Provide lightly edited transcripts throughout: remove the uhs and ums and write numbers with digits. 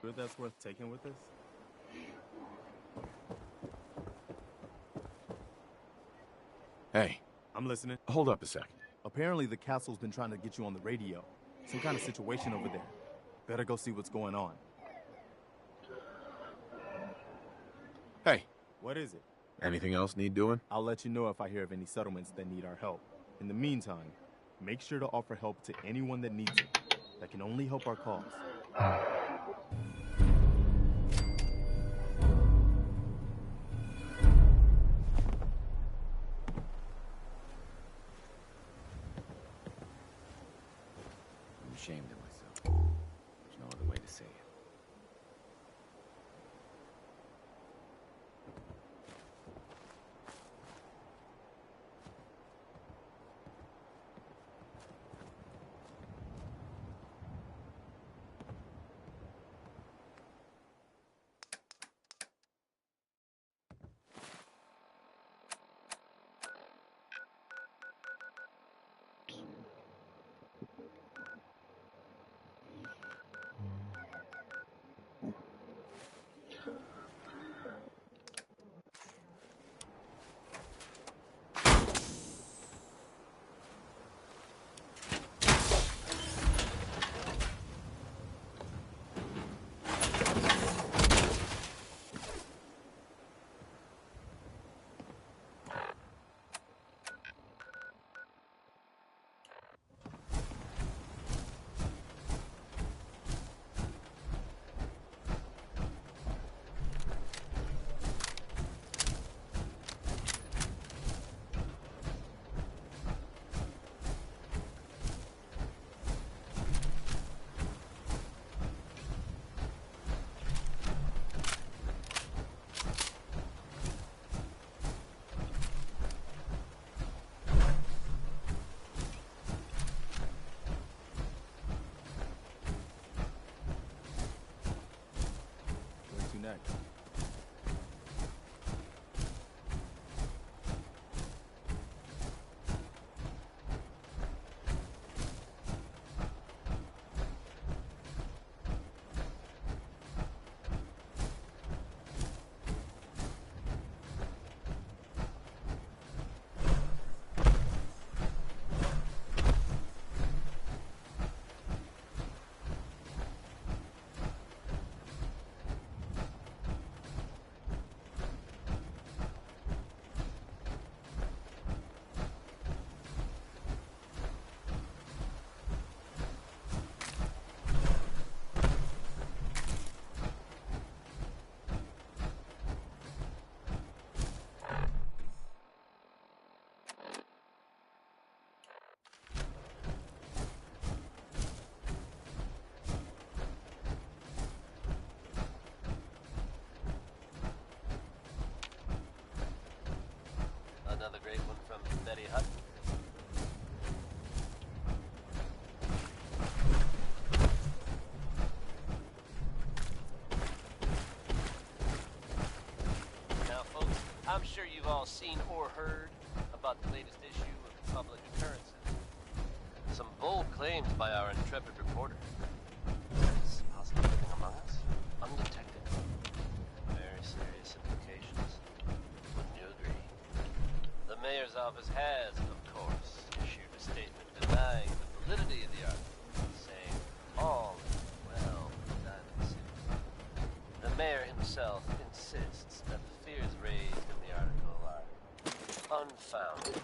Sure that's worth taking with us? Hey. I'm listening. Hold up a sec. Apparently the castle's been trying to get you on the radio. Some kind of situation over there. Better go see what's going on. Hey. What is it? Anything else need doing? I'll let you know if I hear of any settlements that need our help. In the meantime, make sure to offer help to anyone that needs it. That can only help our cause. I'm ashamed of myself. There's no other way to say it. Where to next? Another great one from Betty Hutton. Now, folks, I'm sure you've all seen or heard about the latest issue of Public Occurrences. Some bold claims by our intrepid reporter. Is possibly living among us, undetected. Very serious implications. Wouldn't you agree? The mayor's office has, of course, issued a statement denying the validity of the article, saying all is well with Diamond City. The mayor himself insists that the fears raised in the article are unfounded.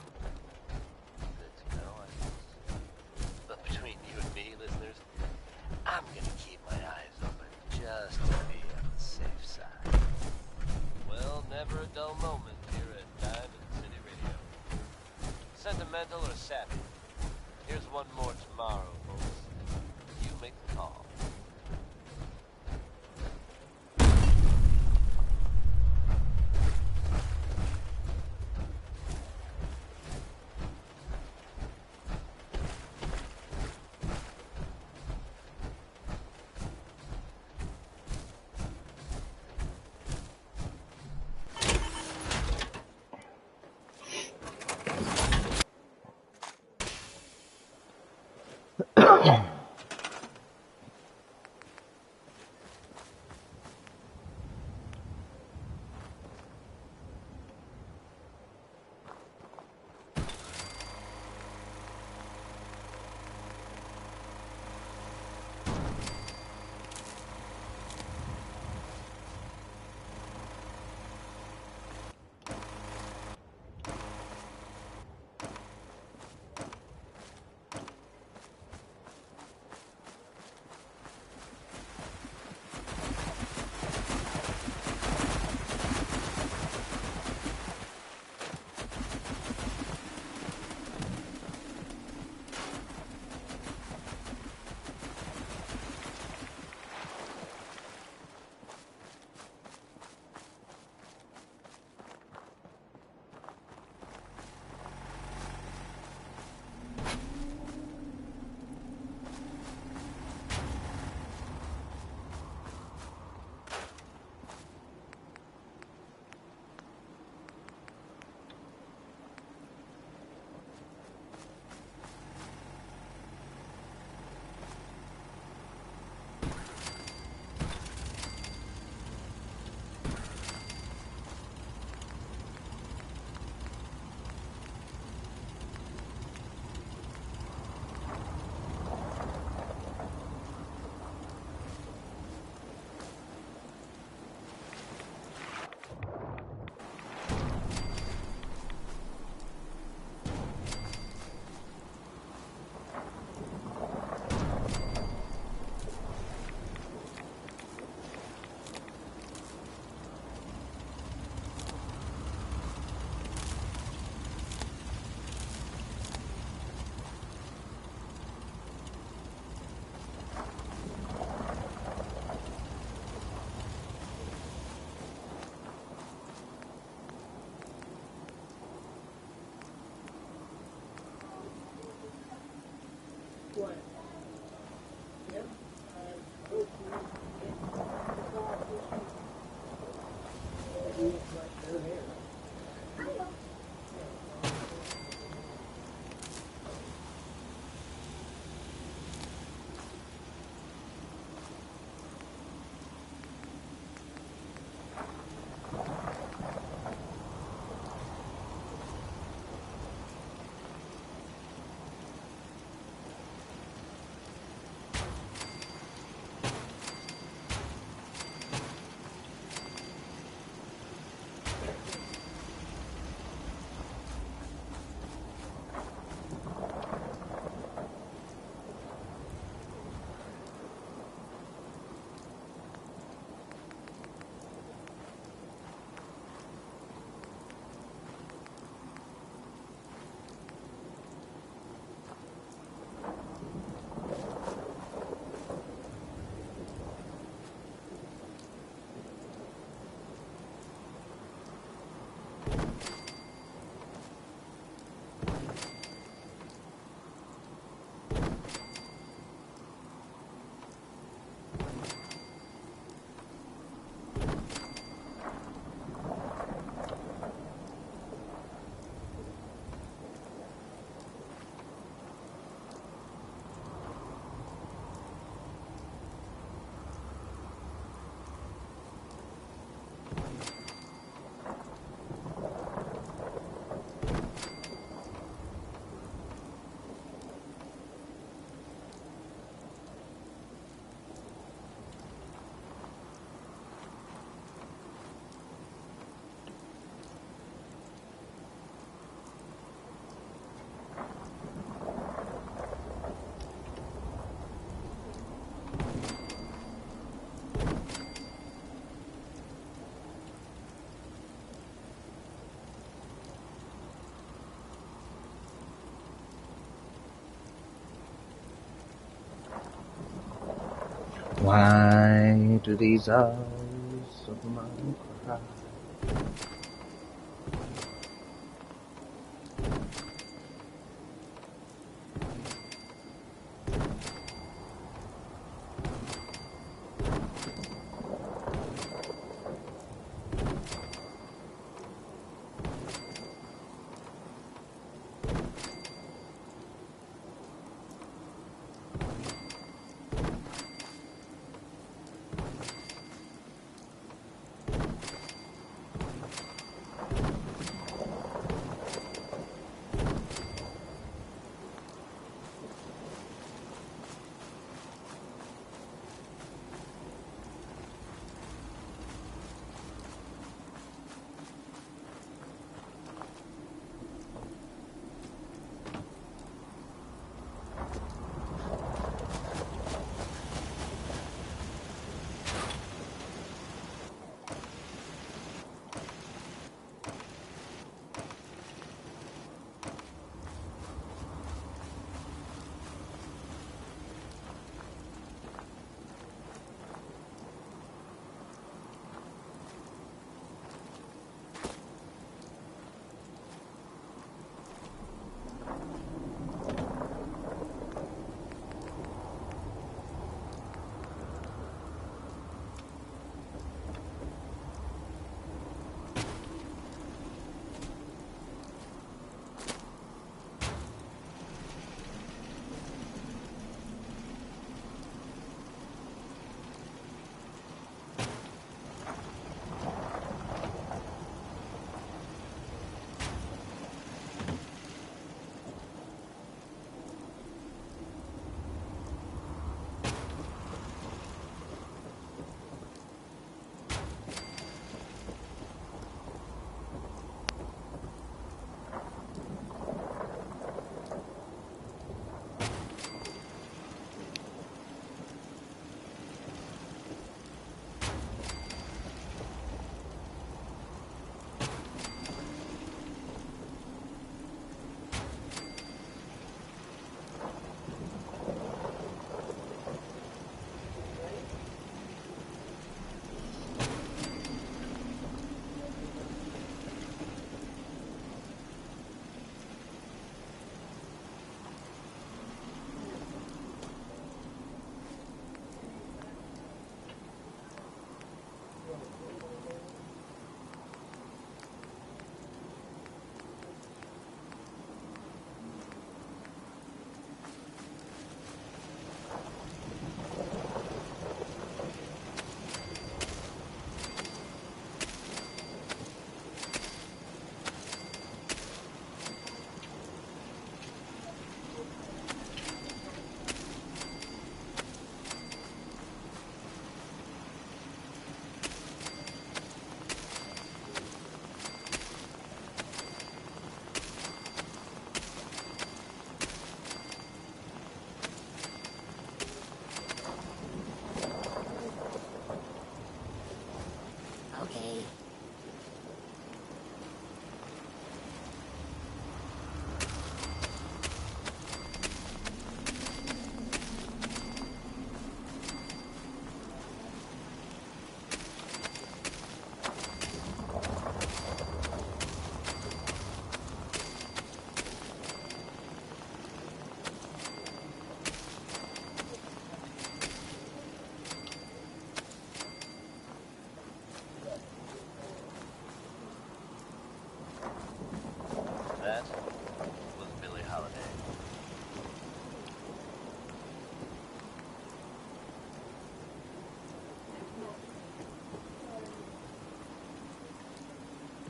Why do these eyes of mine cry?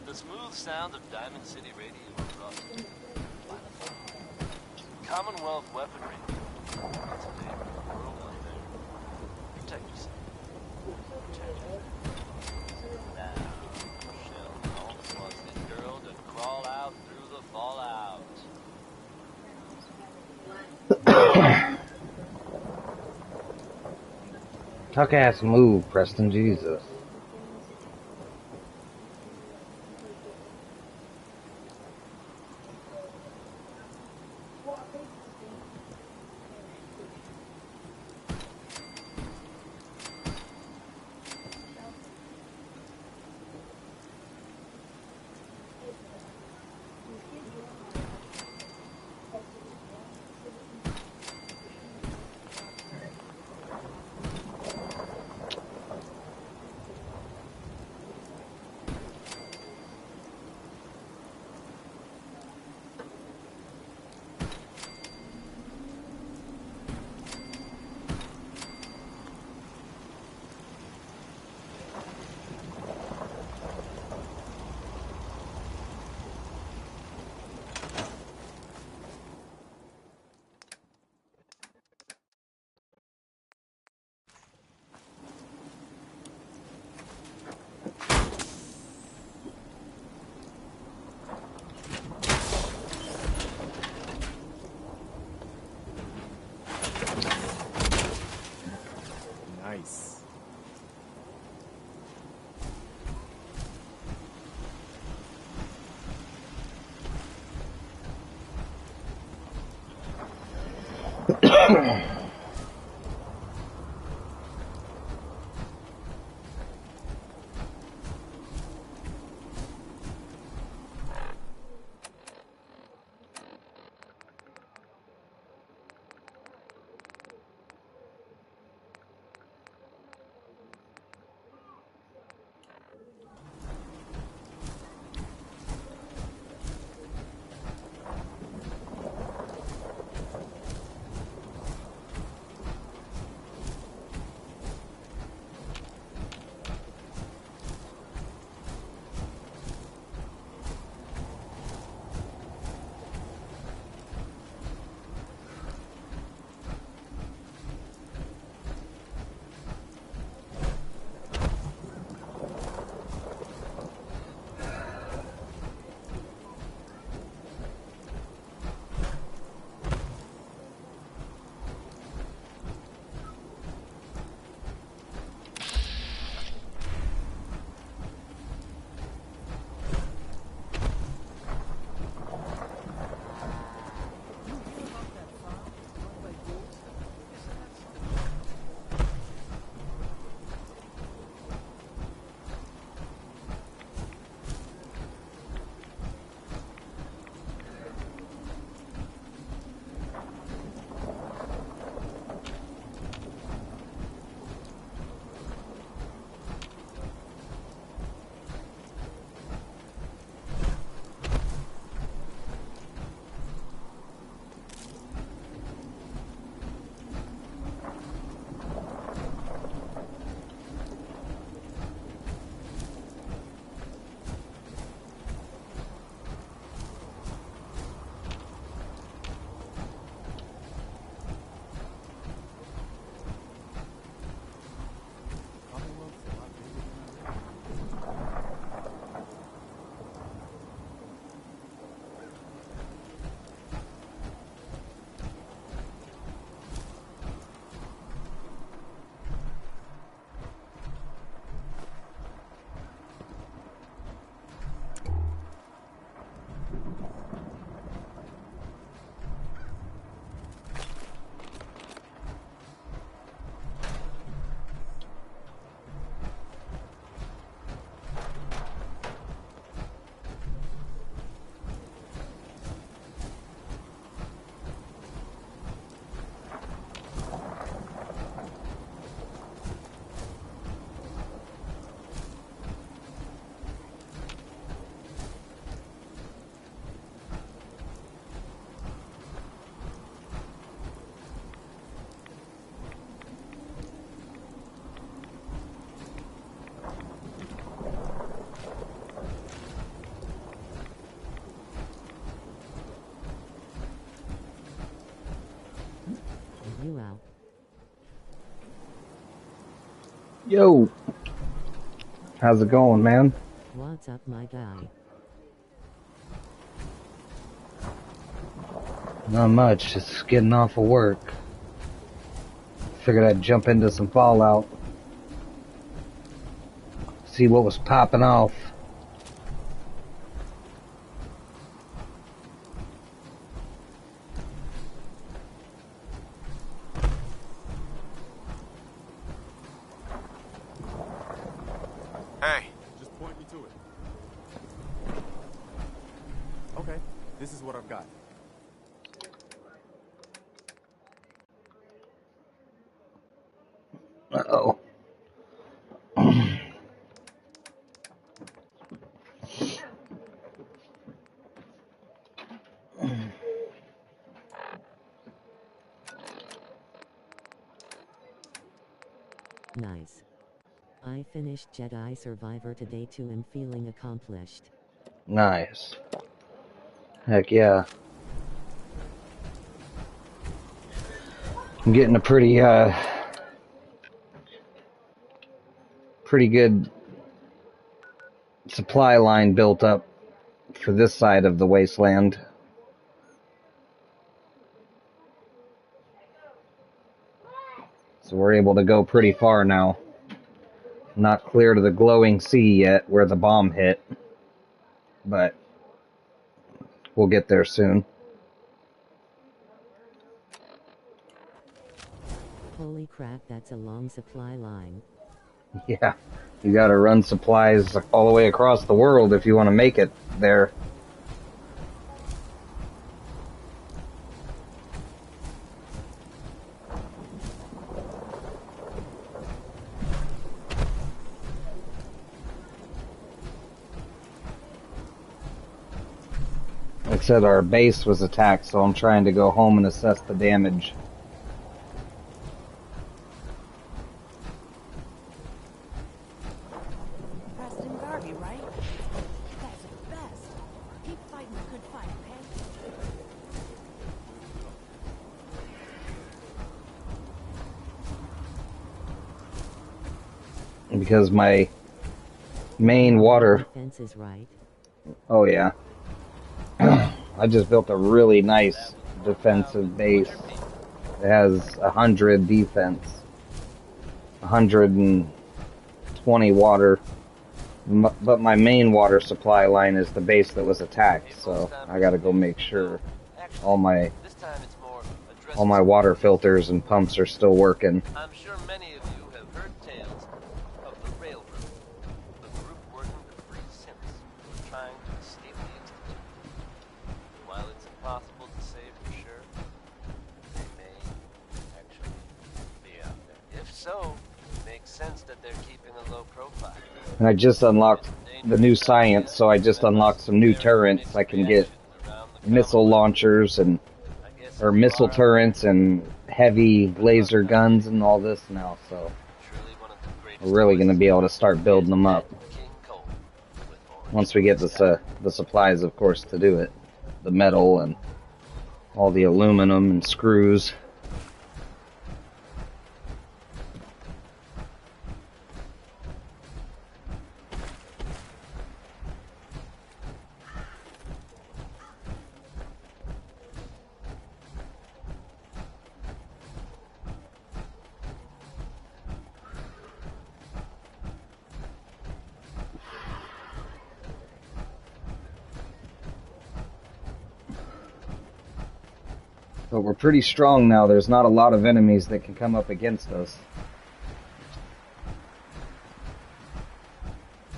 The smooth sound of Diamond City Radio erupted by the fall. Commonwealth weaponry. It's a dangerous world out there. Protect yourself. Protect yourself. Now, Michelle Holmes wants this girl to crawl out through the fallout. Tuck ass move, Preston, Jesus. Nice. Yo, how's it going, man? What's up, my guy? Not much, just getting off of work. Figured I'd jump into some Fallout. See what was popping off. Hey. Just point me to it. Okay, this is what I've got. Uh-oh. Nice. I finished Jedi Survivor today too and feeling accomplished. Nice. Heck yeah. I'm getting a pretty good supply line built up for this side of the wasteland. So we're able to go pretty far now. Not clear to the glowing sea yet where the bomb hit, but we'll get there soon. Holy crap, that's a long supply line. Yeah, you gotta run supplies all the way across the world if you want to make it there. Like I said, our base was attacked, so I'm trying to go home and assess the damage. Preston Garvey, right? You guys are the best. Keep fighting the good fight, okay? Because my main water... Defense is right. Oh yeah. I just built a really nice defensive base. It has 100 defense, 120 water, but my main water supply line is the base that was attacked, so I gotta go make sure all my water filters and pumps are still working. I'm sure many of you have heard tales of the Railroad, the group working to free synths trying to escape the Institute. While it's impossible to say for sure, they may actually be out there. If so, it makes sense that they're keeping a low profile. And I just unlocked the new science, so I just unlocked some new turrets. I can get missile launchers and or missile turrets and heavy laser guns and all this now, so we're really going to be able to start building them up once we get the supplies, of course, to do it. The metal and all the aluminum and screws. But we're pretty strong now. There's not a lot of enemies that can come up against us.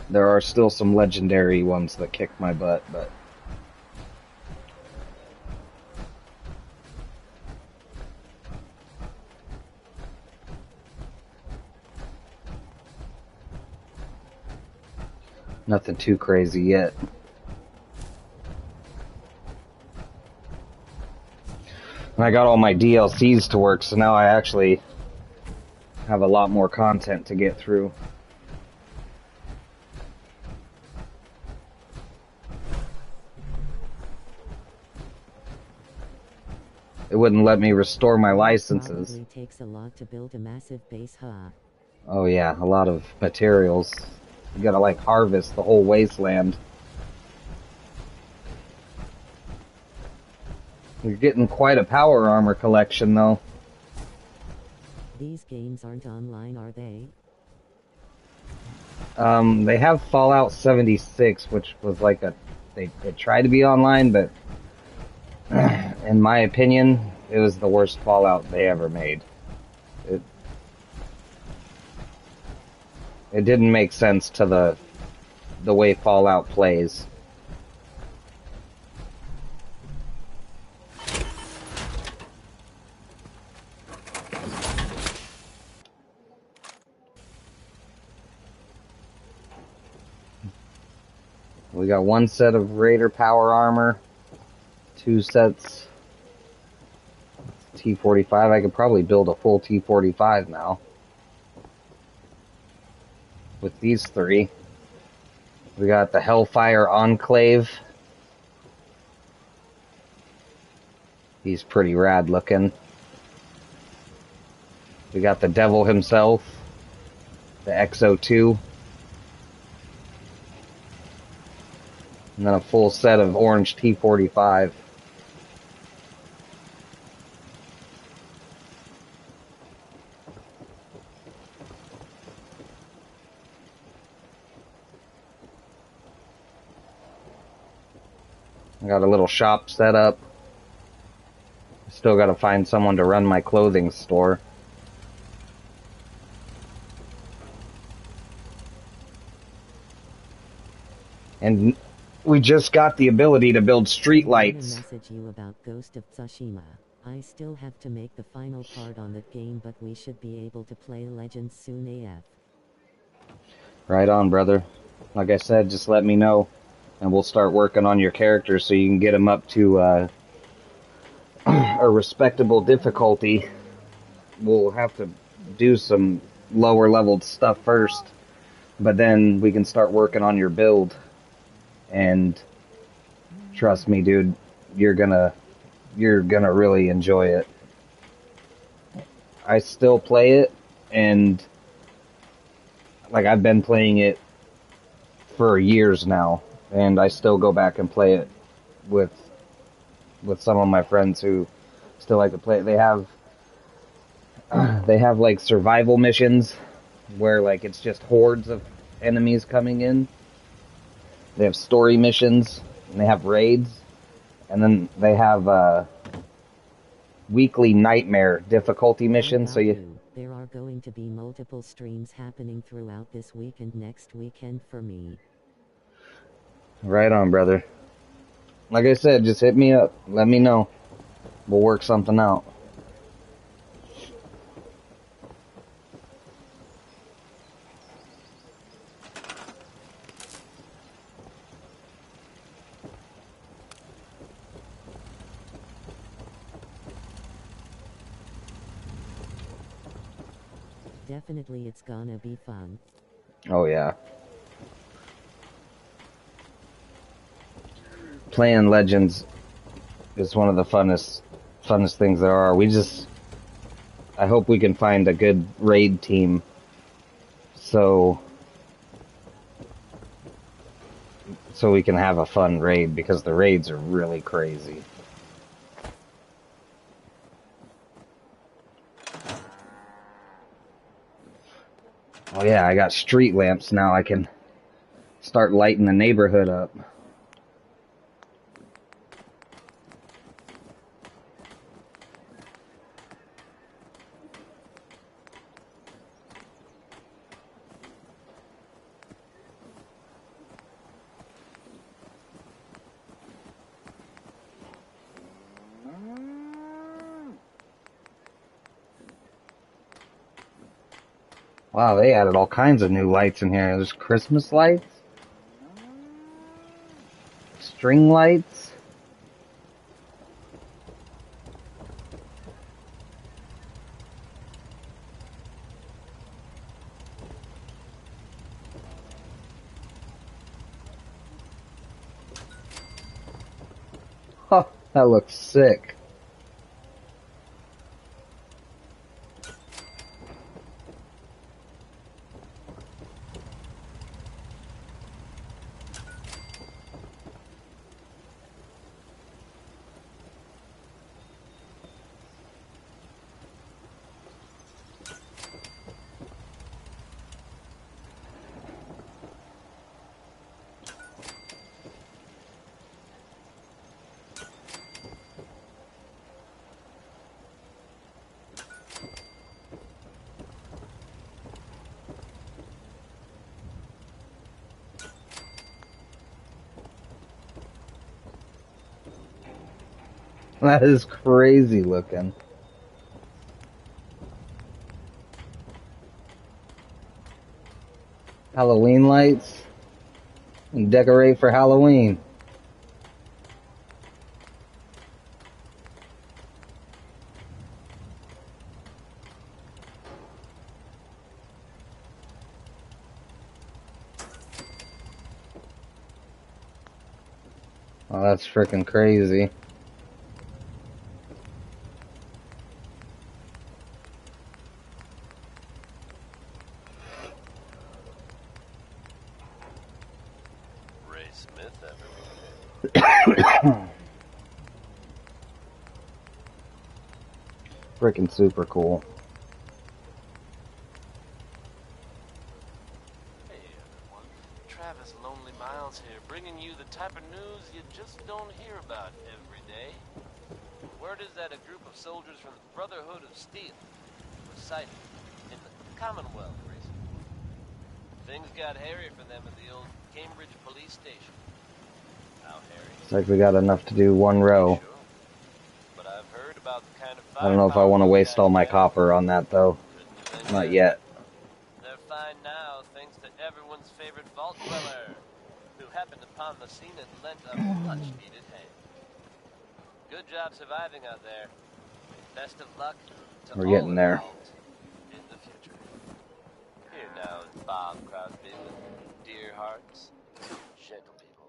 There are still some legendary ones that kick my butt, but... nothing too crazy yet. And I got all my DLCs to work, so now I actually have a lot more content to get through. It wouldn't let me restore my licenses. Probably takes a lot to build a massive base, huh? Oh yeah, a lot of materials. You gotta like harvest the whole wasteland. You're getting quite a power armor collection though. These games aren't online, are they? They have Fallout 76, which was like it tried to be online, but in my opinion, it was the worst Fallout they ever made. It didn't make sense to the way Fallout plays. We got one set of Raider power armor, two sets T-45. I could probably build a full T-45 now with these three. We got the Hellfire Enclave. He's pretty rad looking. We got the Devil himself, the XO2. And then a full set of orange T-45. I got a little shop set up. Still got to find someone to run my clothing store. And we just got the ability to build street lights. I'm gonna message you about Ghost of Tsushima. I still have to make the final part on that game, but we should be able to play Legends soon AF. Right on, brother. Like I said, just let me know, and we'll start working on your characters so you can get them up to a respectable difficulty. We'll have to do some lower leveled stuff first, but then we can start working on your build. And trust me, dude, you're gonna really enjoy it. I still play it, and like I've been playing it for years now, and I still go back and play it with some of my friends who still like to play it. They have like survival missions where like it's just hordes of enemies coming in. They have story missions, and they have raids, and then they have weekly nightmare difficulty missions. So there are going to be multiple streams happening throughout this week and next weekend for me. Right on, brother. Like I said, just hit me up. Let me know. We'll work something out. Definitely it's gonna be fun. Oh yeah. Playing Legends is one of the funnest things there are. I hope we can find a good raid team so we can have a fun raid, because the raids are really crazy. Oh yeah, I got street lamps now. I can start lighting the neighborhood up. Wow, they added all kinds of new lights in here. There's Christmas lights, string lights. Oh, that looks sick. That is crazy looking. Halloween lights. And decorate for Halloween. Oh, that's freaking crazy. Ray Smith ever. Freaking super cool. Hey everyone, Travis Lonely Miles here, bringing you the type of news you just don't hear about every day. Word is that a group of soldiers from the Brotherhood of Steel was sighted in the Commonwealth recently. Things got hairy for them at the old Cambridge police station. How hairy? It's like we got enough to do one row. Sure. But I've heard about the kind of I don't know if I firepower want to those waste guys all my carry. copper on that though. Couldn't do any Not better. yet. They're fine now, thanks to everyone's favorite vault dweller, who happened upon the scene and lent a much-needed hand. Good job surviving out there. Best of luck to We're all getting there. involved in the future. Here now is Bob Crosby with Dear Hearts, Gentle People.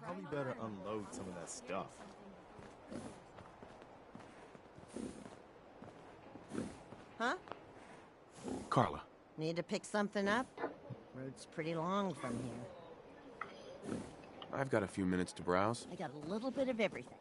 Probably better unload some of that stuff. Huh? Carla. Need to pick something up? Road's pretty long from here. I've got a few minutes to browse. I got a little bit of everything.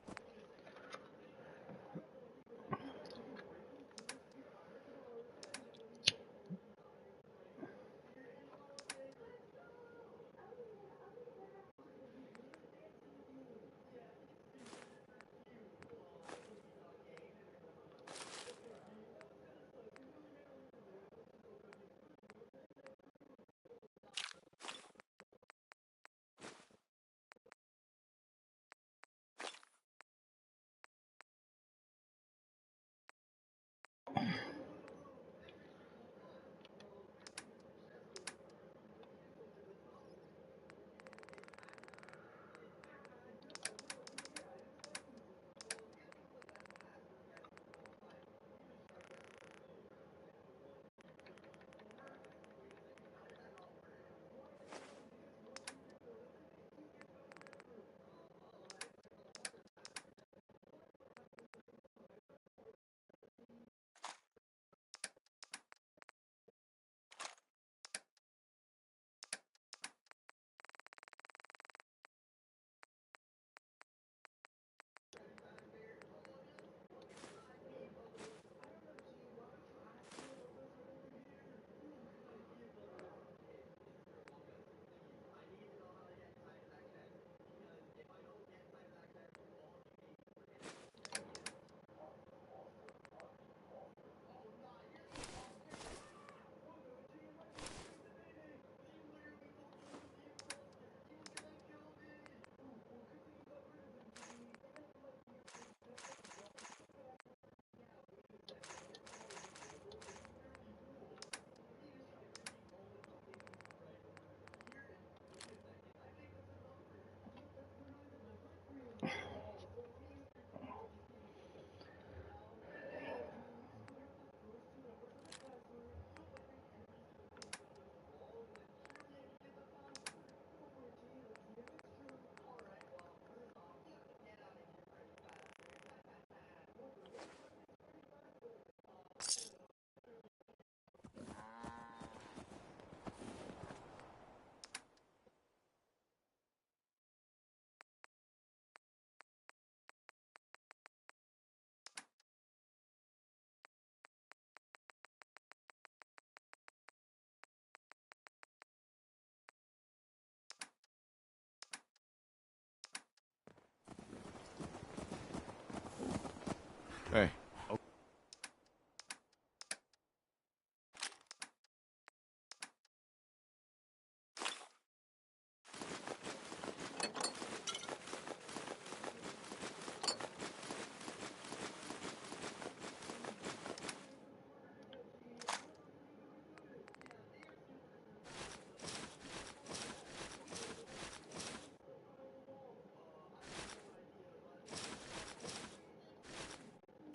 Hey.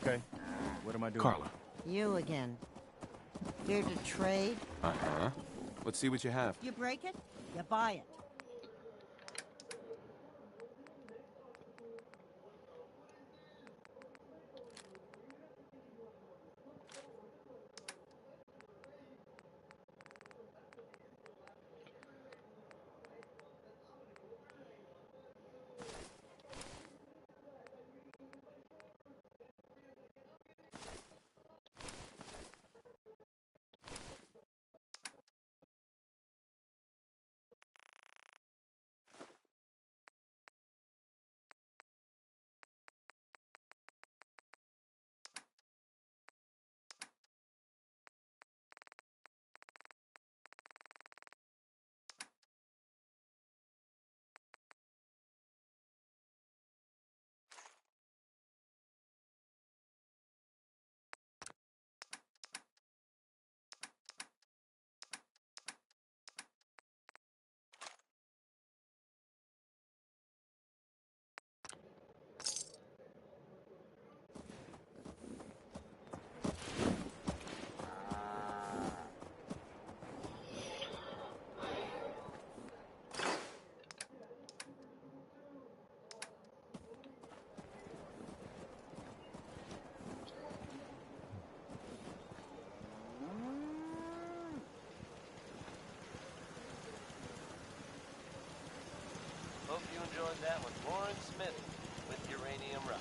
Okay, what am I doing? Carla. You again. Here to trade? Uh-huh. Let's see what you have. You break it, you buy it. Hope you enjoyed that with Warren Smith with Uranium Rock.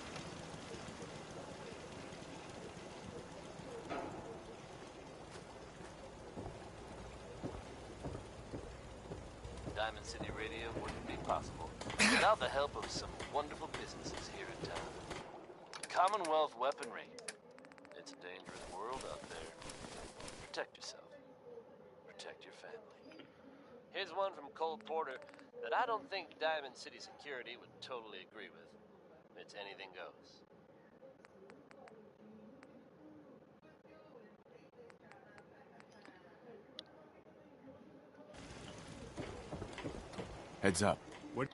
Diamond City Radio wouldn't be possible without the help of some wonderful businesses here in town. Commonwealth Weaponry. It's a dangerous world out there. Protect yourself. Protect your family. Here's one from Cole Porter that I don't think Diamond City Security would totally agree with. It's anything goes. Heads up. What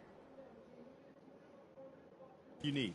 you need?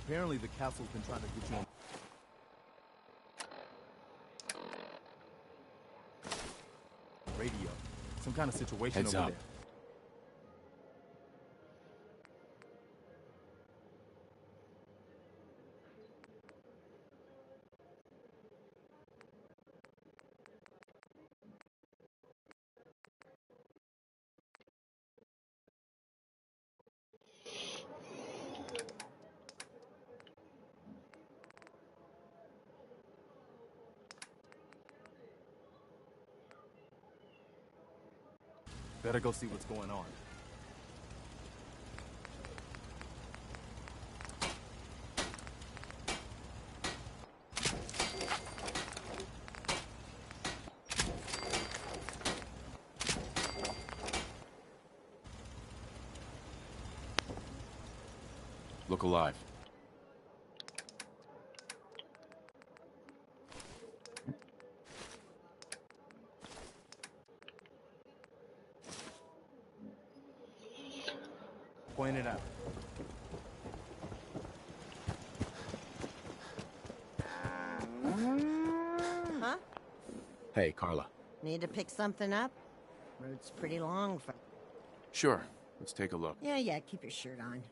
Apparently the castle's been trying to get you on. Radio. Some kind of situation Heads over up. there. Better go see what's going on. Look alive. Point it out. Huh? Hey, Carla. Need to pick something up? Road's pretty long from... Sure. Let's take a look. Yeah, keep your shirt on.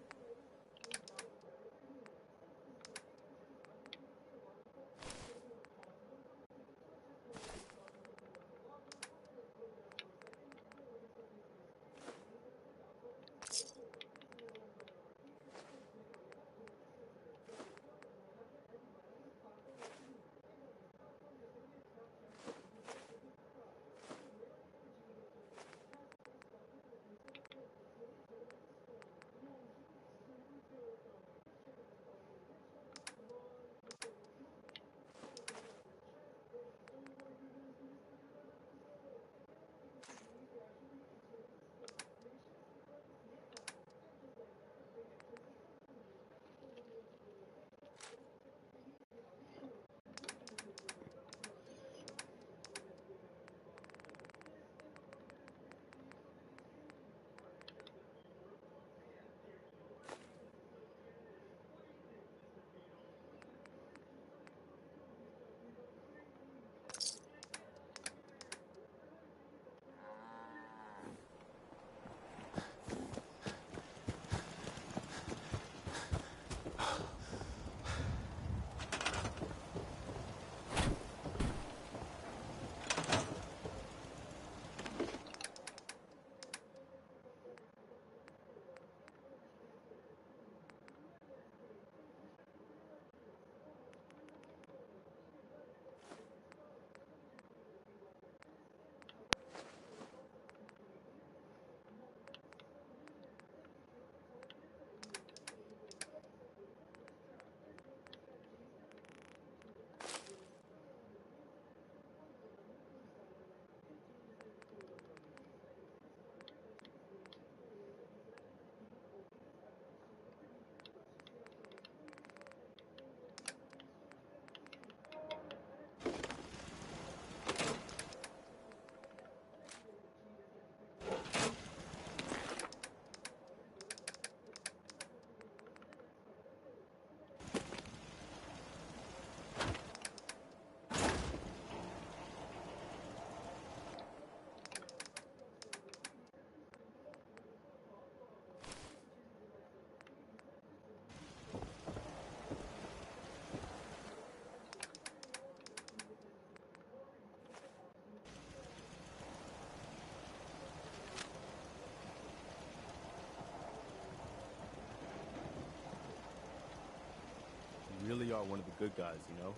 You really are one of the good guys, you know?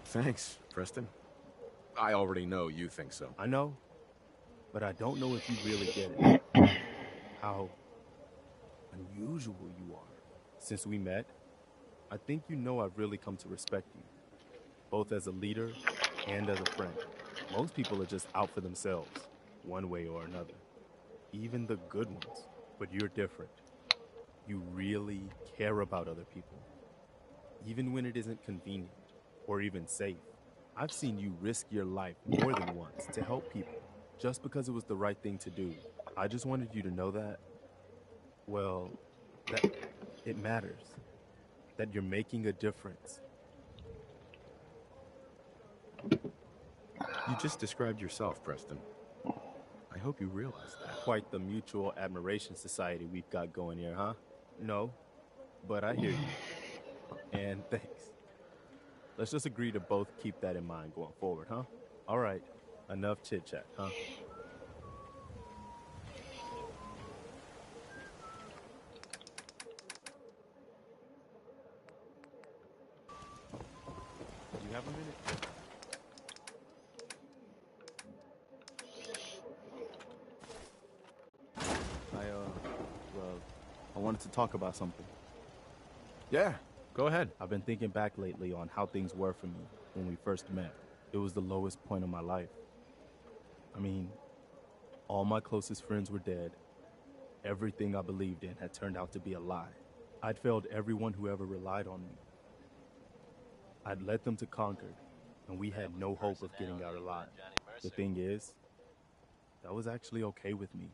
Thanks, Preston. I already know you think so. I know, but I don't know if you really get it. How unusual you are. Since we met, I think you know I've really come to respect you, both as a leader and as a friend. Most people are just out for themselves, one way or another. Even the good ones. But you're different. You really care about other people, even when it isn't convenient or even safe. I've seen you risk your life more than once to help people, just because it was the right thing to do. I just wanted you to know that, well, it matters. That you're making a difference. You just described yourself, Preston. I hope you realize that. Quite the mutual admiration society we've got going here, huh? No, but I hear you. And thanks. Let's just agree to both keep that in mind going forward, huh? All right, enough chit-chat, huh? Do you have a minute? Well, I wanted to talk about something. Yeah, go ahead. I've been thinking back lately on how things were for me when we first met. It was the lowest point of my life. I mean, all my closest friends were dead. Everything I believed in had turned out to be a lie. I'd failed everyone who ever relied on me. I'd led them to Concord, and we had no hope of getting out alive. The thing is, that was actually okay with me.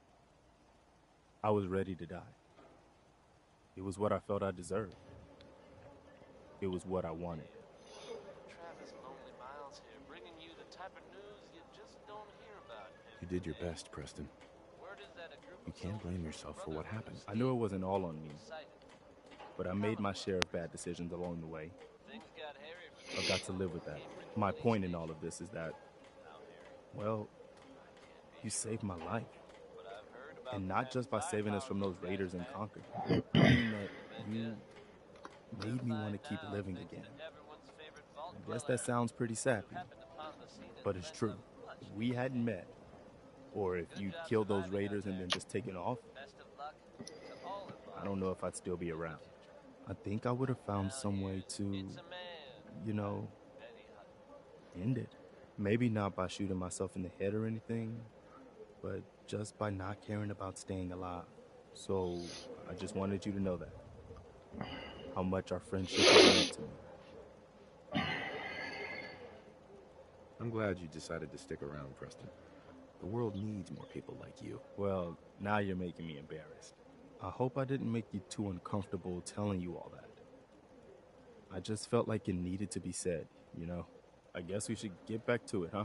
I was ready to die. It was what I felt I deserved. It was what I wanted. Travis Lonely Miles here, bringing you the type of news you just don't hear about. You did your best, Preston. Word is that a group You of can't blame soldiers yourself from for what Brotherhood happened. I knew it wasn't all on me, sighted. but I made my share of bad decisions along the way. Things got hairy for I've got to live with that. My point in all of this is that, well, you saved my life. what I've heard about And the not just by saving us from those firepower raiders in guys, man. Concord. I mean that you made me want to keep living again. Everyone's favorite vault I guess dweller that sounds pretty sappy, happened upon the scene and but it's lent true. a much If we hadn't met, or if you killed those raiders and then just taken off, best of luck to all I involved. don't know if I'd still be around. I think I would have found some way to, It's a man, you know, Betty Hutton. end it. Maybe not by shooting myself in the head or anything, but just by not caring about staying alive. So I just wanted you to know that. How much our friendship has meant to me. I'm glad you decided to stick around, Preston. The world needs more people like you. Well, now you're making me embarrassed. I hope I didn't make you too uncomfortable telling you all that. I just felt like it needed to be said, you know? I guess we should get back to it, huh?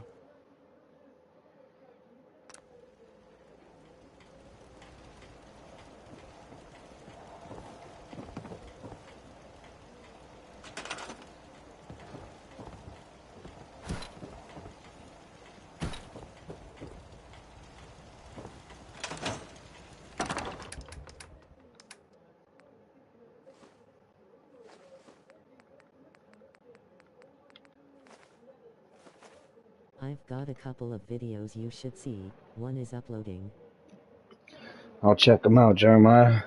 I've got a couple of videos you should see. One is uploading. I'll check them out, Jeremiah.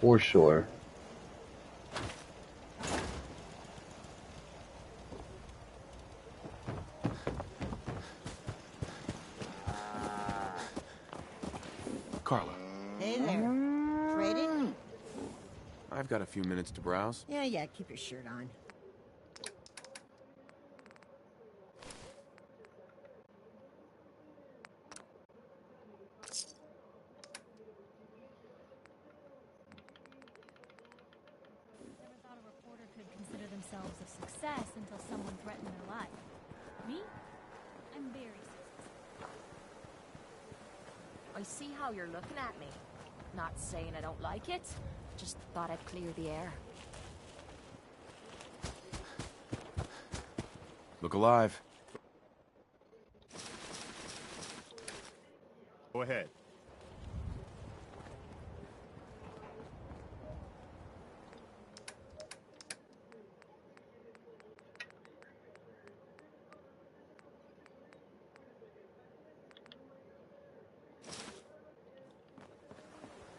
For sure. Carla, Hey there. Trading? I've got a few minutes to browse. Yeah, keep your shirt on. Never thought a reporter could consider themselves a success until someone threatened their life. Me? I'm very successful. I see how you're looking at me. Not saying I don't like it. Just thought I'd clear the air. Look alive. Go ahead.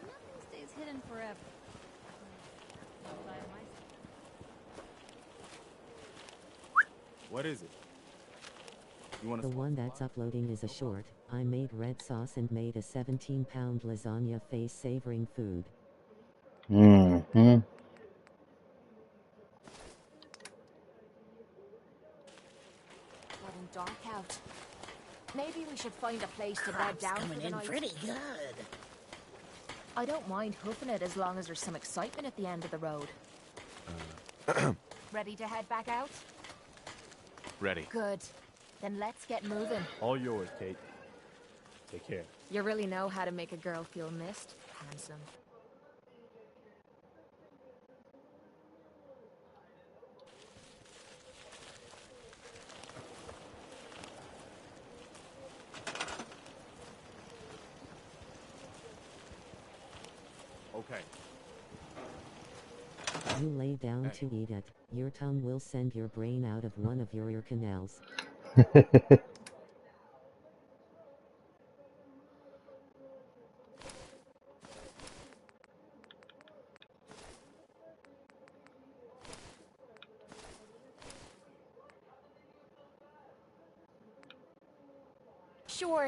Nothing stays hidden forever. By myself. What is it? You want The to one that's uploading is a short. I made red sauce and made a 17-pound lasagna face-savoring food. Mm-hmm. dark out. Maybe we should find a place to bed down coming for the in night. pretty good. I don't mind hoofing it as long as there's some excitement at the end of the road. Ready to head back out? Ready. Good. Then let's get moving. All yours, Kate. Take care. You really know how to make a girl feel missed. Handsome. Okay. You lay down to eat it. Your tongue will send your brain out of one of your ear canals.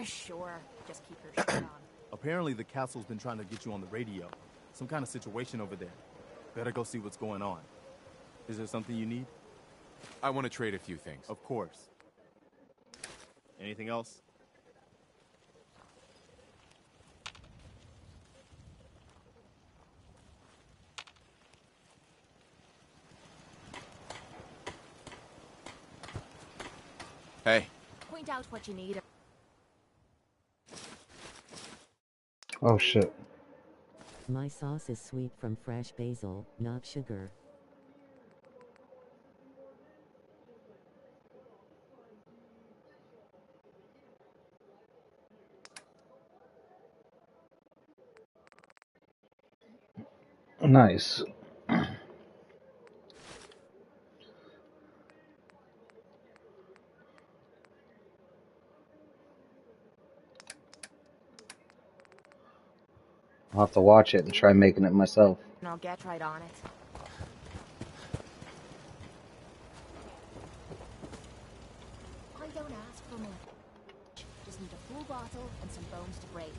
Sure. Just keep your shirt on. Apparently the castle's been trying to get you on the radio. Some kind of situation over there. Better go see what's going on. Is there something you need? I want to trade a few things. Of course. Anything else? Hey. Point out what you need. Oh shit. My sauce is sweet from fresh basil, not sugar. Nice. I'll have to watch it and try making it myself. And I'll get right on it. I don't ask for much. Just need a full bottle and some bones to break.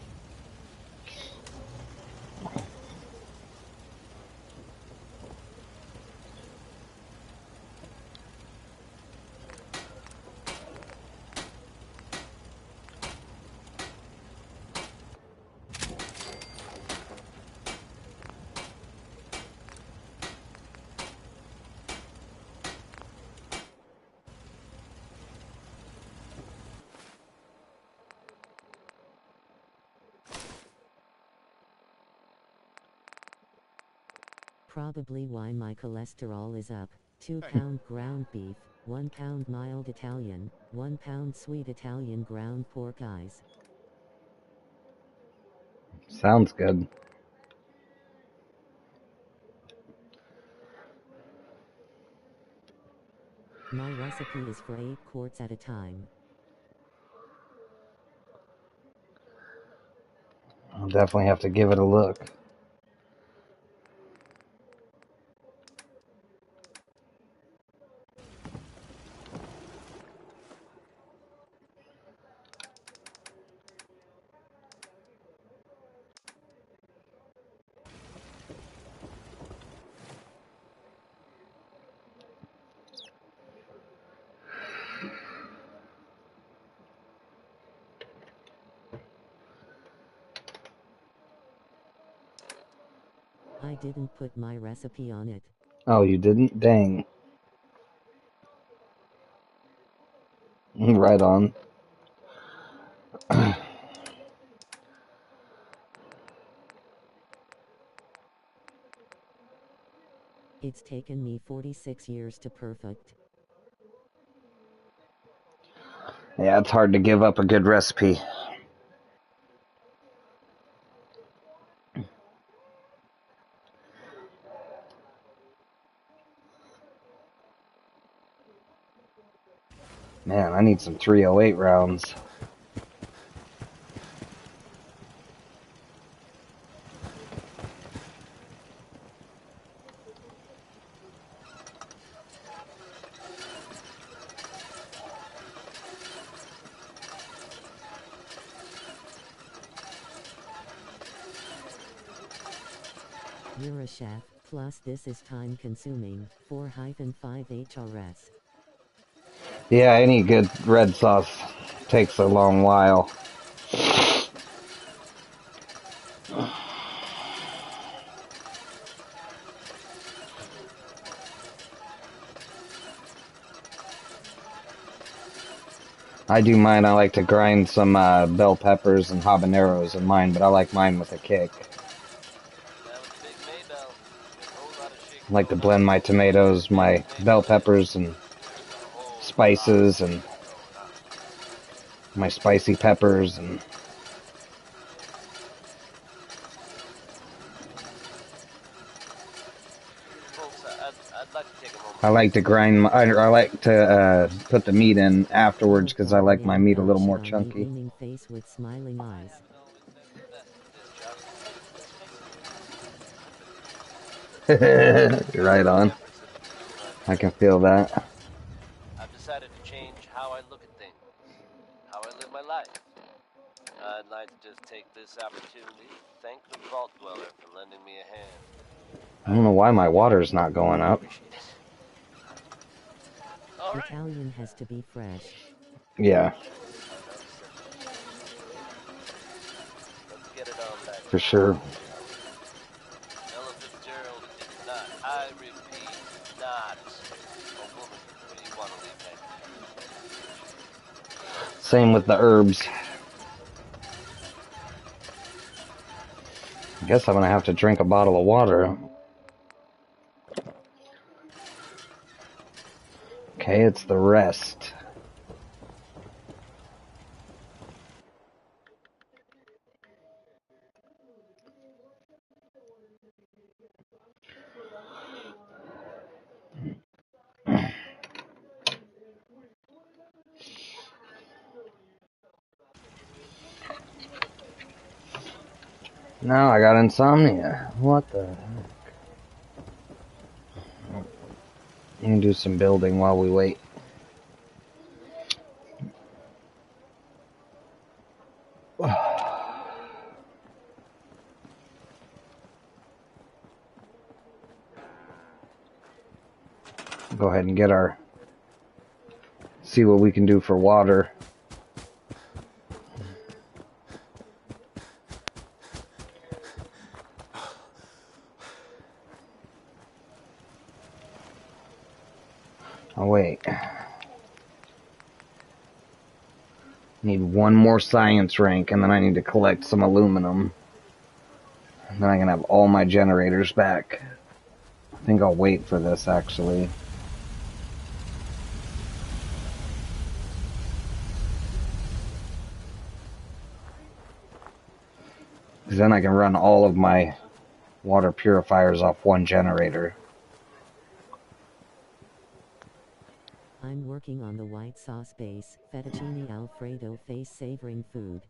Probably why my cholesterol is up. 2 pound ground beef, 1 pound mild Italian, 1 pound sweet Italian ground pork eyes. Sounds good. My recipe is for 8 quarts at a time. I'll definitely have to give it a look. I didn't put my recipe on it. Oh, you didn't? Dang. Right on. It's taken me 46 years to perfect. Yeah, it's hard to give up a good recipe. Man, I need some 308 rounds. You're a chef, plus this is time consuming, 4-5 HRS. Yeah, any good red sauce takes a long while. I do mine. I like to grind some bell peppers and habaneros in mine, but I like mine with a kick. I like to blend my tomatoes, my bell peppers, and spices, and my spicy peppers, and I like to grind. I like to put the meat in afterwards because I like my meat a little more chunky. Face with smiling eyes. Right on. I can feel that. I've decided to change how I look at things, how I live my life. I'd like to just take this opportunity to thank the Vault Dweller for lending me a hand. I don't know why my water's not going up. Italian has to be fresh. Yeah. For sure. I repeat, not a woman. Where do you want to leave that? Same with the herbs. I guess I'm gonna have to drink a bottle of water. Okay, it's the rest. Now I got insomnia. What the heck? You can do some building while we wait. Go ahead and get our... see what we can do for water. Oh, wait. Need one more science rank, and then I need to collect some aluminum. And then I can have all my generators back. I think I'll wait for this, actually. Because then I can run all of my water purifiers off one generator. I'm working on the white sauce base, fettuccine alfredo face-savoring food.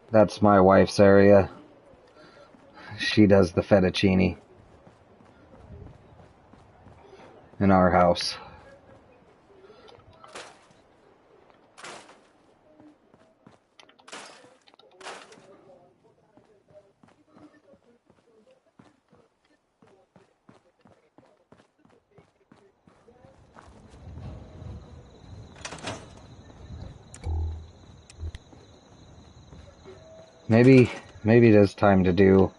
That's my wife's area. She does the fettuccine in our house. Maybe it is time to do...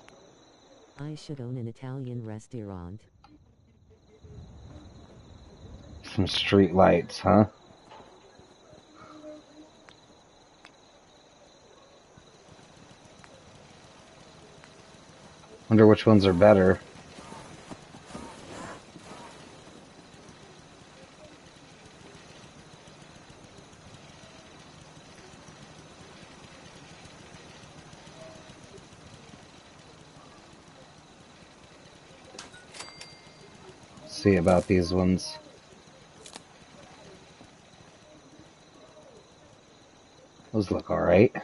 I should own an Italian restaurant. some street lights, huh? Wonder which ones are better. See about these ones. Those look alright.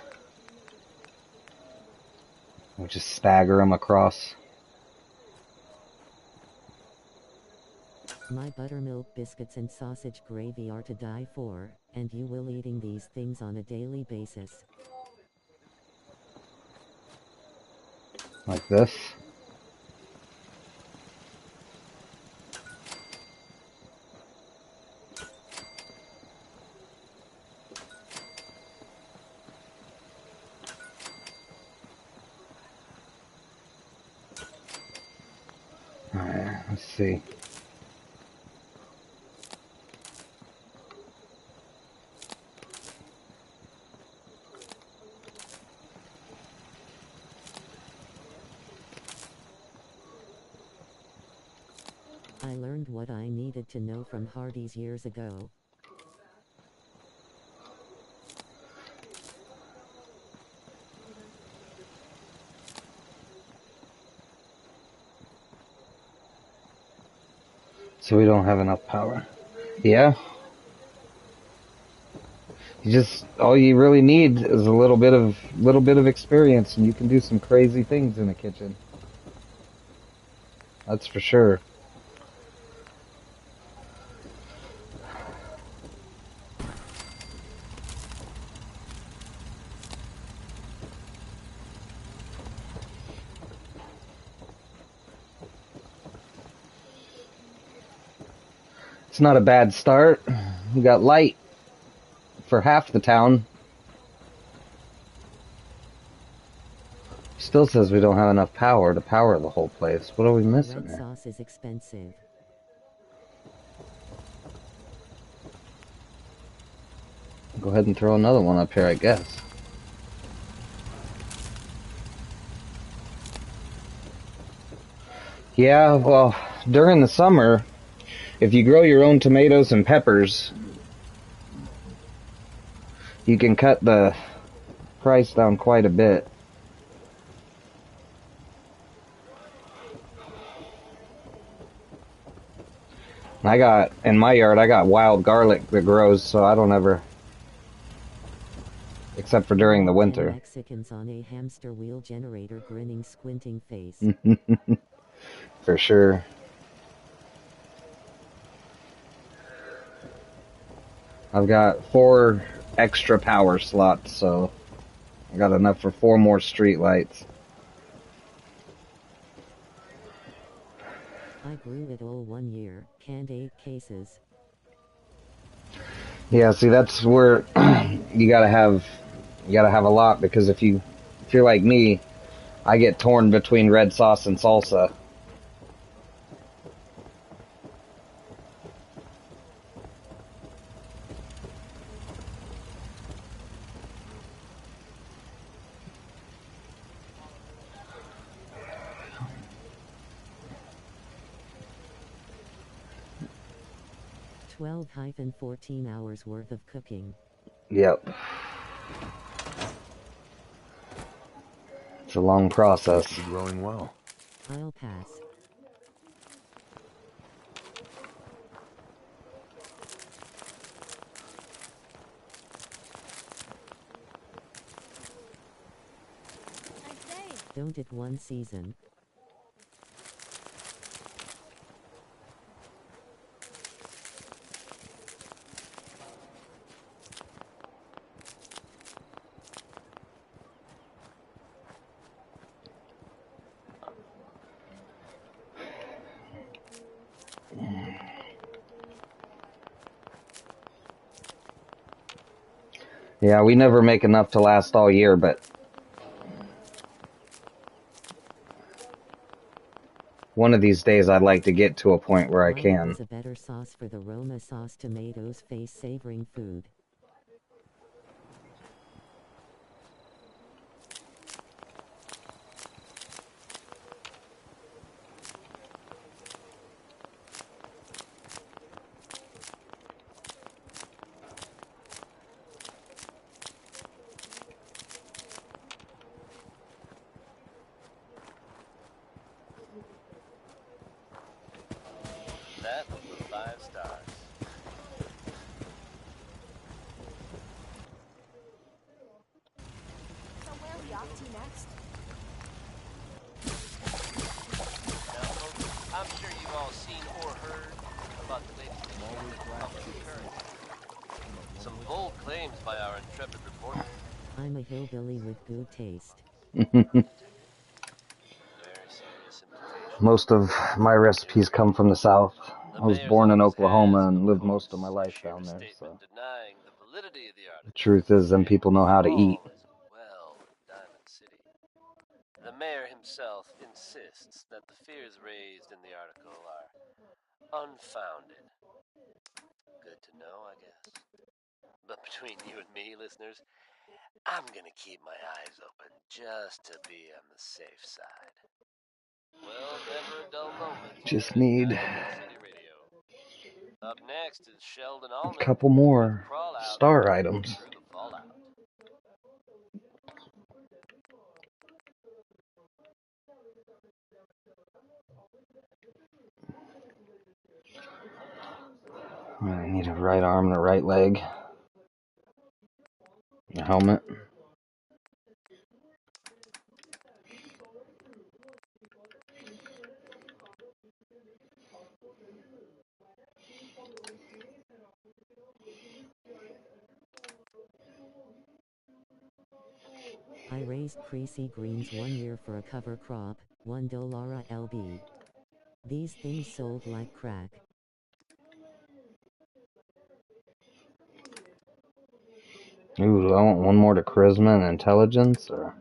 We'll just stagger them across. My buttermilk biscuits and sausage gravy are to die for, and you will eating these things on a daily basis. Like this. Alright, let's see. I learned what I needed to know from Hardy's years ago. So we don't have enough power. Yeah. All you really need is a little bit of experience, and you can do some crazy things in the kitchen. That's for sure. It's not a bad start. We got light for half the town. Still says we don't have enough power to power the whole place. What are we missing Red here? sauce is expensive. Go ahead and throw another one up here, I guess. Yeah, well, during the summer, if you grow your own tomatoes and peppers, you can cut the price down quite a bit. In my yard, I got wild garlic that grows, so I don't ever, except for during the winter. Mexicans on a hamster wheel generator grinning, squinting face. For sure. I've got 4 extra power slots, so I got enough for 4 more street lights. I grew it all 1 year, canned 8 cases. Yeah, see, that's where you gotta have a lot, because if you're like me, I get torn between red sauce and salsa. -14 hours worth of cooking. Yep. It's a long process. You're growing well. I'll pass. Don't it one season. Yeah, we never make enough to last all year, but one of these days I'd like to get to a point where I can. Is a better sauce for the Roma sauce tomatoes face savoring food. That was 5 stars. So where are we off to next? Now, folks, I'm sure you've all seen or heard about the latest issue of the public currency. Some bold claims by our intrepid reporter. I'm a hillbilly with good taste. Most of my recipes come from the South. The I was mayor's born in office Oklahoma has, and of lived most of my course, life issued down a there, so statement denying the validity of the the article. truth is them people know how to eat. All is well in Diamond City. The mayor himself insists that the fears raised in the article are unfounded. Good to know, I guess. But between you and me, listeners, I'm gonna keep my eyes open just to be on the safe side. Well, never a dull moment. Just Here at need Diamond City Radio. Up next is Sheldon a Allman couple with more Crawl Out star items. Through the Fallout. I need a right arm and a right leg. A helmet. I raised creasy greens 1 year for a cover crop, $1 LB. These things sold like crack. Ooh, I want one more to charisma and intelligence, or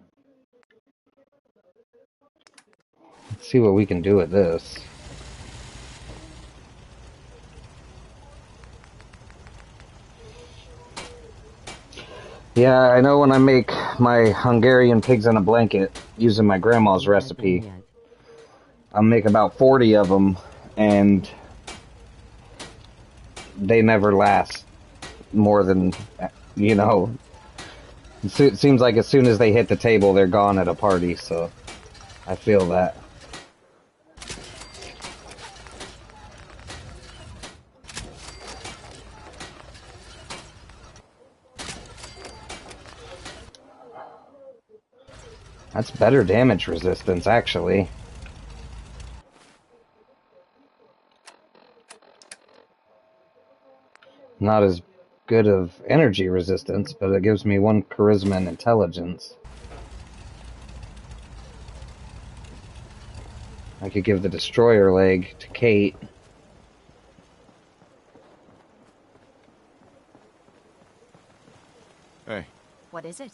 let's see what we can do with this. Yeah, I know when I make my Hungarian pigs in a blanket using my grandma's recipe, I'll make about 40 of them, and they never last more than, you know, it seems like as soon as they hit the table, they're gone at a party, so I feel that. That's better damage resistance, actually. Not as good of energy resistance, but it gives me 1 charisma and intelligence. I could give the destroyer leg to Kate. Hey. What is it?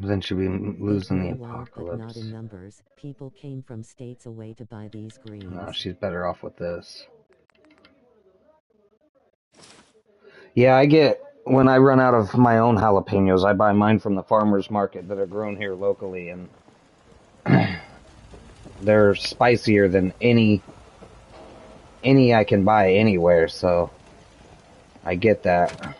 Then she'll be They losing the grow wild but not apocalypse. in numbers. People came from states away to buy these greens. No, she's better off with this. Yeah, I get, when I run out of my own jalapenos, I buy mine from the farmer's market that are grown here locally, and they're spicier than any I can buy anywhere, so I get that.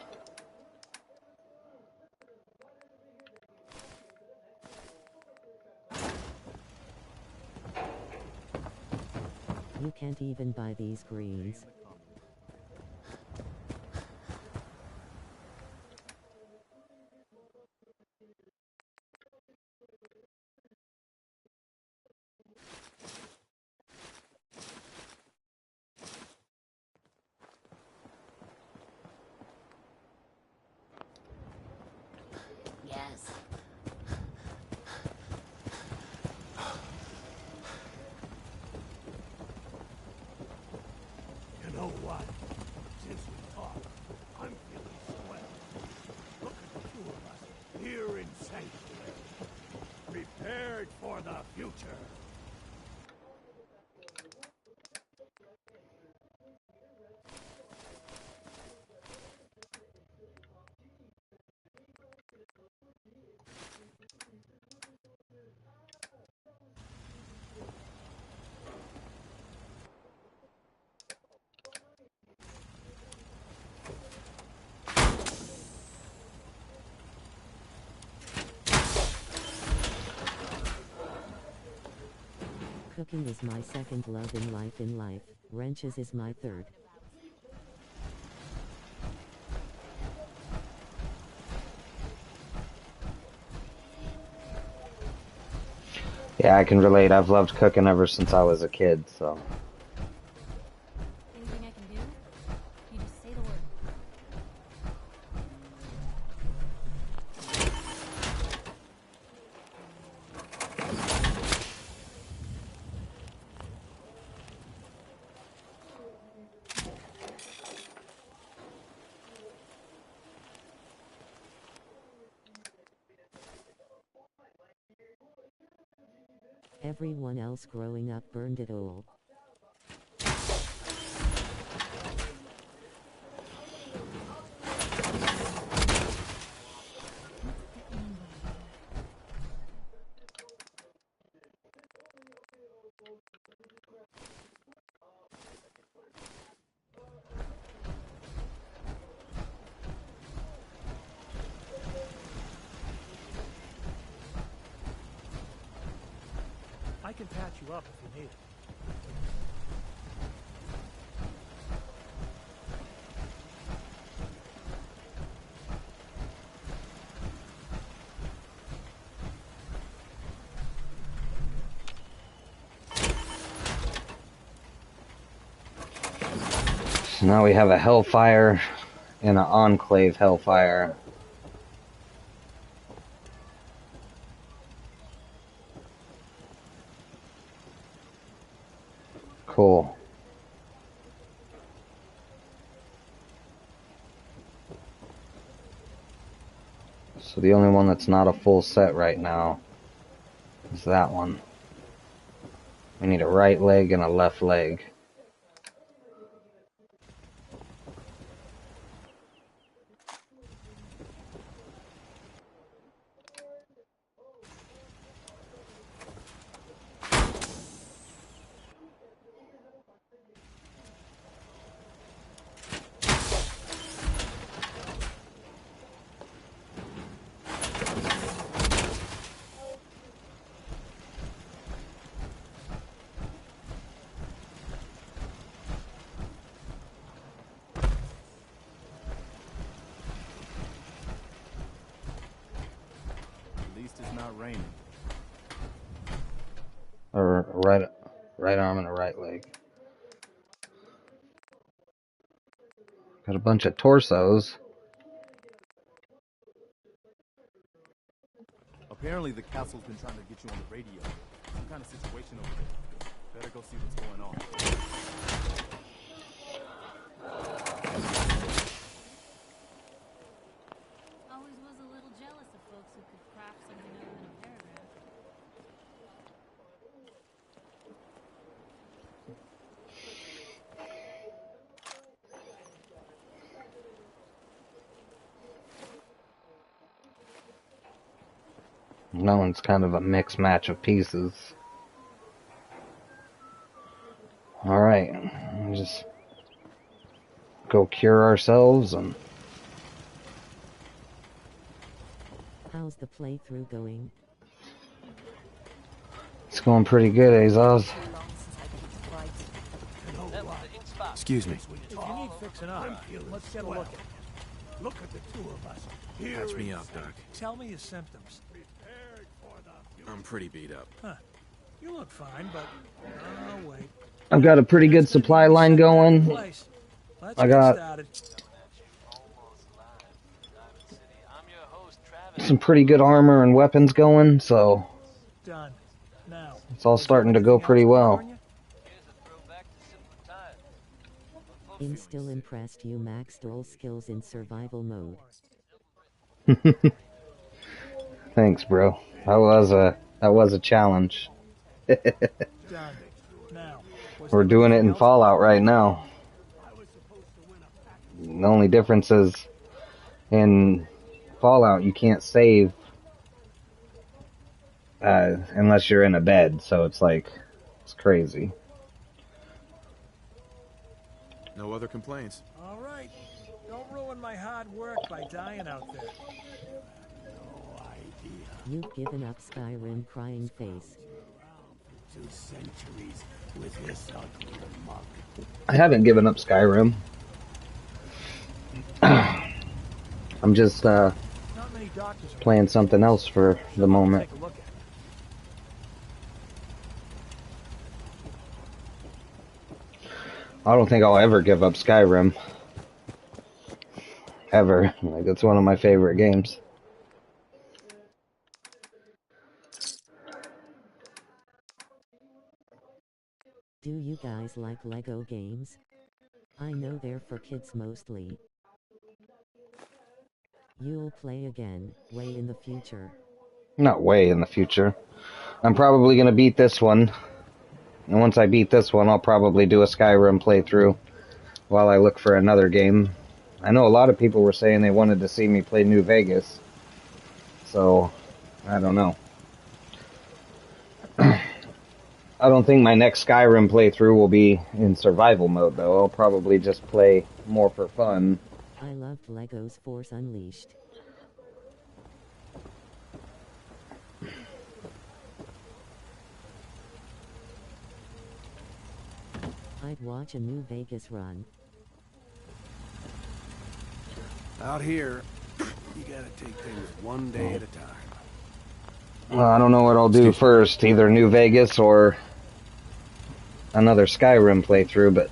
You can't even buy these greens. Yes. You know what? Since we talked, I'm feeling swell. Look at the two of us here in sanctuary, prepared for the future. Cooking is my second love in life. Wrenches is my third. Yeah, I can relate. I've loved cooking ever since I was a kid, so Everyone else growing up burned it all. I can patch you up if you need it. So now we have a Hellfire and an Enclave Hellfire. Cool. So the only one that's not a full set right now is that one. We need a right leg and a left leg. At least it's not raining. Or right arm and a right leg. Got a bunch of torsos. Apparently the castle's been trying to get you on the radio. Some kind of situation over there. Better go see what's going on. Always was a little jealous of folks who could craft something other than a paragraph. That one's kind of a mixed match of pieces. Alright, just go cure ourselves and... How's the playthrough going? It's going pretty good, Azaz. Excuse me. If you need fixing up, let's get a look at it. Look at the two of us. Here Patch me in up, Doc. Tell me your symptoms. I'm pretty beat up. Huh. You look fine, but... Oh, wait. I've got a pretty good supply line going. I got some pretty good armor and weapons going, so Done. Now, it's all starting to go pretty well. I'm still impressed you maxed all skills in survival mode. Thanks, bro. That was a challenge. done. Now, We're doing it in Fallout right now. The only difference is in Fallout you can't save unless you're in a bed, so it's crazy. No other complaints. all right. Don't ruin my hard work by dying out there. You've given up Skyrim, crying face. 2 centuries with this ugly mug. I haven't given up Skyrim. I'm just Not many doctors are playing something else for the moment. take a look at it. I don't think I'll ever give up Skyrim. Ever. Like, it's one of my favorite games. Do you guys like Lego games? I know they're for kids mostly. You'll play again, way in the future. Not way in the future. I'm probably going to beat this one. And once I beat this one, I'll probably do a Skyrim playthrough while I look for another game. I know a lot of people were saying they wanted to see me play New Vegas. So, I don't know. I don't think my next Skyrim playthrough will be in survival mode, though. I'll probably just play more for fun. I loved Lego's Force Unleashed. I'd watch a New Vegas run. Out here, you gotta take things one day at a time. Well, I don't know what I'll do first. Either New Vegas or another Skyrim playthrough, but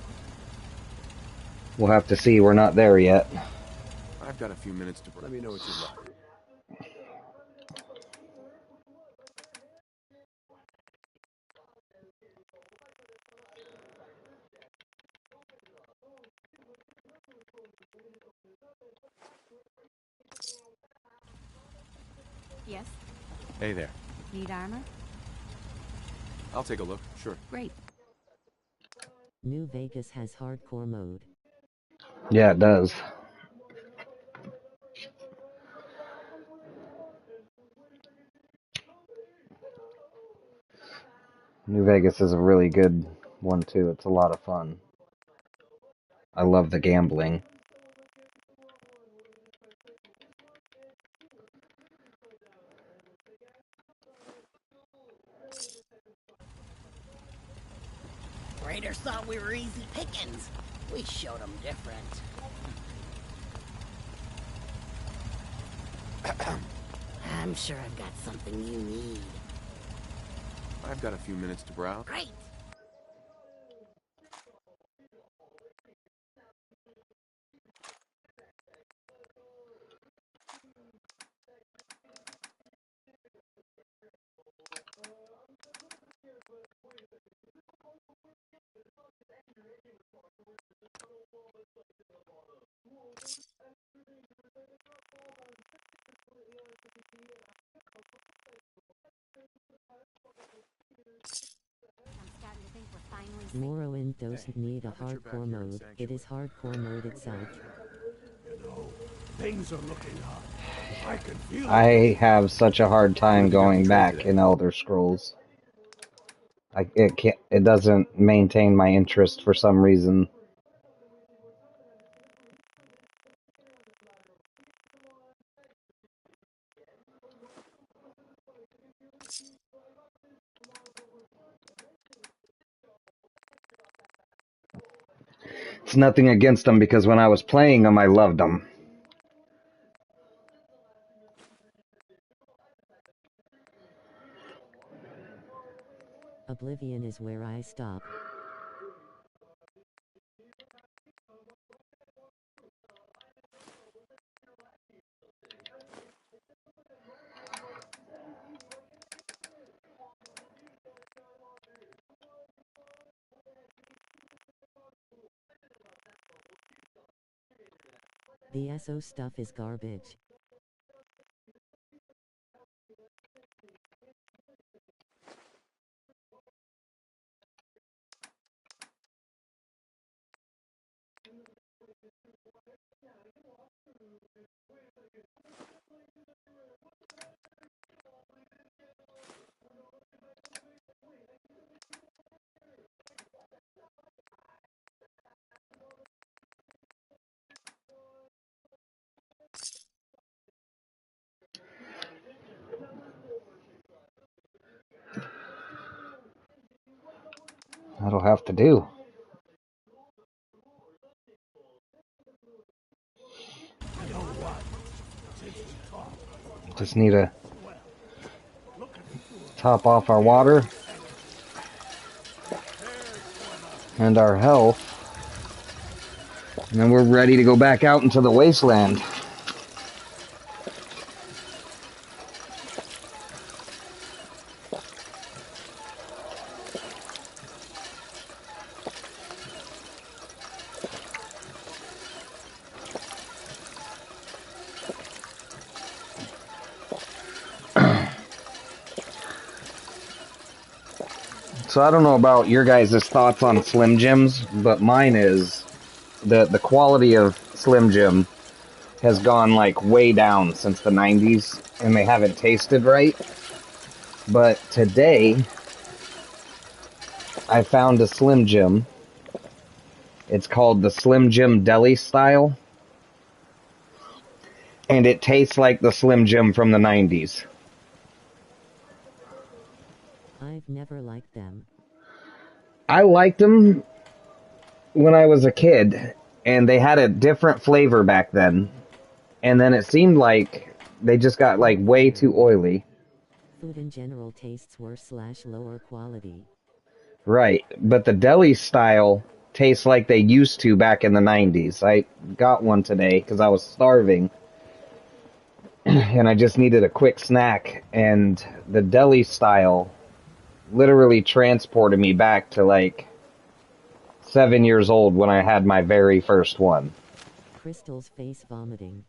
we'll have to see. We're not there yet. I've got a few minutes to... Let me know what you like. Yes? Hey there. Need armor? I'll take a look, sure. Great. New Vegas has hardcore mode. Yeah, it does. New Vegas is a really good one, too. It's a lot of fun. I love the gambling. Raiders thought we were easy pickings. We showed them different. I'm sure I've got something you need. I've got a few minutes to browse. Great! Morrowind doesn't need a hardcore mode, it is hardcore mode itself. You know, things are looking up. I can feel I have such a hard time going back in Elder Scrolls. It doesn't maintain my interest for some reason. It's nothing against them because when I was playing them, I loved them. Oblivion is where I stop. The SO stuff is garbage. That'll have to do. You know what? Since we talked, Just need to top off our water and our health, and then we're ready to go back out into the wasteland. So I don't know about your guys' thoughts on Slim Jims, but mine is the quality of Slim Jim has gone like way down since the 90s, and they haven't tasted right. But today, I found a Slim Jim. It's called the Slim Jim Deli Style, and it tastes like the Slim Jim from the 90s. I've never liked them. I liked them when I was a kid, and they had a different flavor back then. And then it seemed like they just got like way too oily. Food in general tastes worse / lower quality. Right, but the deli style tastes like they used to back in the 90s. I got one today because I was starving, and I just needed a quick snack, and the deli style literally transported me back to like 7 years old when I had my very first one. Crystal's face vomiting.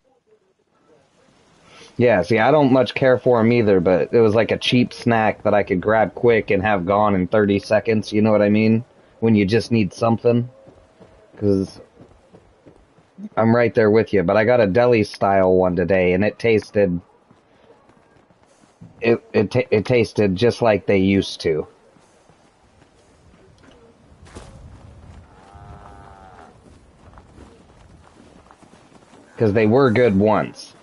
Yeah, see, I don't much care for them either, but it was like a cheap snack that I could grab quick and have gone in 30 seconds, you know what I mean? When you just need something. Because I'm right there with you, but I got a deli-style one today, and it tasted... It tasted just like they used to. Because they were good once.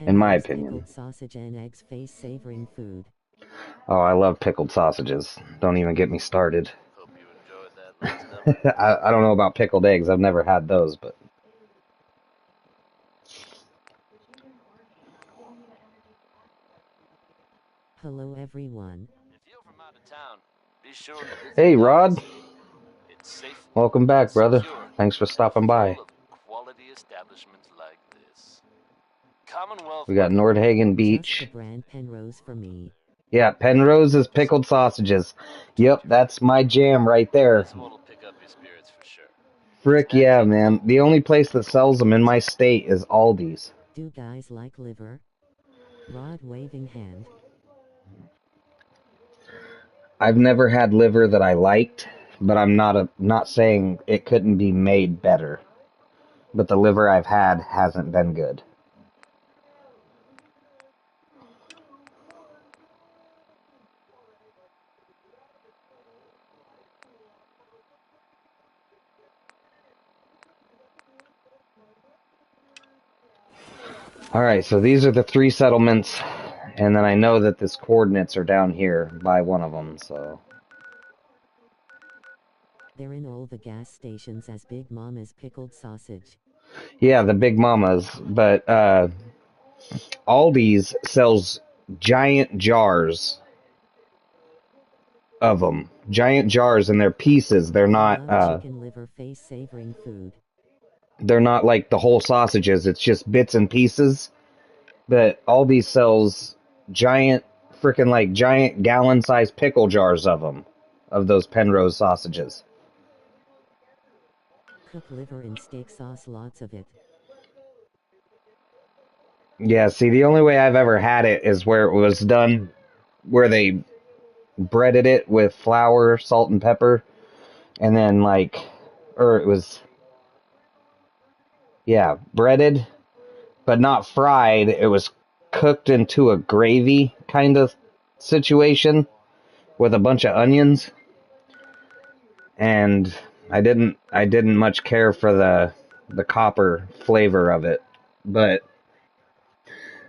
In my opinion. Pickled sausage and eggs face savoring food. Oh, I love pickled sausages. Don't even get me started. Hope you enjoyed that last number. I don't know about pickled eggs. I've never had those, but... Hello everyone. If you're from out of town, be sure to visit Hey, Rod. It's safe. Welcome back, brother. Thanks for stopping by. Quality establishments like this. Commonwealth. We got Nordhagen Beach. Just the brand Penrose for me. Yeah, Penrose's pickled sausages. Yep, that's my jam right there. This one will pick up your spirits for sure. Frick yeah, man. The only place that sells them in my state is Aldi's. Do guys like liver? Rod waving hand. I've never had liver that I liked, but I'm not saying it couldn't be made better. But the liver I've had hasn't been good. Alright, so these are the 3 settlements, and then I know that this coordinates are down here by one of them, so... They're in all the gas stations as Big Mama's pickled sausage. Yeah, the Big Mamas, but Aldi's sells giant jars of them. Giant jars, and they're pieces. They're not... chicken liver face savoring food. They're not like the whole sausages, it's just bits and pieces. But Aldi sells giant gallon-sized pickle jars of them, of those Penrose sausages. Cook liver in steak sauce, lots of it. Yeah, see, the only way I've ever had it is where it was done, where they breaded it with flour, salt, and pepper, and then breaded, but not fried. It was cooked into a gravy kind of situation with a bunch of onions, and I didn't much care for the copper flavor of it, but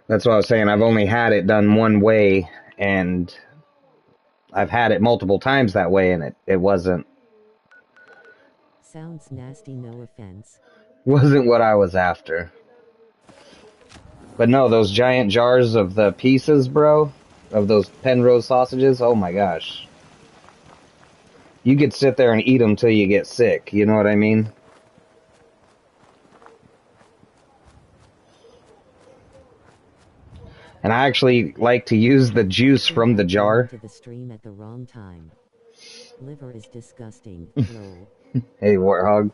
that's what I was saying. I've only had it done one way, and I've had it multiple times that way, and it wasn't... Sounds nasty, no offense. Wasn't what I was after. But no, those giant jars of the pieces, bro, of those Penrose sausages, oh my gosh. You could sit there and eat them till you get sick, you know what I mean? And I actually like to use the juice from the jar. To the stream at the wrong time. Liver is disgusting. Lol. Hey, Warthog.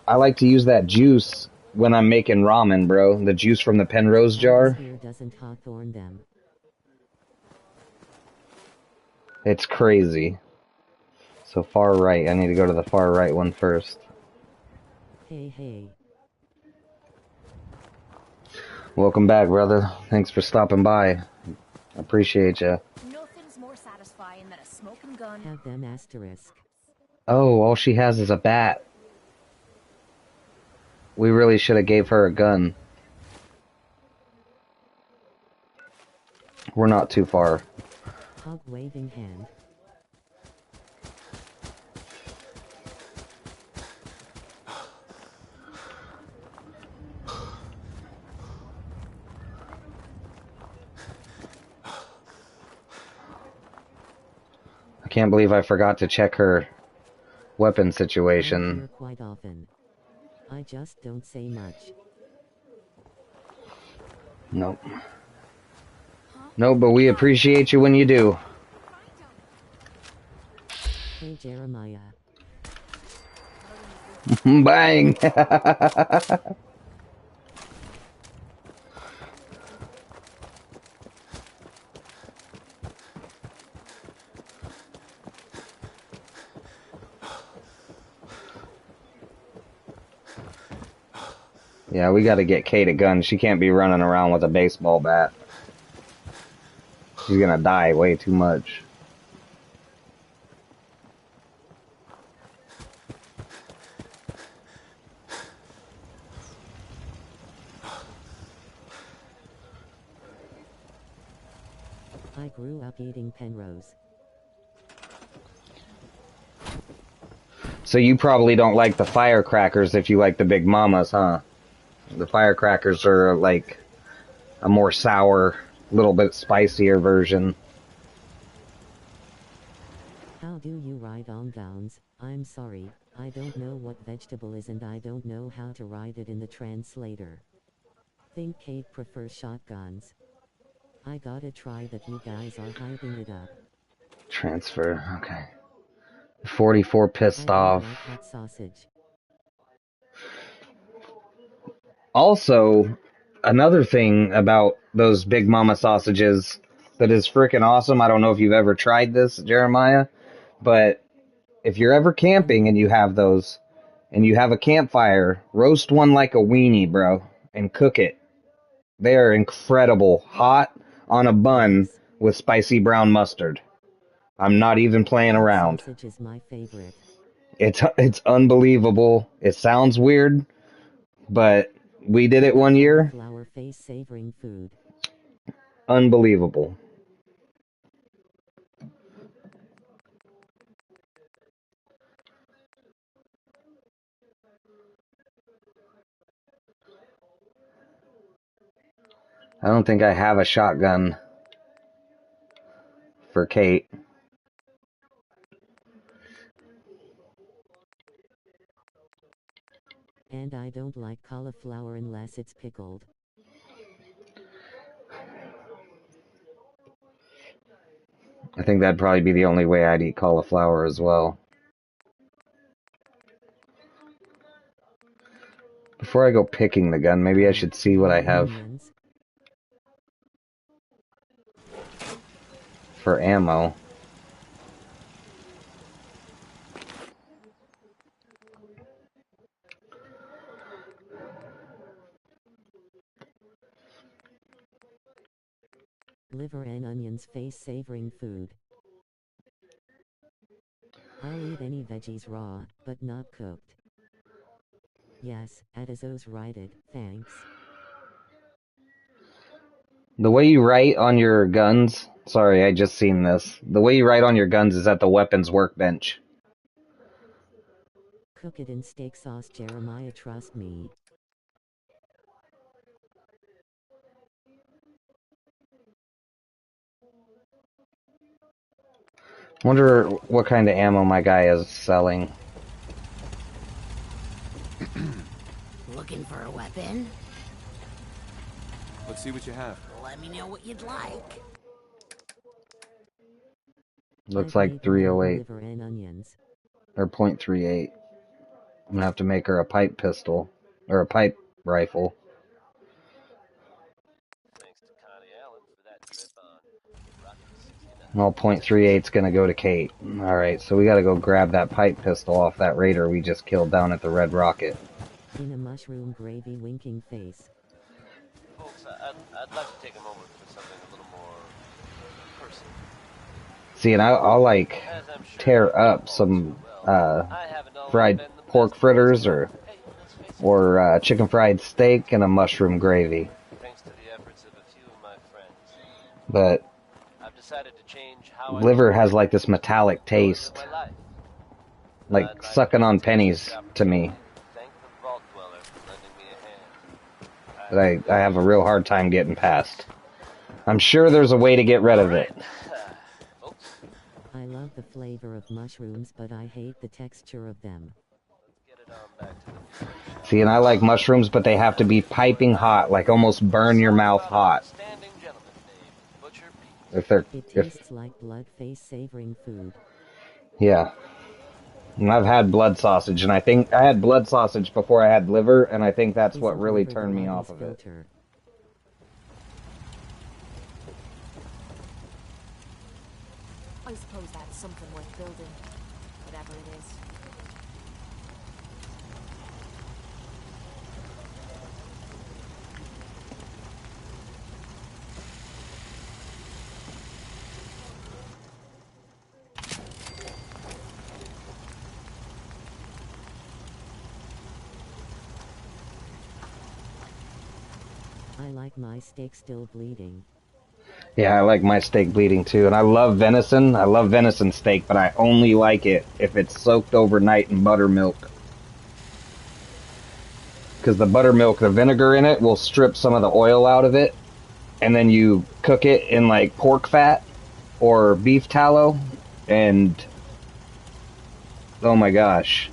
I like to use that juice when I'm making ramen, bro. The juice from the Penrose jar. Atmosphere doesn't hawthorn them. It's crazy. So far right. I need to go to the far right one first. Hey. Welcome back, brother. Thanks for stopping by. I appreciate you. Nothing's more satisfying than a smoking gun. Have them asterisk. Oh, all she has is a bat. We really should have gave her a gun. We're not too far. Hog waving hand. I can't believe I forgot to check her weapon situation. I'm here quite often. I just don't say much. Nope. No, but we appreciate you when you do. Hey Jeremiah. Bang! Yeah, we gotta get Kate a gun. She can't be running around with a baseball bat. She's gonna die way too much. I grew up eating Penrose. So you probably don't like the firecrackers if you like the Big Mamas, huh? The firecrackers are like a more sour, little bit spicier version. How do you ride on gowns? I'm sorry, I don't know what vegetable is and I don't know how to write it in the translator. Think Kate prefers shotguns. I gotta try that, you guys are hyping it up. Transfer, okay. 44 pissed off. Like hot sausage. Also, another thing about those Big Mama sausages that is freaking awesome, I don't know if you've ever tried this, Jeremiah, but if you're ever camping and you have those, and you have a campfire, roast one like a weenie, bro, and cook it. They are incredible. Hot on a bun with spicy brown mustard. I'm not even playing around. Sausage is my favorite. It's unbelievable. It sounds weird, but we did it one year. Flour face savoring food. Unbelievable. I don't think I have a shotgun for Kate. And I don't like cauliflower unless it's pickled. I think that'd probably be the only way I'd eat cauliflower as well. Before I go picking the gun, maybe I should see what I have for ammo. Liver and onions face savoring food. I'll eat any veggies raw, but not cooked. Yes, Adazos righted, thanks. The way you write on your guns, sorry, I just seen this. The way you write on your guns is at the weapons workbench. Cook it in steak sauce, Jeremiah, trust me. Wonder what kind of ammo my guy is selling. Looking for a weapon? Let's see what you have. Let me know what you'd like. Looks like 308. Liver and onions. Or .38. I'm gonna have to make her a pipe pistol. Or a pipe rifle. Thanks to Connie Allen for that trip on Rocket 69. All .38's gonna go to Kate. Alright, so we gotta go grab that pipe pistol off that raider we just killed down at the Red Rocket. In a mushroom gravy winking face. Folks, I'd like to take a moment for something a little more personal. See, and I'll like As I'm sure tear you up know some I haven't always fried been the pork best fritters Hey, let's face it. or chicken fried steak and a mushroom gravy. Thanks to the efforts of a few of my friends, But I've decided to change how I liver has like this metallic live taste, my life. like I'd like sucking on to take pennies this to me. opportunity to thank the Vault Dweller for lending me a hand. That I have a real hard time getting past. I'm sure there's a way to get rid of it. Folks, I love the flavor of mushrooms, but I hate the texture of them. let's get it on back to the beginning. See, and I like mushrooms, but they have to be piping hot, like almost burn your mouth hot. Standing gentleman named Butcher Pete. If they're, It if, tastes like blood face savoring food. yeah. And I've had blood sausage, and I think I had blood sausage before I had liver, and I think that's what Isn't really liver the turned me body's off of it. filter? I suppose that's something worth building. Whatever it is. I like my steak still bleeding. Yeah, I like my steak bleeding too, and I love venison. I love venison steak, but I only like it if it's soaked overnight in buttermilk. Because the buttermilk, the vinegar in it will strip some of the oil out of it, and then you cook it in like pork fat or beef tallow, and oh my gosh.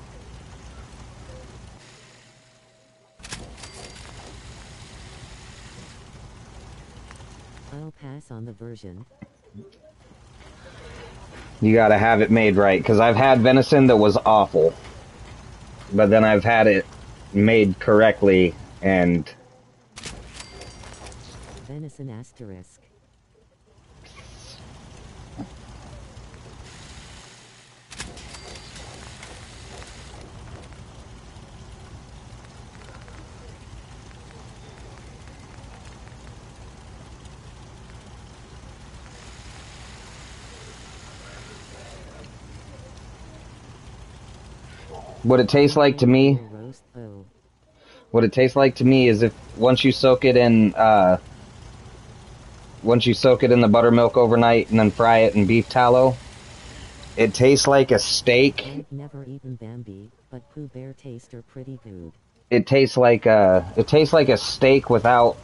I'll pass on the version. You gotta have it made right, because I've had venison that was awful. But then I've had it made correctly, and Venison asterisk. what it tastes like to me, Roast O. what it tastes like to me is if once you soak it in the buttermilk overnight and then fry it in beef tallow, it tastes like a steak. I've never eaten Bambi, but Pooh Bear taste are pretty good. It tastes like a steak without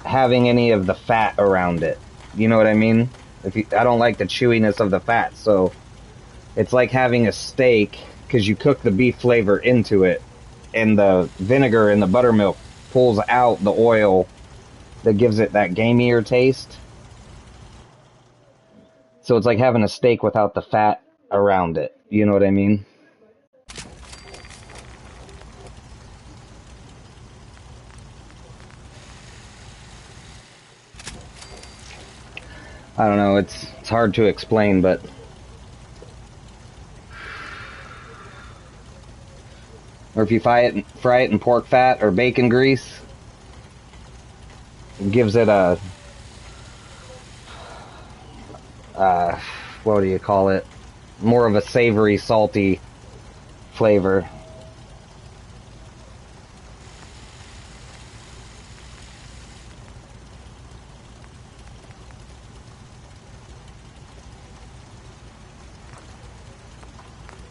having any of the fat around it. You know what I mean? I don't like the chewiness of the fat, so it's like having a steak because you cook the beef flavor into it, and the vinegar and the buttermilk pulls out the oil that gives it that gamier taste. So it's like having a steak without the fat around it. You know what I mean? I don't know, it's hard to explain, but or if you fry it in pork fat or bacon grease, it gives it a what do you call it? More of a savory, salty flavor.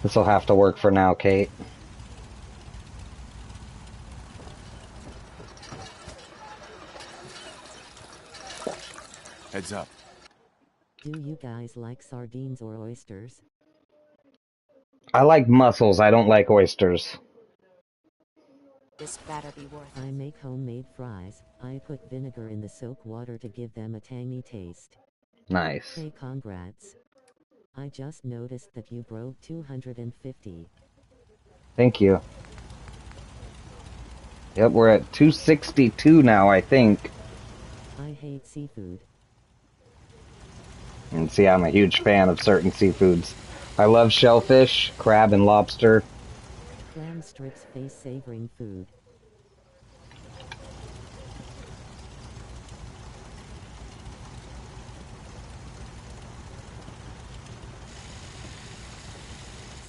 This will have to work for now, Kate. Heads up. Do you guys like sardines or oysters? I like mussels, I don't like oysters. This better be worth it. I make homemade fries. I put vinegar in the soap water to give them a tangy taste. Nice. Hey, congrats. I just noticed that you broke 250. Thank you. Yep, we're at 262 now, I think. I hate seafood. And see, I'm a huge fan of certain seafoods. I love shellfish, crab, and lobster. Clam strips face-savoring food.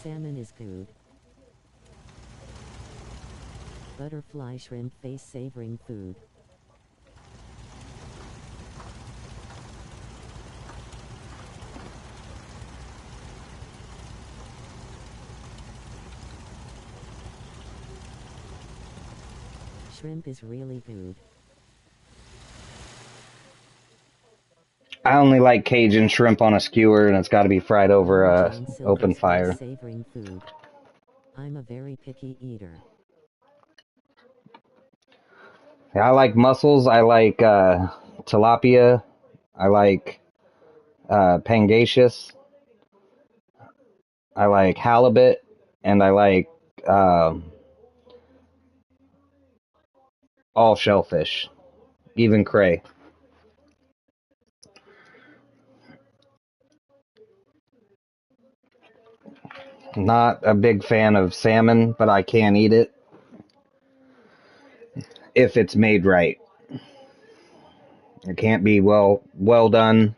Salmon is good. Butterfly shrimp face-savoring food. Shrimp is really good. I only like Cajun shrimp on a skewer, and it's got to be fried over Long John open Silver's fire. face-savoring food. I'm a very picky eater. Yeah, I like mussels. I like tilapia. I like pangasius. I like halibut, and I like all shellfish, even cray. Not a big fan of salmon, but I can eat it if it's made right. It can't be well done,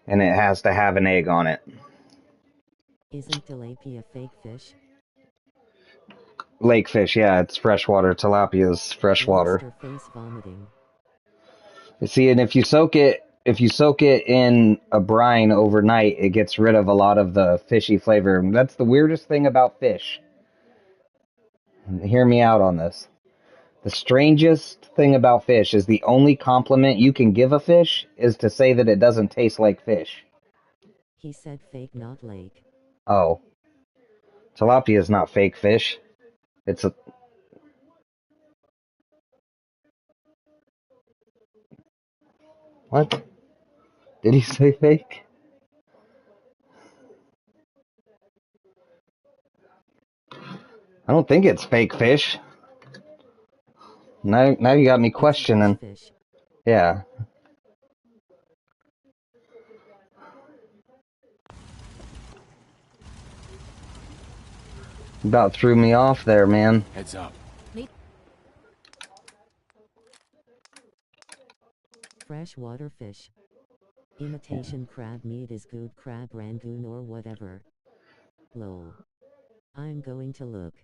and it has to have an egg on it. Isn't tilapia fake fish? Lake fish, yeah, it's freshwater. Tilapia's freshwater. Lobster face vomiting. You see, and if you soak it in a brine overnight, it gets rid of a lot of the fishy flavor. And that's the weirdest thing about fish. Hear me out on this. The strangest thing about fish is the only compliment you can give a fish is to say that it doesn't taste like fish. He said fake, not lake. Oh. Tilapia is not fake fish. It's a... What? Did he say fake? I don't think it's fake fish. Now you got me questioning. Fish. Yeah. About threw me off there, man. Heads up. Freshwater fish. Imitation crab meat is good, crab rangoon or whatever. Lol. I'm going to look.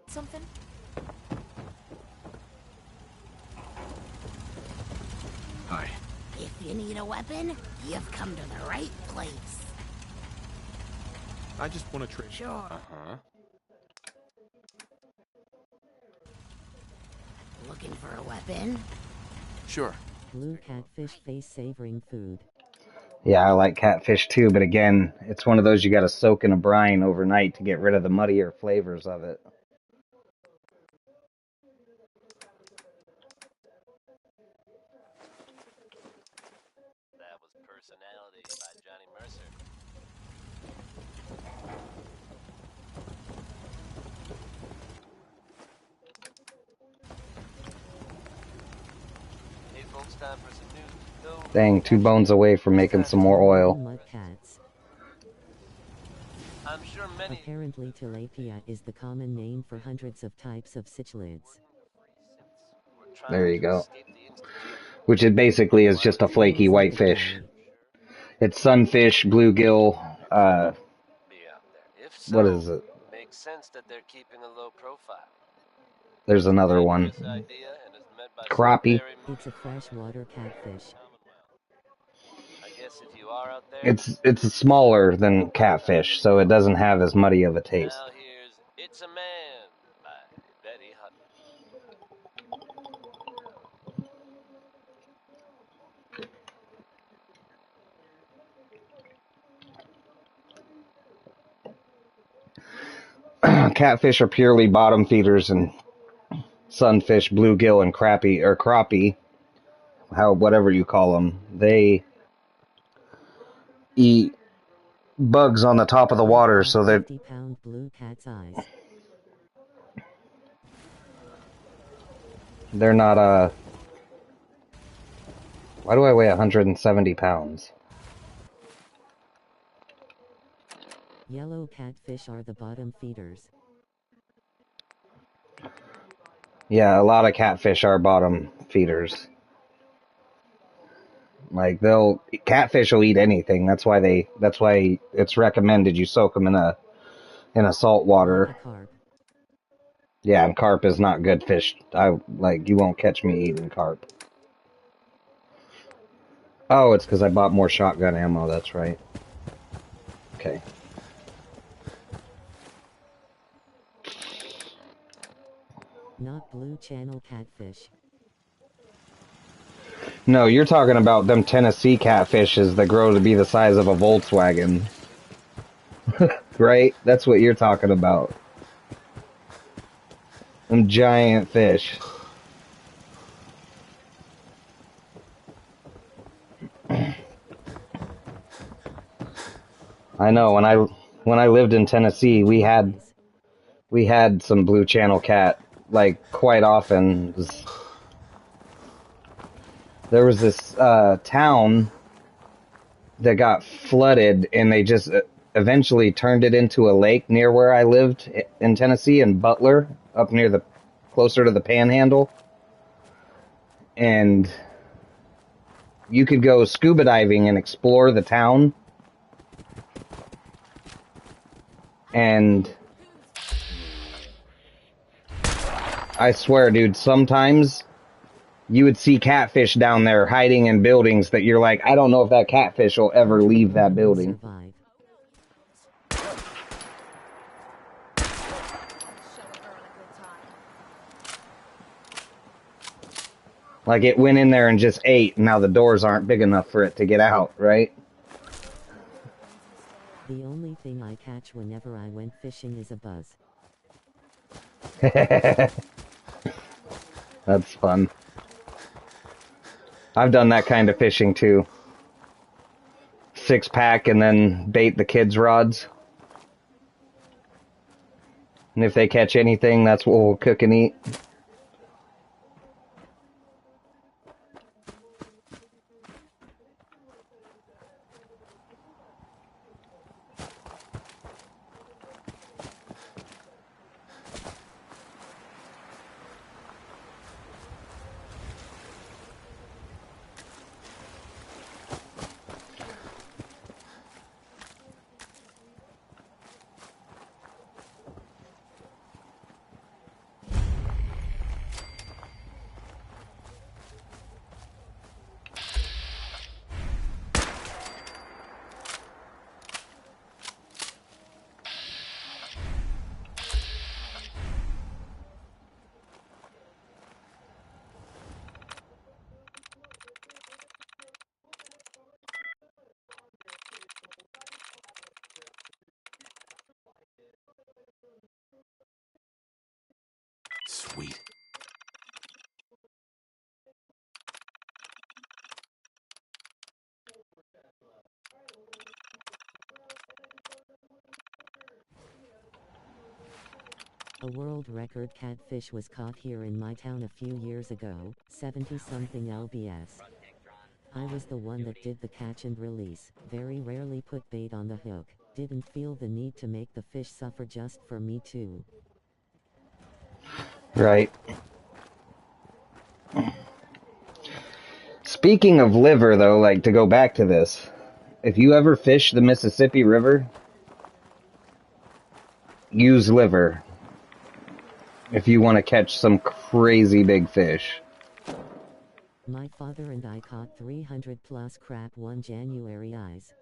Something? Hi. If you need a weapon, you've come to the right place. I just want to trade. Sure. Uh-huh. Looking for a weapon? Sure. Blue catfish face-savoring food. Yeah, I like catfish too, but again, it's one of those you gotta soak in a brine overnight to get rid of the muddier flavors of it. That was Personality by Johnny Mercer. Hey folks, time for some news. Dang, 2 bones away from making some more oil. Mud cats. I'm sure many. Apparently tilapia is the common name for hundreds of types of cichlids. There you go. Which it basically is just a flaky white fish. It's sunfish, bluegill, If so, what is it? makes sense that they're keeping a low profile. There's another one. Crappie. It's a freshwater catfish. I guess if you are out there, It's smaller than catfish, so it doesn't have as muddy of a taste. now here's It's a Man by Betty Hutton. Catfish are purely bottom feeders, and sunfish, bluegill, and crappie, whatever you call them. They eat bugs on the top of the water, so that 50-pound blue cat's eyes. they're not, why do I weigh 170 pounds? Yellow catfish are the bottom feeders. Yeah, a lot of catfish are bottom feeders. Like, catfish will eat anything. That's why it's recommended you soak them in a salt water. Like a carp. Yeah, and carp is not good fish. You won't catch me eating carp. Oh, it's because I bought more shotgun ammo, that's right. Okay. Not blue channel catfish. No, you're talking about them Tennessee catfishes that grow to be the size of a Volkswagen. Right? That's what you're talking about. Them giant fish. I know, when I lived in Tennessee, we had some blue channel cat, like, quite often. There was this town that got flooded, and they just eventually turned it into a lake near where I lived in Tennessee, in Butler, up near closer to the Panhandle. And you could go scuba diving and explore the town. And I swear, dude, sometimes you would see catfish down there hiding in buildings that you're like, I don't know if that catfish will ever leave that building. Survive. Like, it went in there and just ate, and now the doors aren't big enough for it to get out, right? The only thing I catch whenever I went fishing is a buzz. That's fun. I've done that kind of fishing too. 6-pack and then bait the kids' rods. And if they catch anything, that's what we'll cook and eat. Sweet. A world record catfish was caught here in my town a few years ago, 70-something lbs. I was the one that did the catch and release, very rarely put bait on the hook, didn't feel the need to make the fish suffer just for me too. Right. Speaking of liver, though, like, to go back to this, if you ever fish the Mississippi River, use liver if you want to catch some crazy big fish. My father and I caught 300 plus crap one January eyes.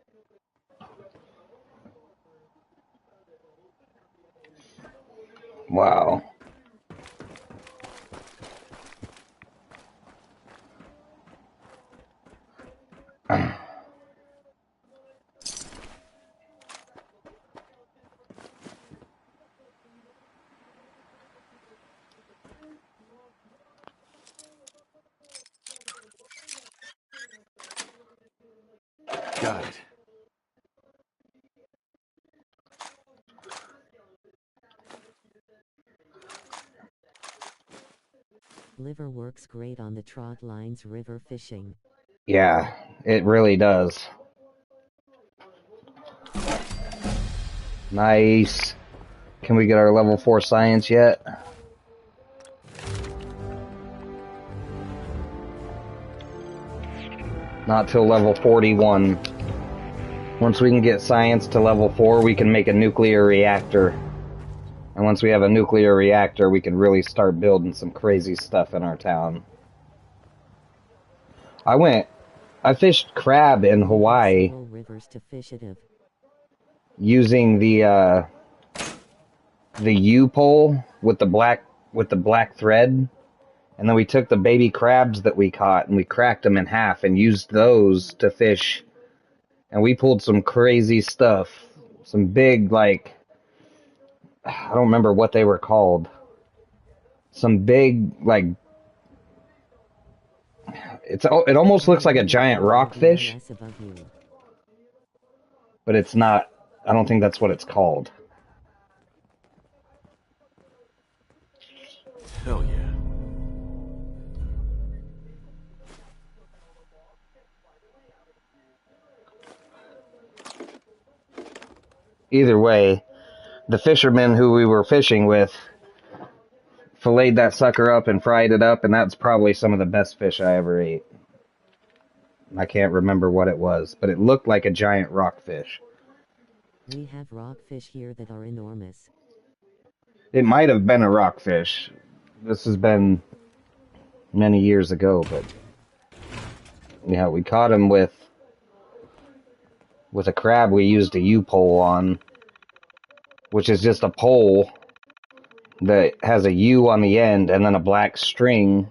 Wow. got it. Liver works great on the trot lines river fishing. Yeah, it really does. Nice. Can we get our level 4 science yet? Not till level 41. Once we can get science to level 4, we can make a nuclear reactor. And once we have a nuclear reactor, we can really start building some crazy stuff in our town. I fished crab in Hawaii Rivers to fish it of. using the U-pole with the black thread. And then we took the baby crabs that we caught and we cracked them in half and used those to fish. And we pulled some crazy stuff. Some big, like, I don't remember what they were called. Some big, like, it almost looks like a giant rockfish. But it's not, I don't think that's what it's called. Hell yeah. Either way, the fishermen who we were fishing with filleted that sucker up and fried it up, and that's probably some of the best fish I ever ate. I can't remember what it was, but it looked like a giant rockfish. We have rockfish here that are enormous. It might have been a rockfish. This has been many years ago, but yeah, we caught him with a crab we used a U-pole on, which is just a pole that has a U on the end and then a black string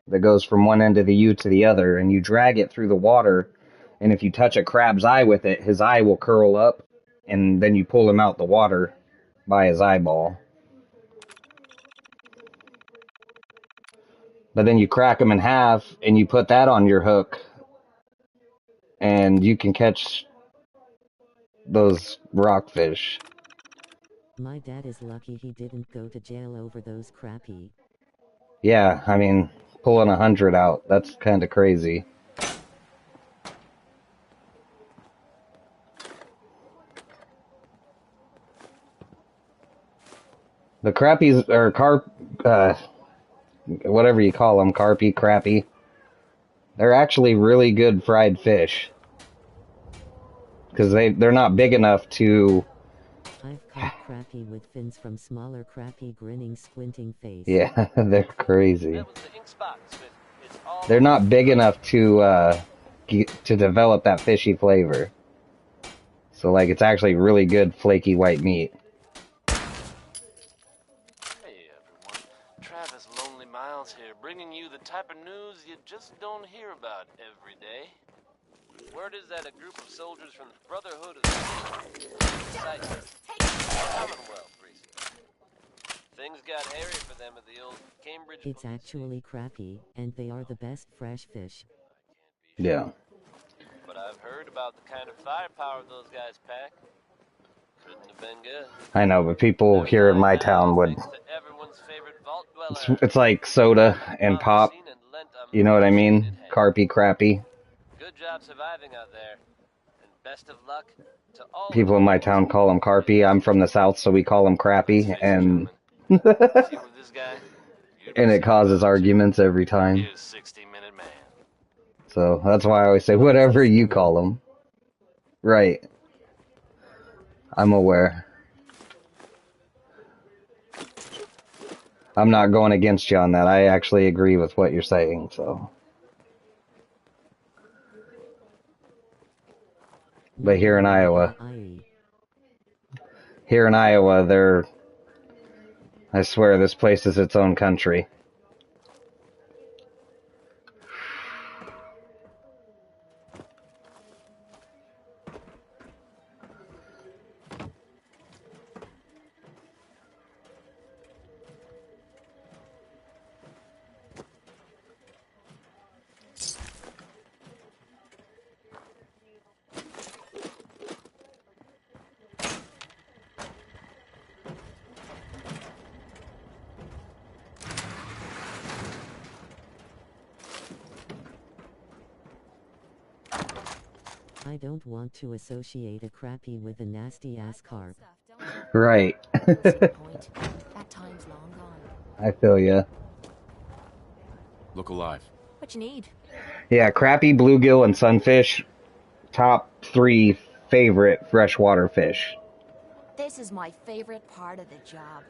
that goes from one end of the U to the other, and you drag it through the water, and if you touch a crab's eye with it, his eye will curl up, and then you pull him out the water by his eyeball. But then you crack him in half, and you put that on your hook, and you can catch those rockfish. My dad is lucky he didn't go to jail over those crappie. Yeah, I mean, pulling 100 out, that's kind of crazy. The crappies, or whatever you call them, carpy, crappie, they're actually really good fried fish. Because they're not big enough to... I've caught crappie with fins from smaller crappie grinning, squinting face. Yeah, they're crazy. They're not big enough to develop that fishy flavor. So, like, it's actually really good flaky white meat. Hey everyone, Travis Lonely Miles here, bringing you the type of news you just don't hear about every day. Word is that a group of soldiers from the Brotherhood of Commonwealth recently. Things got hairy for them at the old Cambridge. It's actually crappie, and they are the best fresh fish. Yeah. But I've heard about the kind of firepower those guys pack. Couldn't have been good. I know, but people here in my town would... It's like soda and pop. You know what I mean? Carpy, crappy. Good job surviving out there. And best of luck to all. People in my town call them carpy. I'm from the south, so we call them crappy, and... and it causes arguments every time. So, that's why I always say, whatever you call them. Right. I'm aware. I'm not going against you on that. I actually agree with what you're saying, so... But here in Iowa, I swear this place is its own country. I don't want to associate a crappie with a nasty-ass carp. Right. Point. That time's long gone. I feel ya. Look alive. What you need? Yeah, crappie, bluegill, and sunfish, top 3 favorite freshwater fish. This is my favorite part of the job.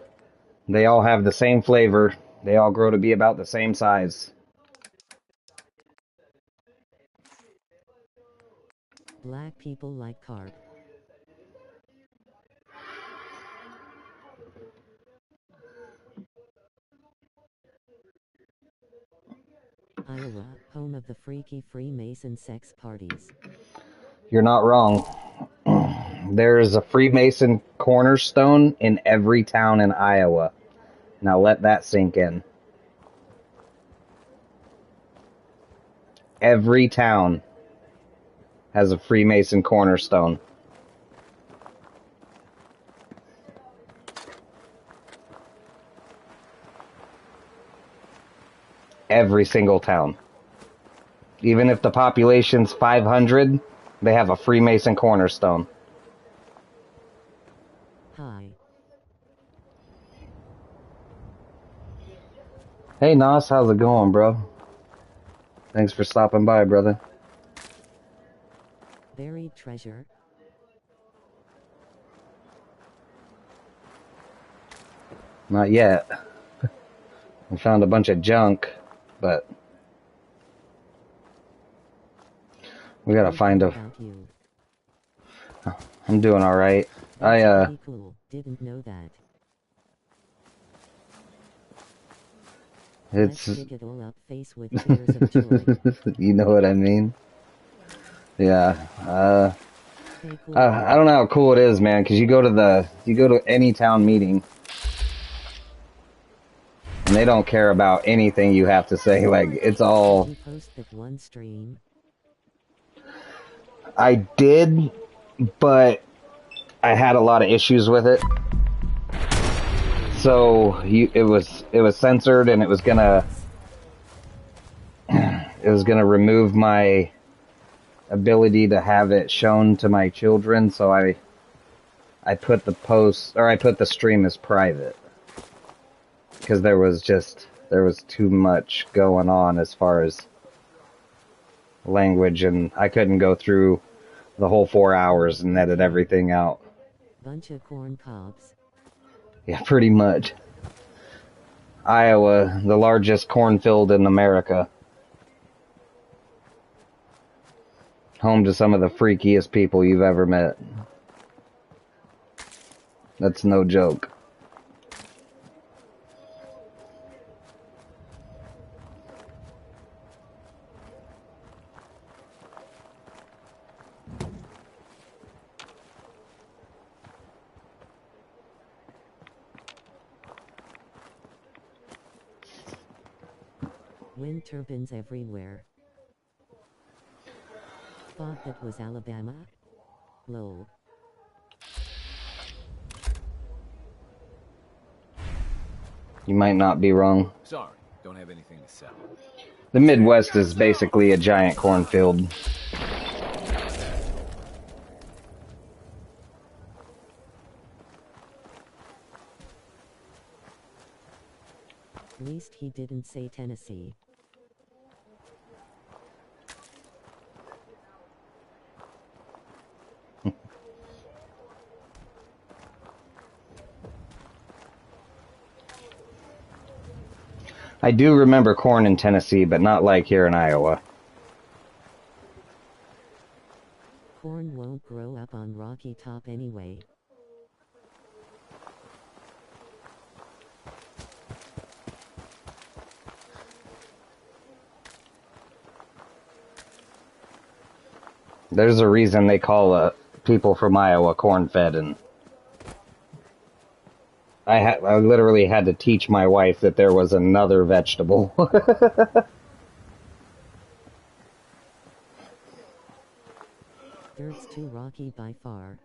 They all have the same flavor. They all grow to be about the same size. Black people like carp. Iowa, home of the freaky Freemason sex parties. You're not wrong. There is a Freemason cornerstone in every town in Iowa. Now let that sink in. Every town has a Freemason cornerstone. Every single town. Even if the population's 500, they have a Freemason cornerstone. Hi. Hey Nos, how's it going, bro? Thanks for stopping by, brother. Buried treasure. Not yet. I found a bunch of junk, but we gotta find a... I'm doing alright. Cool. Didn't know that. It's... Let's dig it all up face with tears of joy. You know what I mean? Yeah. I don't know how cool it is, man, because you go to any town meeting, and they don't care about anything you have to say. Like, it's all... Did you post that one stream? I did, but I had a lot of issues with it. So it was censored, and it was gonna remove my ability to have it shown to my children. So I put the stream as private because there was too much going on as far as language, and I couldn't go through the whole 4 hours and edit everything out. Bunch of corn cobs. Yeah, pretty much. Iowa, the largest cornfield in America. Home to some of the freakiest people you've ever met. That's no joke. Wind turbines everywhere. Thought that was Alabama? Lol. You might not be wrong. Sorry, don't have anything to sell. The Midwest is basically a giant cornfield. At least he didn't say Tennessee. I do remember corn in Tennessee, but not like here in Iowa. Corn won't grow up on Rocky Top anyway. There's a reason they call people from Iowa corn-fed, and I literally had to teach my wife that there was another vegetable. Dirt's too rocky by far.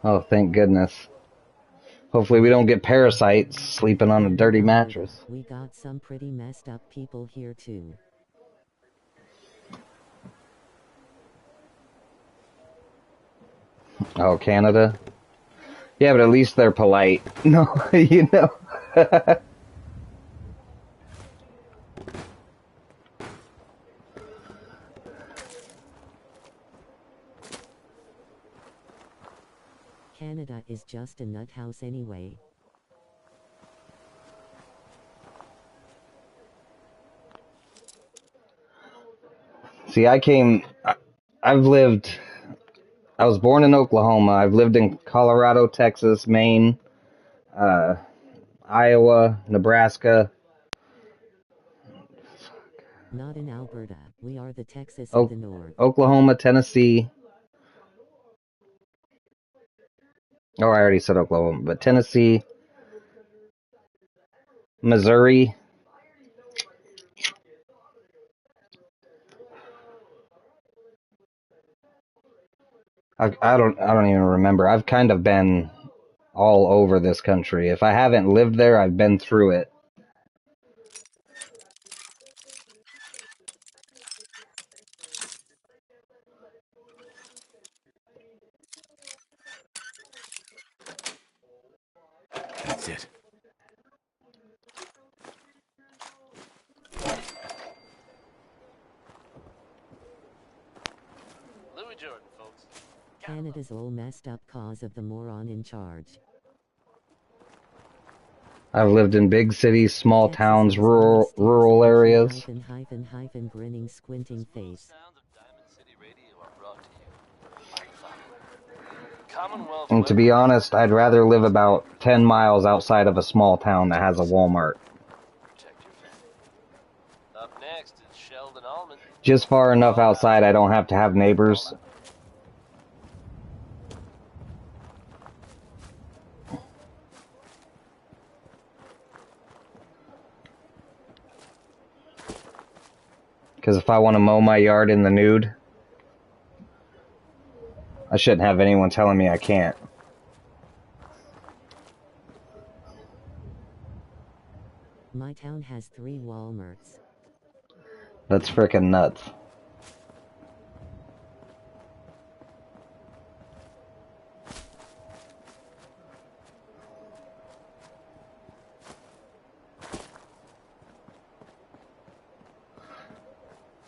Oh, thank goodness. Hopefully we don't get parasites sleeping on a dirty mattress. We got some pretty messed up people here too. Oh, Canada? Yeah, but at least they're polite. No, you know. Canada is just a nut house anyway. See, I was born in Oklahoma. I've lived in Colorado, Texas, Maine, uh, Iowa, Nebraska. Not in Alberta. We are the Texas of the North. Oklahoma, Tennessee. Oh, I already said Oklahoma, but Tennessee, Missouri. I don't even remember. I've kind of been all over this country. If I haven't lived there, I've been through it. That's it. Louis Jordan, folks. Canada's all messed up cause of the moron in charge. I've lived in big cities, small Texas towns, is only states rural areas. Grinning, squinting face. Sounds of Diamond City Radio are brought to you by Commonwealth. And to be honest, I'd rather live about 10 miles outside of a small town that has a Walmart. Protect your family. Up next is Sheldon Allman. Just far enough outside I don't have to have neighbors. Because if I want to mow my yard in the nude, I shouldn't have anyone telling me I can't. My town has 3 Walmarts. That's frickin' nuts.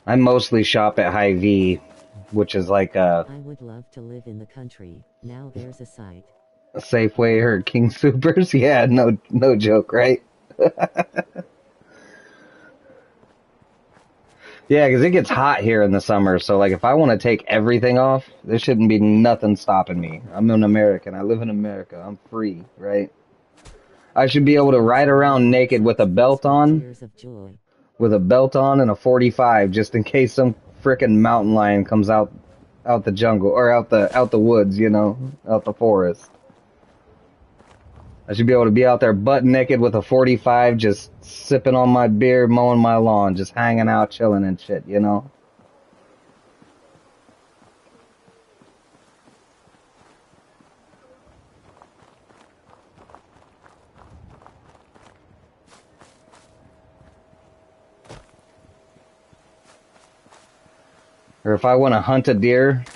I mostly shop at Hy-Vee, which is like a... I would love to live in the country. Now there's a site. A Safeway or King Soopers? Yeah, no joke, right? Yeah, because it gets hot here in the summer, so like if I want to take everything off, there shouldn't be nothing stopping me. I'm an American. I live in America. I'm free, right? I should be able to ride around naked with a belt on. With a belt on and a 45, just in case some frickin' mountain lion comes out the jungle or out the woods, you know, out the forest. I should be able to be out there butt naked with a 45, just sipping on my beer, mowing my lawn, just hanging out, chilling and shit, you know? Or if I want to hunt a deer,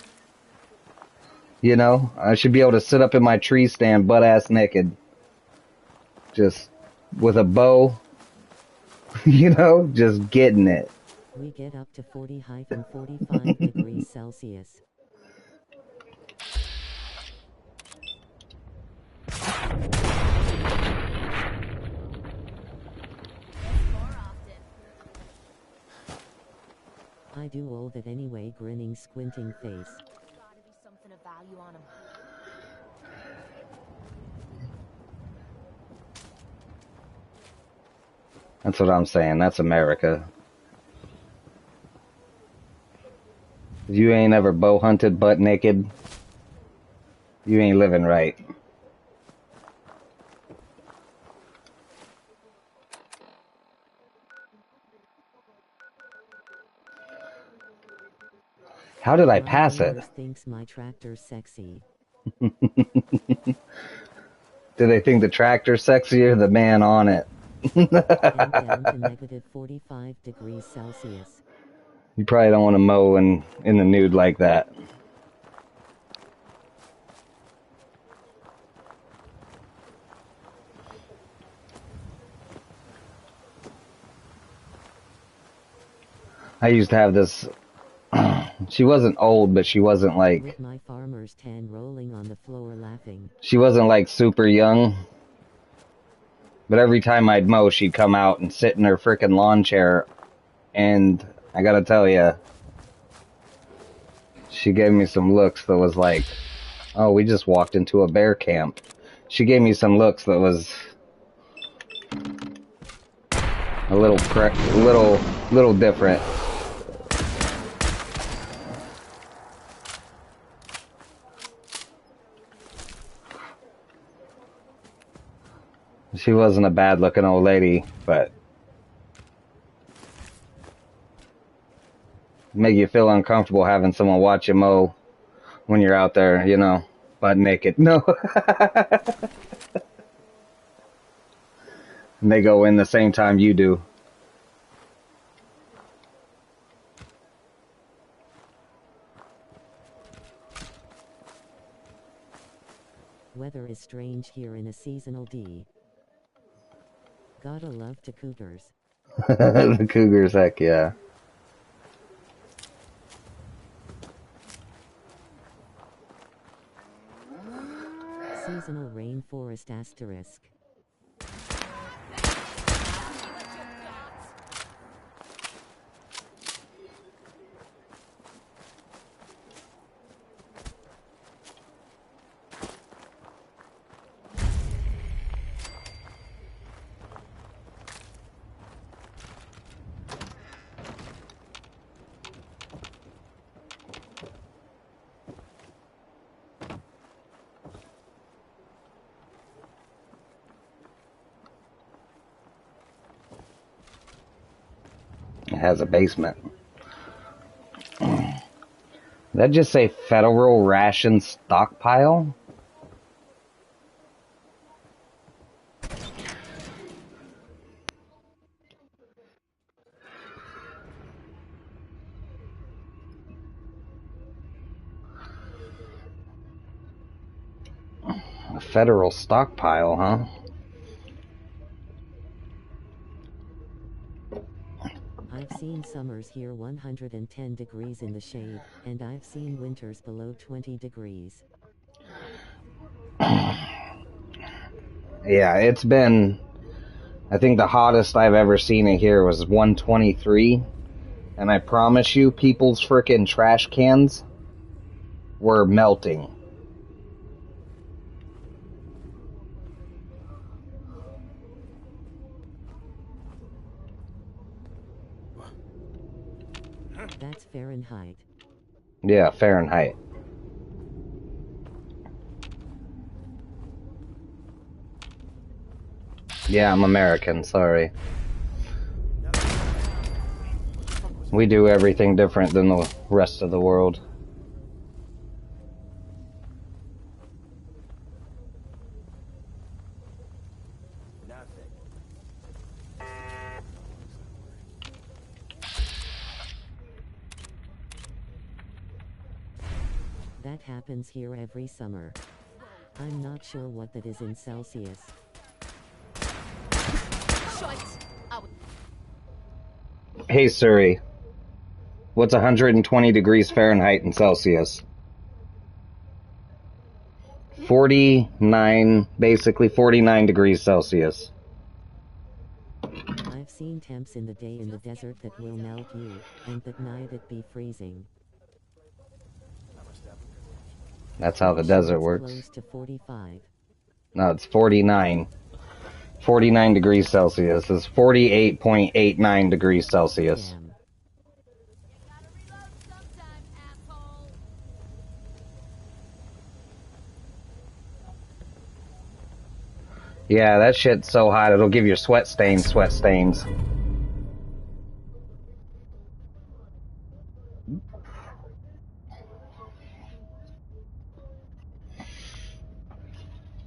you know, I should be able to sit up in my tree stand butt-ass naked. Just with a bow, you know, just getting it. We get up to 40-45 degrees Celsius. I do all that anyway, grinning, squinting face. Gotta be something of value on him. That's what I'm saying. That's America. If you ain't ever bow hunted butt naked, you ain't living right. How did I pass it? Thinks my tractor's sexy. Do they think the tractor's sexier or the man on it? And down to negative 45 degrees Celsius. You probably don't want to mow in the nude like that. I used to have this. She wasn't old, but she wasn't like. With my farmer's tan rolling on the floor laughing. She wasn't like super young. But every time I'd mow, she'd come out and sit in her frickin' lawn chair. And I gotta tell you, she gave me some looks that was like, oh, we just walked into a bear camp. She gave me some looks that was a little different. She wasn't a bad-looking old lady, but make you feel uncomfortable having someone watch you mow when you're out there, you know, butt naked. No. And they go in the same time you do. Weather is strange here in a seasonal D. Gotta love the cougars. The cougars, heck yeah. Seasonal rainforest asterisk. It has a basement. Did that just say federal ration stockpile? A federal stockpile, huh? I've seen summers here 110 degrees in the shade, and I've seen winters below 20 degrees. Yeah, it's been, I think the hottest I've ever seen it here was 123. And I promise you, people's frickin' trash cans were melting. That's Fahrenheit. Yeah, Fahrenheit. Yeah, I'm American, sorry. We do everything different than the rest of the world. That happens here every summer. I'm not sure what that is in Celsius. Hey Suri, what's 120 degrees Fahrenheit in Celsius? 49, basically 49 degrees Celsius. I've seen temps in the day in the desert that will melt you, and at night it be freezing. That's how the desert works. Close to 45. No, it's 49. 49 degrees Celsius is 48.89 degrees Celsius. Damn. Yeah, that shit's so hot it'll give you sweat stains.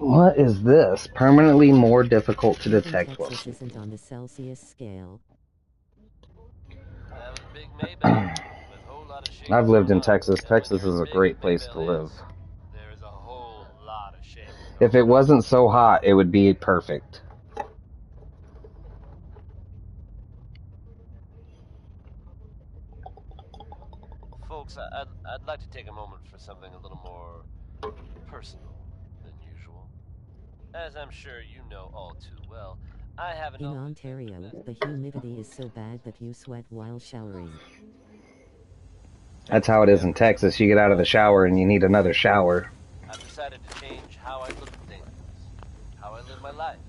What is this? Permanently more difficult to Even detect. Texas isn't on the Celsius scale. That was Big Maybell, with a whole lot of shame I've lived going in on. Texas. And when Texas you're is as a big as great place to Maybell live. is, there is a whole lot of shaming If going it on. wasn't so hot, it would be perfect. Folks, I'd like to take a moment for something a little more personal than usual. As I'm sure you know all too well, I haven't In always Ontario, the humidity is so bad that you sweat while showering. That's how it is in Texas. You get out of the shower and you need another shower. I've decided to change how I look at things, how I live my life.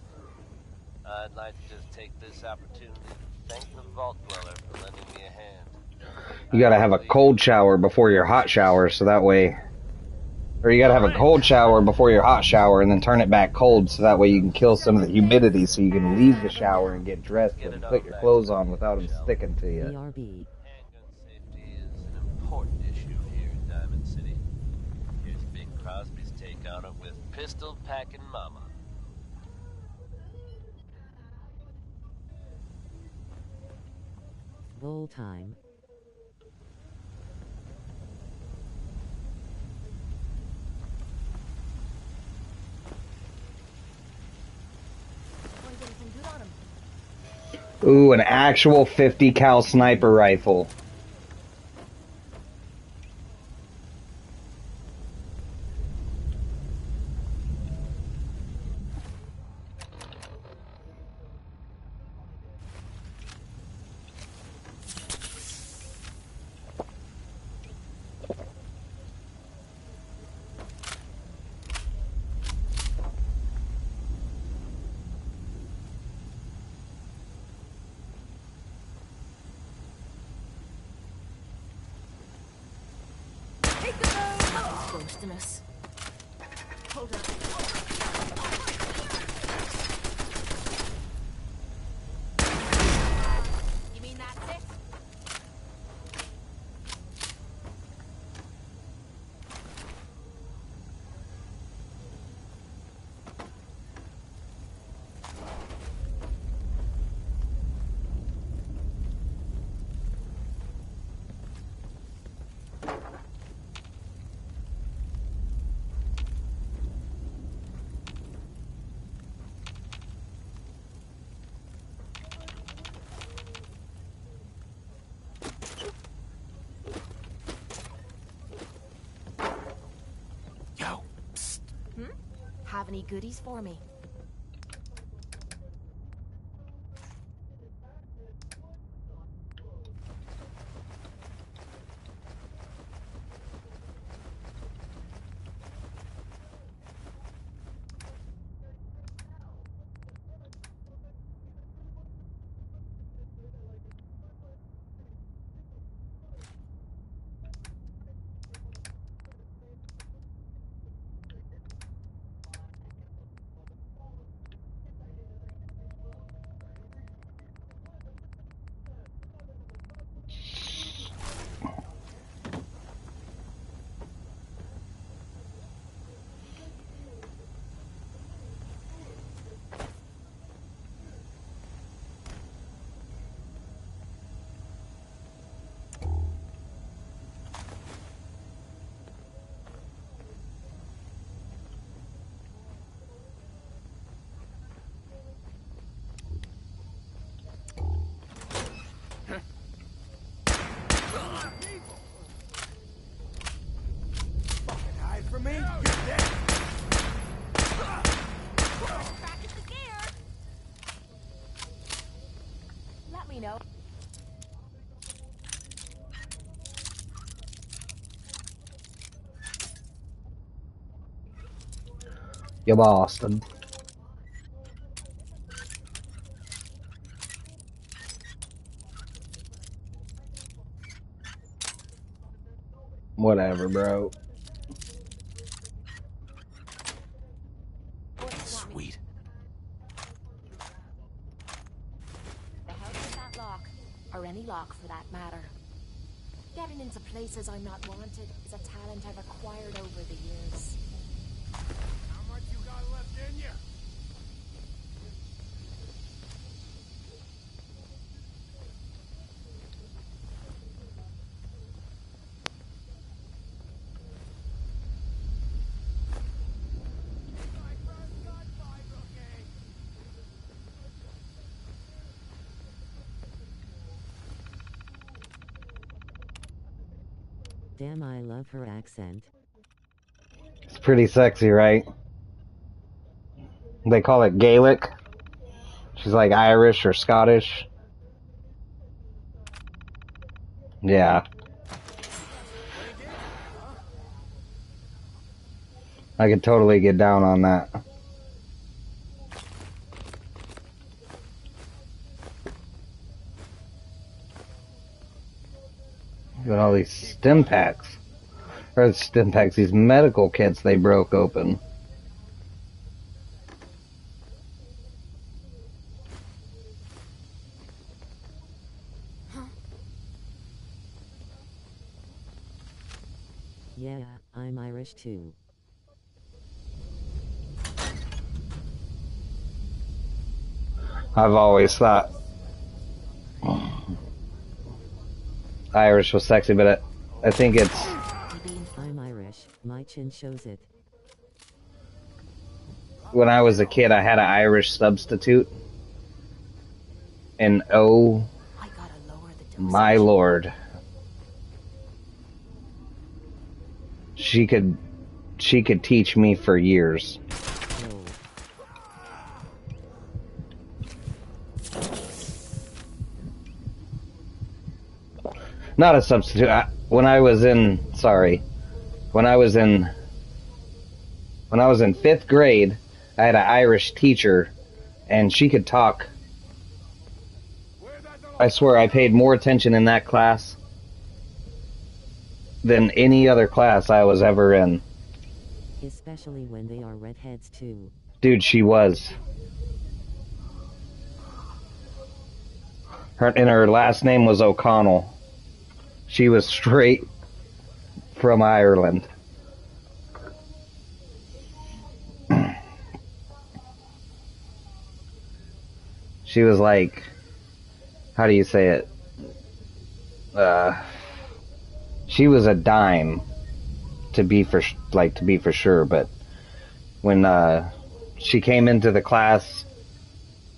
I'd like to just take this opportunity to thank the Vault Dweller for lending me a hand. You gotta have a cold shower before your hot shower, so that way... Or you gotta have a cold shower before your hot shower and then turn it back cold, so that way you can kill some of the humidity, so you can leave the shower and get dressed and put your clothes on without them sticking to you. BRB. Handgun safety is an important issue here in Diamond City. Here's Big Crosby's take on it with Pistol Packin' Mama. Bowl time. Ooh, an actual 50 cal sniper rifle. Ghosting us. Hold on. You mean that's it? Have any goodies for me? For me, you're dead. Practice the gear. Let me know. You bastard. Whatever, bro. Sweet. The hell with that lock, or any lock for that matter. Getting into places I'm not wanted is a talent I've acquired over the years. How much you got left Damn, I love her accent. It's pretty sexy, right? They call it Gaelic. She's like Irish or Scottish. Yeah. I could totally get down on that. Look at all these stim packs. Or stim packs, these medical kits they broke open. Yeah, I'm Irish too. I've always thought Irish was sexy, but I think it's... I'm Irish. My chin shows it. When I was a kid, I had an Irish substitute. And oh my lord. She could teach me for years. Not a substitute. When I was in 5th grade, I had an Irish teacher, and she could talk. I swear I paid more attention in that class than any other class I was ever in. Especially when they are redheads too. Dude, she was. Her last name was O'Connell. She was straight from Ireland. She was like, how do you say it? She was a dime to be for sure, but when she came into the class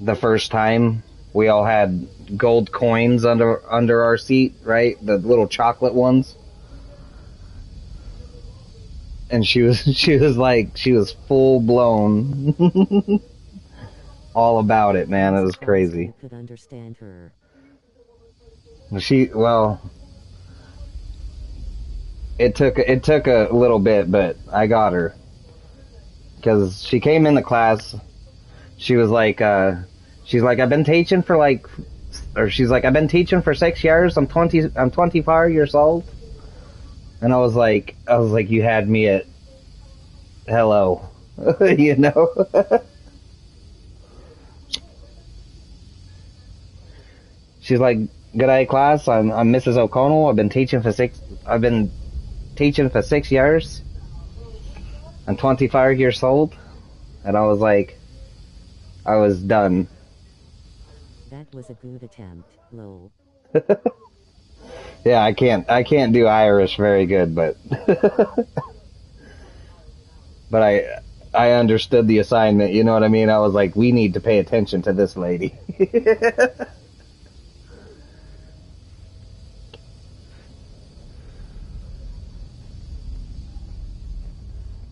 the first time, we all had gold coins under our seat, right? The little chocolate ones. And she was full blown all about it, man. It was crazy. Could understand her. It took a little bit, but I got her. Because she came in the class, she was like, I've been teaching for I've been teaching for 6 years. I'm 24 years old. And I was like, you had me at hello, you know? She's like, good day, class. I'm Mrs. O'Connell. I've been teaching for 6 years. I'm 25 years old. And I was like, I was done. That was a good attempt, lol. Yeah, I can't do Irish very good, but but I understood the assignment, you know what I mean? I was like, we need to pay attention to this lady.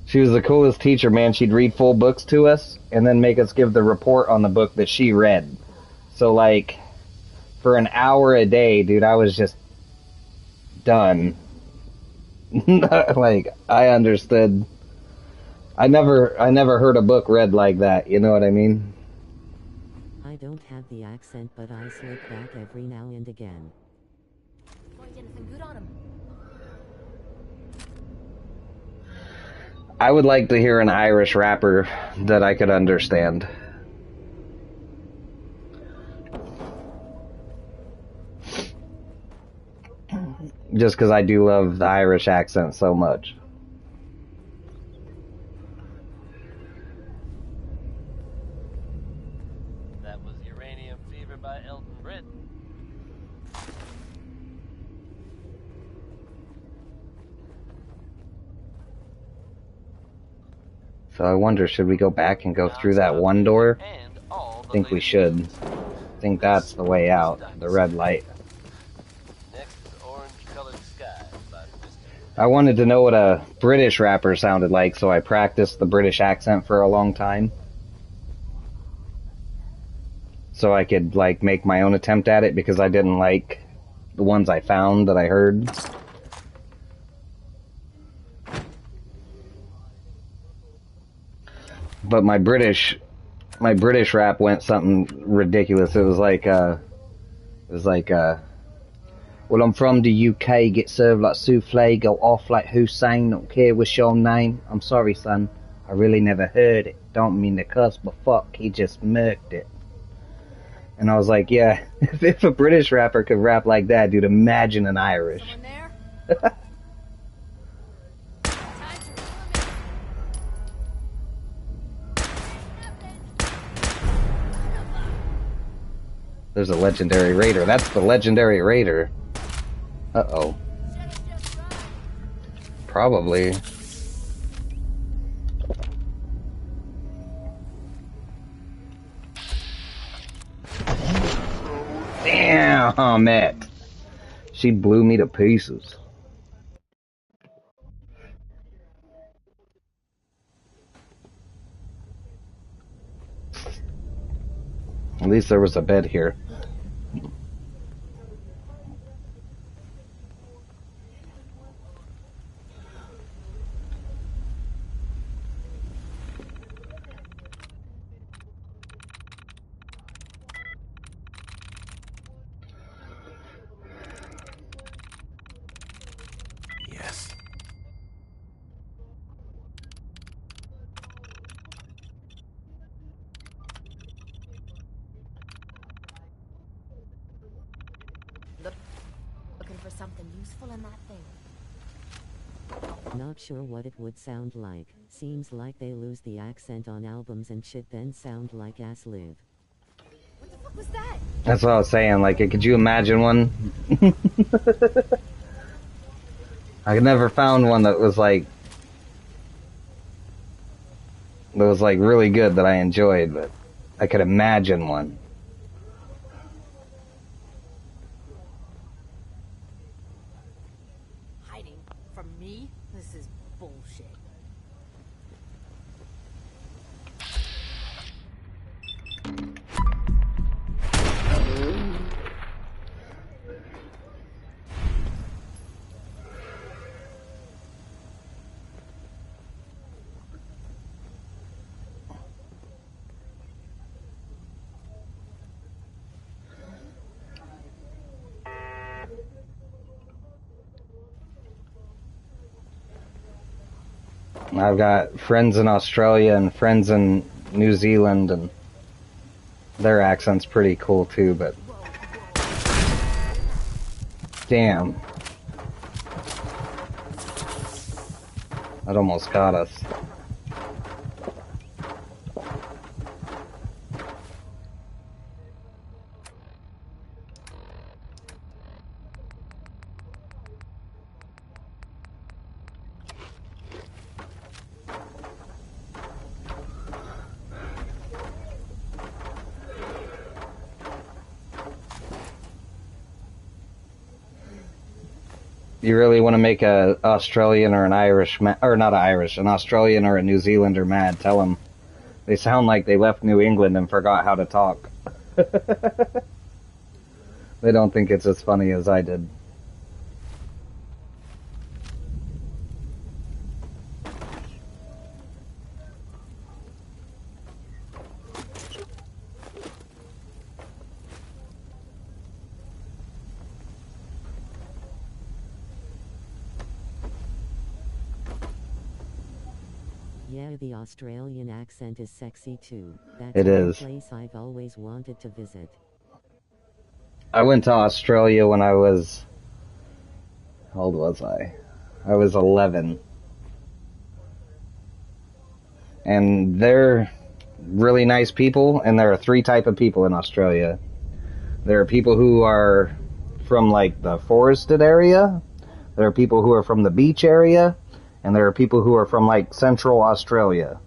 She was the coolest teacher, man. She'd read full books to us and then make us give the report on the book that she read. So like for an hour a day, dude, I was just done. Like I understood. I never heard a book read like that, you know what I mean? I don't have the accent, but I slip back every now and again. Find anything good on him? I would like to hear an Irish rapper that I could understand. Just because I do love the Irish accent so much. That was Uranium Fever by Elton Britt. So I wonder, should we go back and go through that one door? I think we should. I think that's the way out, the red light. Next is Orange Colored Sky by Mr. I wanted to know what a British rapper sounded like, so I practiced the British accent for a long time. So I could, like, make my own attempt at it, because I didn't like the ones I found that I heard. But my British rap went something ridiculous. It was like, well, I'm from the UK, get served like souffle, go off like Hussein, don't care what's your name. I'm sorry, son, I really never heard it. Don't mean to cuss, but fuck, he just murked it. And I was like, yeah, if a British rapper could rap like that, dude, imagine an Irish. There's a legendary raider. That's the legendary raider. Uh-oh. Probably. Damn it. She blew me to pieces. At least there was a bed here. Yes. Looking for something useful in that thing. Not sure what it would sound like. Seems like they lose the accent on albums and shit then sound like ass live. What the fuck was that? That's what I was saying, like, could you imagine one? I never found one that was like really good that I enjoyed, but I could imagine one. Hiding from me? This is bullshit. I've got friends in Australia and friends in New Zealand, and their accent's pretty cool too, but damn. That almost got us. You really want to make a Australian or an Irish, or not an Irish, an Australian or a New Zealander mad, tell them they sound like they left New England and forgot how to talk. They don't think it's as funny as I did. Yeah, the Australian accent is sexy too. That's It one is. place I've always wanted to visit. I went to Australia when I was... How old was I? I was 11. And they're really nice people, and there are three types of people in Australia. There are people who are from, like, the forested area. There are people who are from the beach area. And there are people who are from, like, Central Australia.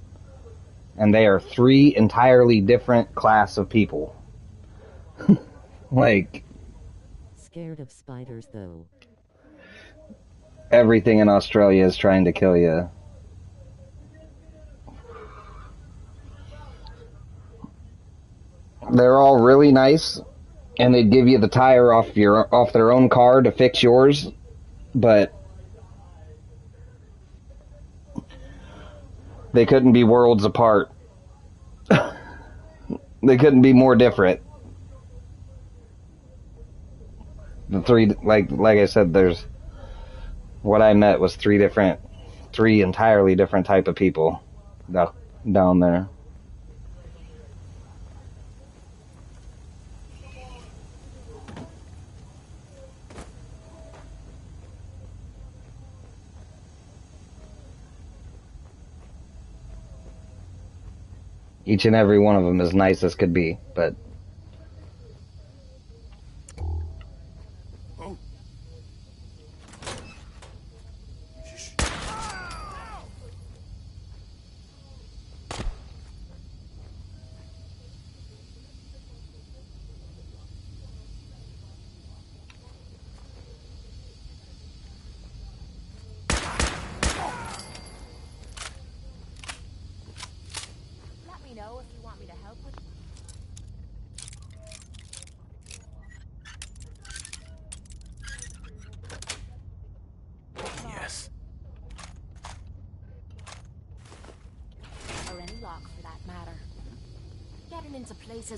And they are three entirely different class of people. Like... Scared of spiders though. Everything in Australia is trying to kill you. They're all really nice, and they'd give you the tire off their own car to fix yours, but they couldn't be worlds apart. They couldn't be more different. The three, like I said, there's what I met was three entirely different type of people down there. Each and every one of them as nice as could be, but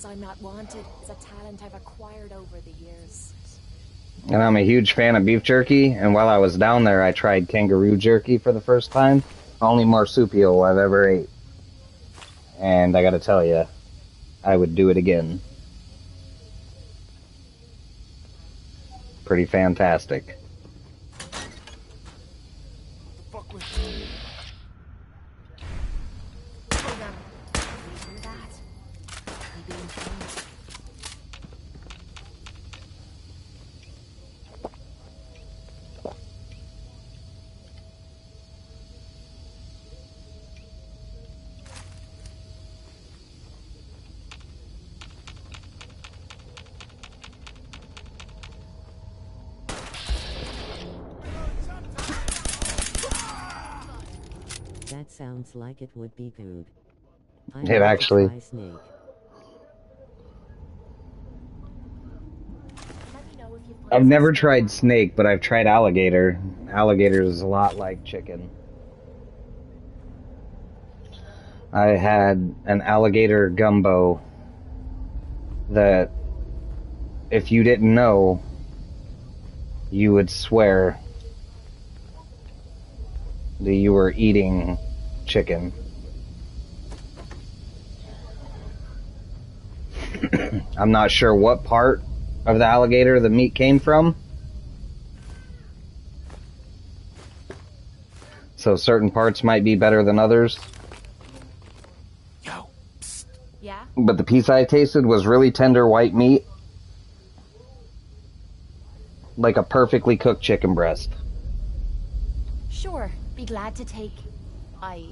I'm not wanted is a talent I've acquired over the years. And I'm a huge fan of beef jerky, and while I was down there I tried kangaroo jerky for the first time. Only marsupial I've ever ate. And I gotta tell you, I would do it again. Pretty fantastic. That sounds like it would be good. It actually. I've never tried snake, but I've tried alligator. Alligator is a lot like chicken. I had an alligator gumbo that, if you didn't know, you would swear that you were eating chicken. I'm not sure what part of the alligator the meat came from. So certain parts might be better than others. Yeah? But the piece I tasted was really tender white meat. Like a perfectly cooked chicken breast. Sure, be glad to take... I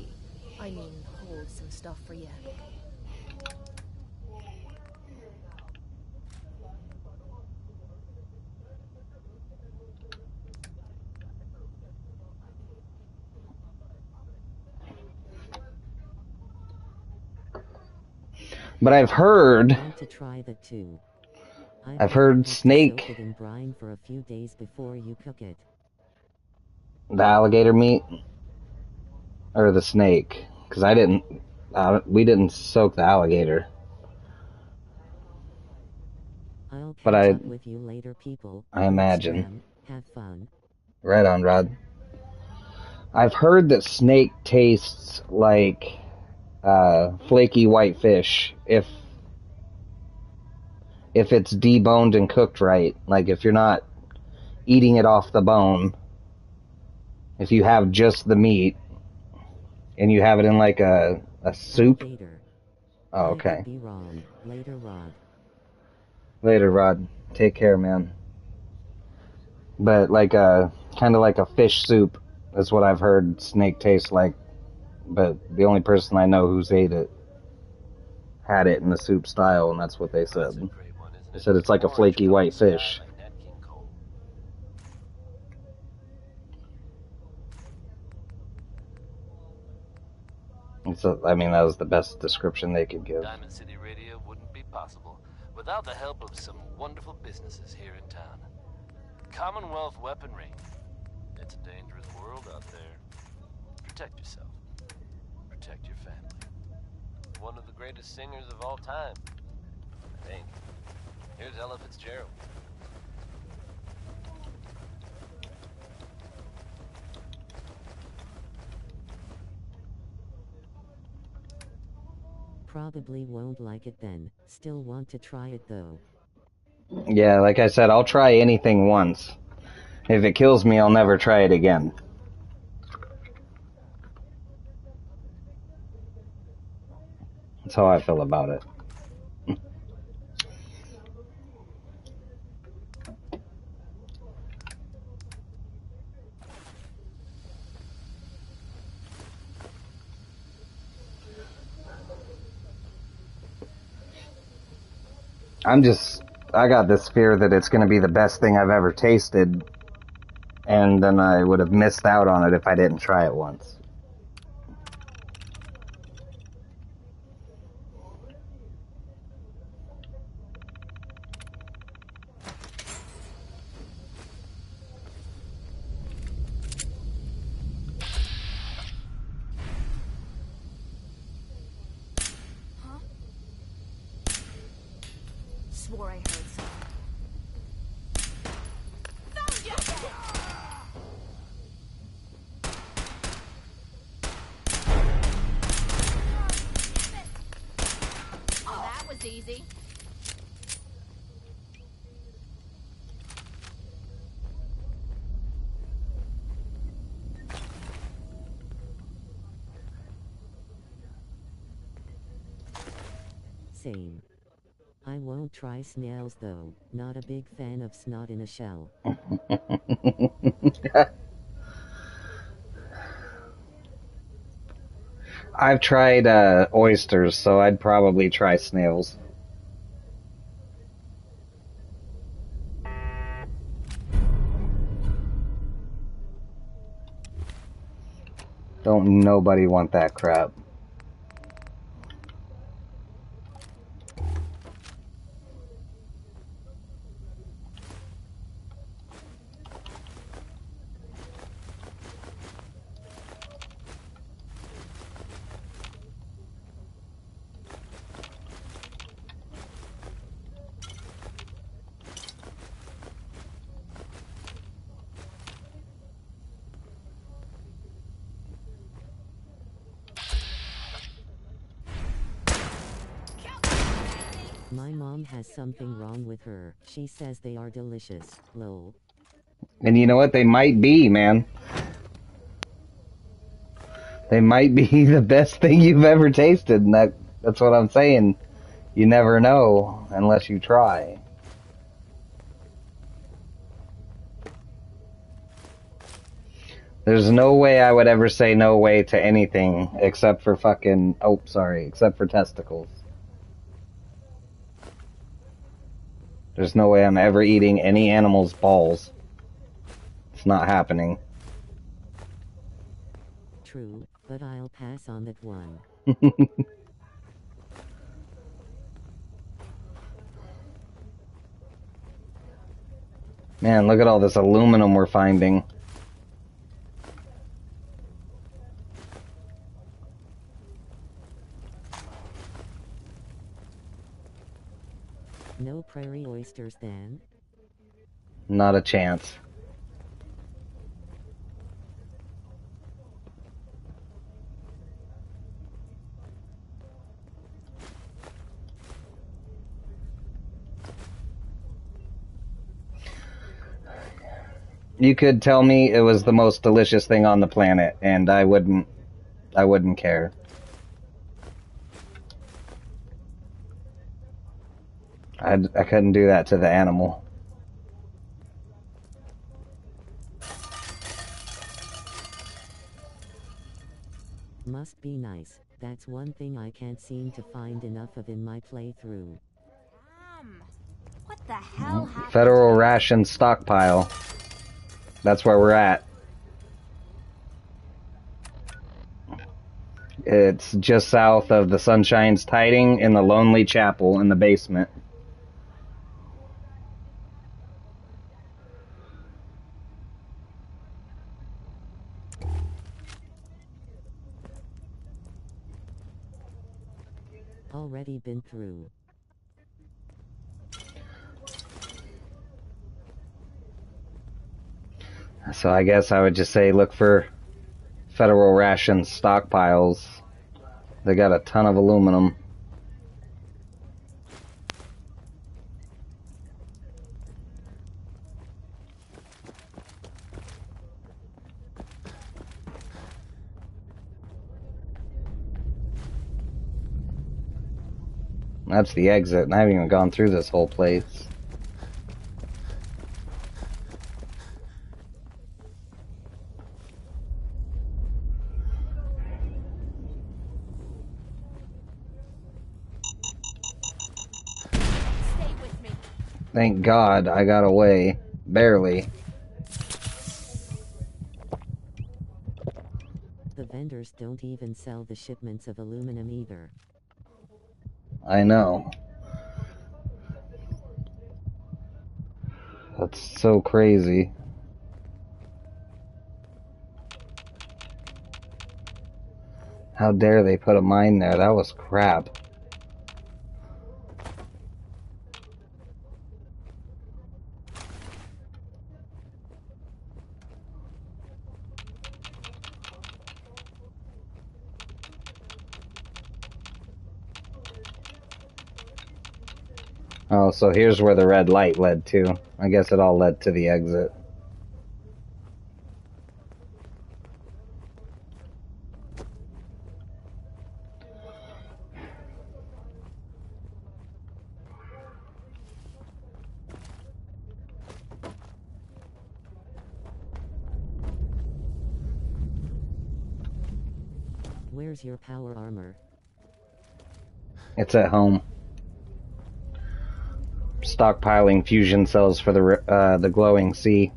mean, hold some stuff for you. But I've heard... I want to try the two. I've heard snake... Soak it in brine for a few days before you cook it. The alligator meat? Or the snake? Because I didn't... we didn't soak the alligator. I'll catch up with you later, people. I imagine. Have fun. Right on, Rod. I've heard that snake tastes like flaky white fish if it's deboned and cooked right. Like if you're not eating it off the bone, if you have just the meat and you have it in like a soup. Oh, okay. I could be wrong. Later, Rod. Later, Rod. Take care, man. But like kind of like a fish soup is what I've heard snake tastes like. But the only person I know who's ate it had it in the soup style, and that's what they said. They said it's like a flaky white fish. So, I mean, that was the best description they could give. Diamond City Radio wouldn't be possible without the help of some wonderful businesses here in town. Commonwealth Weaponry. It's a dangerous world out there. Protect yourself. Protect your family. One of the greatest singers of all time, I think. Here's Ella Fitzgerald. Probably won't like it then. Still want to try it though. Yeah, like I said, I'll try anything once. If it kills me, I'll never try it again. That's how I feel about it. I got this fear that it's going to be the best thing I've ever tasted, and then I would have missed out on it if I didn't try it once. Swore I heard something. Oh, that was easy. Same. I won't try snails though, not a big fan of snot in a shell. I've tried oysters, so I'd probably try snails. Don't nobody want that crap. My mom has something wrong with her. She says they are delicious. Lol. And you know what? They might be, man. They might be the best thing you've ever tasted, and that's what I'm saying. You never know unless you try. There's no way I would ever say no way to anything except for except for testicles. There's no way I'm ever eating any animal's balls. It's not happening. True, but I'll pass on that one. Man, look at all this aluminum we're finding. No prairie oysters then? Not a chance. You could tell me it was the most delicious thing on the planet, and I wouldn't care. I couldn't do that to the animal. Must be nice. That's one thing I can't seem to find enough of in my playthrough. What the hell happened? Federal ration stockpile. That's where we're at. It's just south of the Sunshine's Tiding in the Lonely Chapel in the basement. Already been through. So I guess I would just say look for Federal Rations stockpiles. They got a ton of aluminum. That's the exit, and I haven't even gone through this whole place. Stay with me. Thank God I got away. Barely. The vendors don't even sell the shipments of aluminum either. I know. That's so crazy. How dare they put a mine there? That was crap. Oh, so here's where the red light led to. I guess it all led to the exit. Where's your power armor? It's at home. Stockpiling fusion cells for the glowing sea.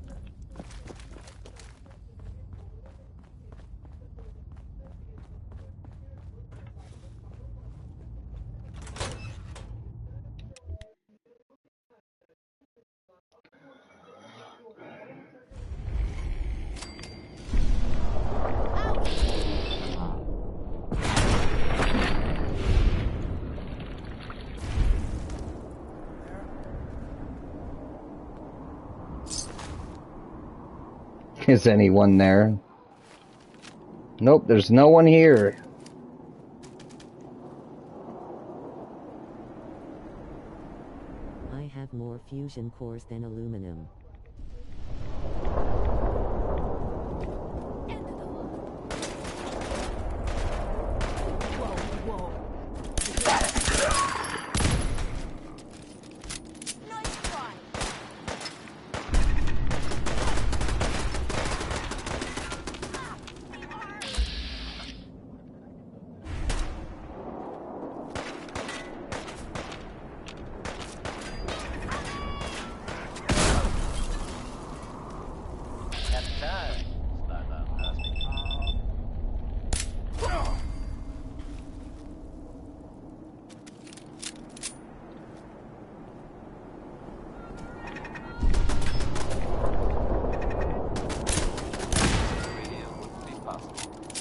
Is anyone there? Nope, there's no one here. I have more fusion cores than aluminum.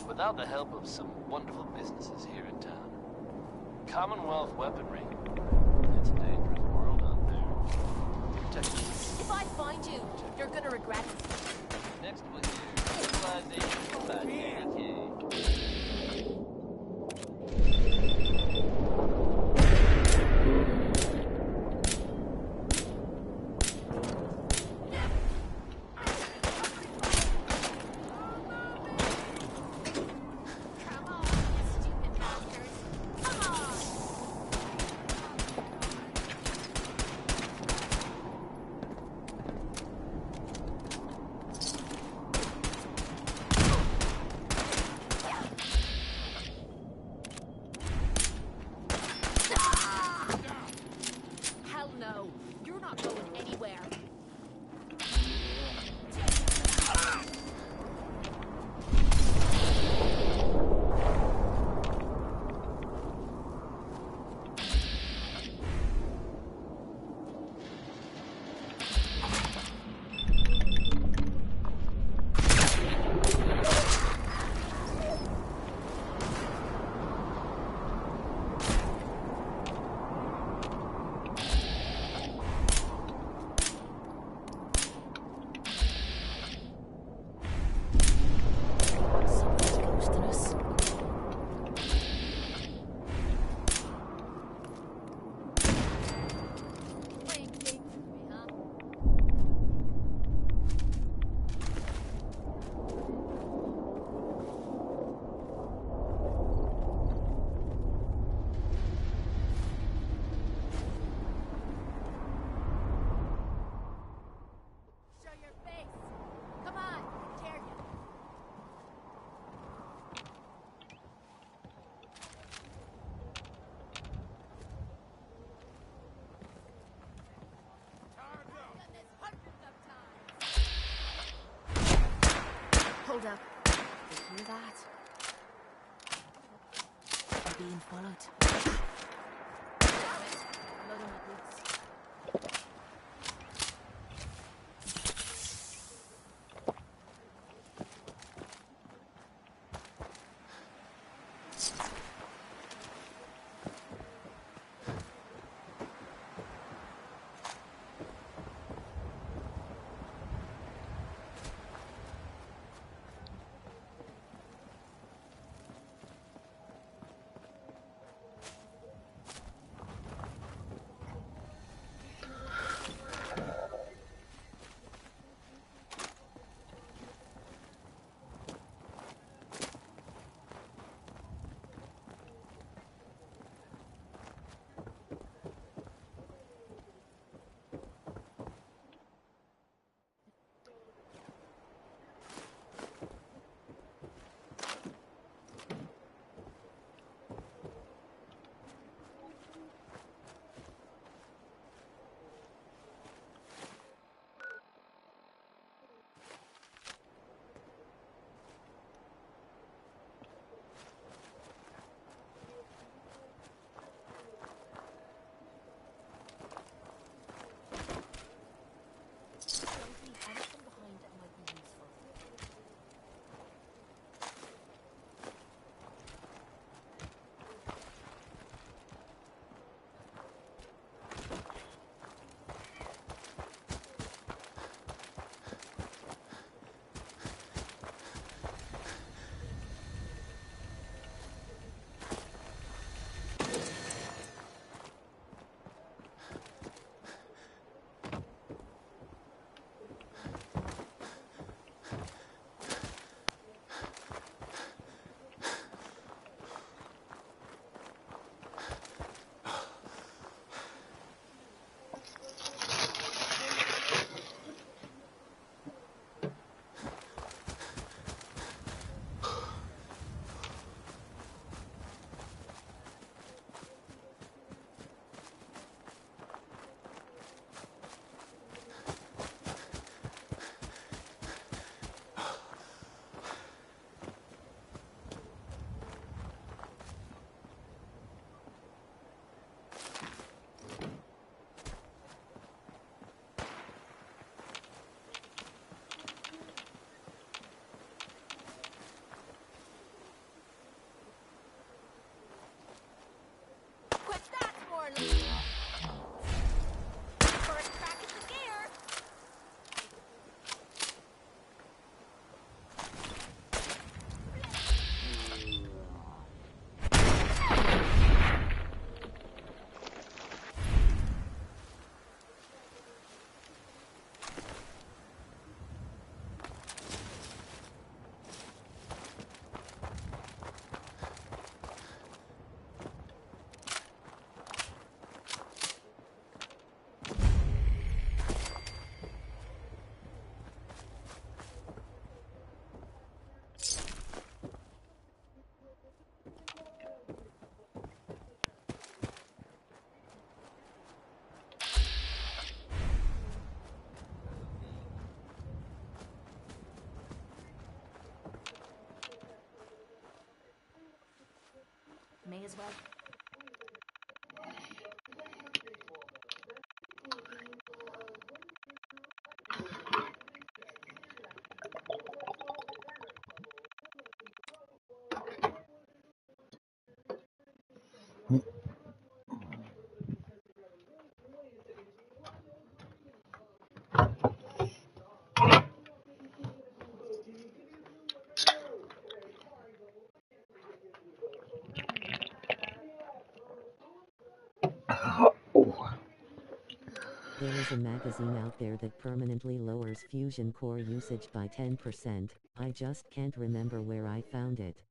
Without the help of some wonderful businesses here in town. Commonwealth weaponry. It's a dangerous world out there. Protect yourself. If I find you, you're gonna regret it. Next we'll hear civilization by DK. up. You hear that? We're being followed. Damn it! Blood on my boots. May as well. There is a magazine out there that permanently lowers fusion core usage by 10%. I just can't remember where I found it.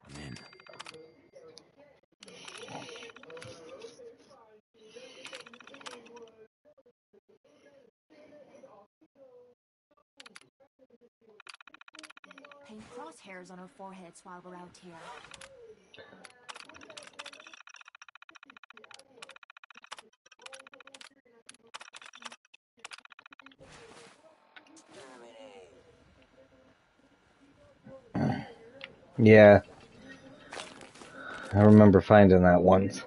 I'm in. Paint crosshairs on our foreheads while we're out here. Yeah, I remember finding that once.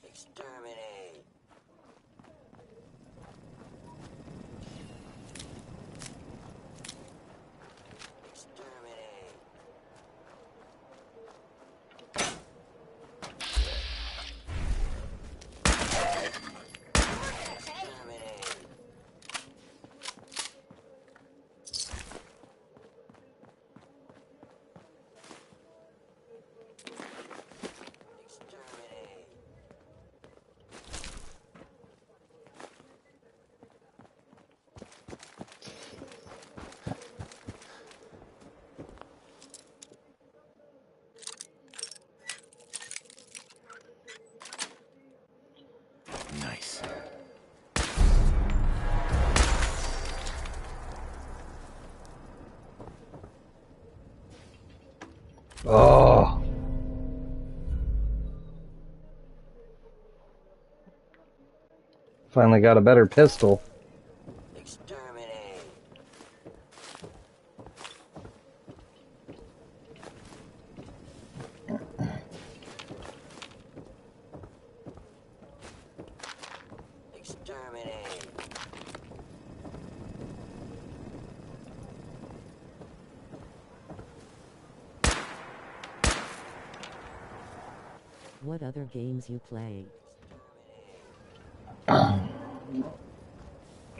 Exterminate. Exterminate. Nice. Oh. Finally got a better pistol. Exterminate. Exterminate. What other games you play?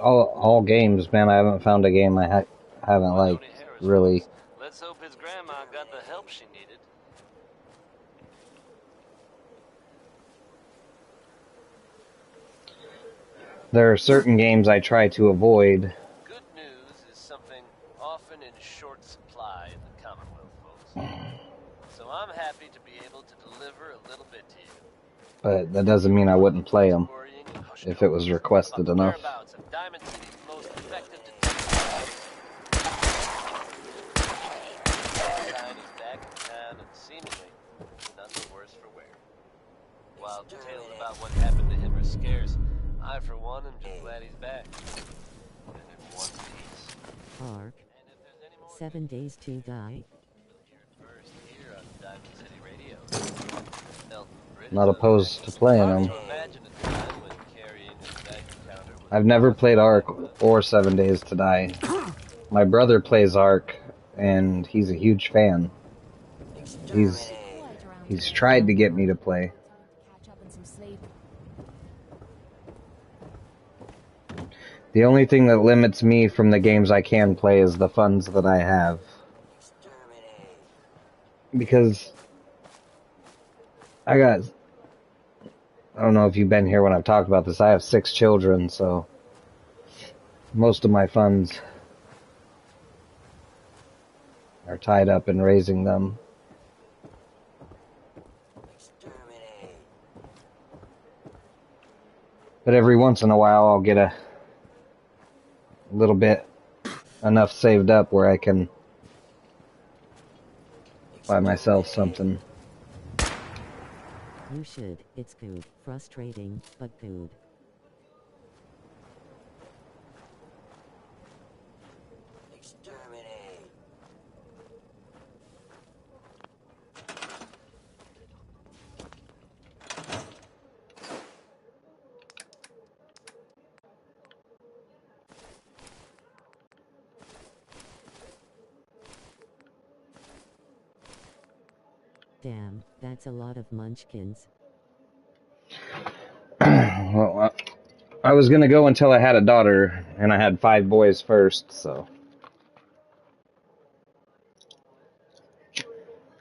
All games, man. I haven't found a game I haven't liked, really. Let's hope his grandma got the help she needed. There are certain games I try to avoid. Good news is something often in short supply in the Commonwealth, folks. So I'm happy to be able to deliver a little bit to you. But that doesn't mean I wouldn't play them if it was requested enough. Whereabouts of Diamond City's most effective detective. Valentine is back in town and seemingly none the worse for wear. While details about what happened to him are scarce, I, for one, am just glad he's back. And in one piece. Ark. 7 Days to Die. First here on Diamond City Radio. Not opposed to playing them. I've never played Ark or 7 Days to Die. My brother plays Ark, and he's a huge fan. He's tried to get me to play. The only thing that limits me from the games I can play is the funds that I have. Because I don't know if you've been here when I've talked about this, I have 6 children, so most of my funds are tied up in raising them. But every once in a while I'll get a little bit enough saved up where I can buy myself something. You should. It's good. Frustrating, but good. Exterminate. Damn, that's a lot of munchkins. Well, I was gonna go until I had a daughter, and I had 5 boys first, so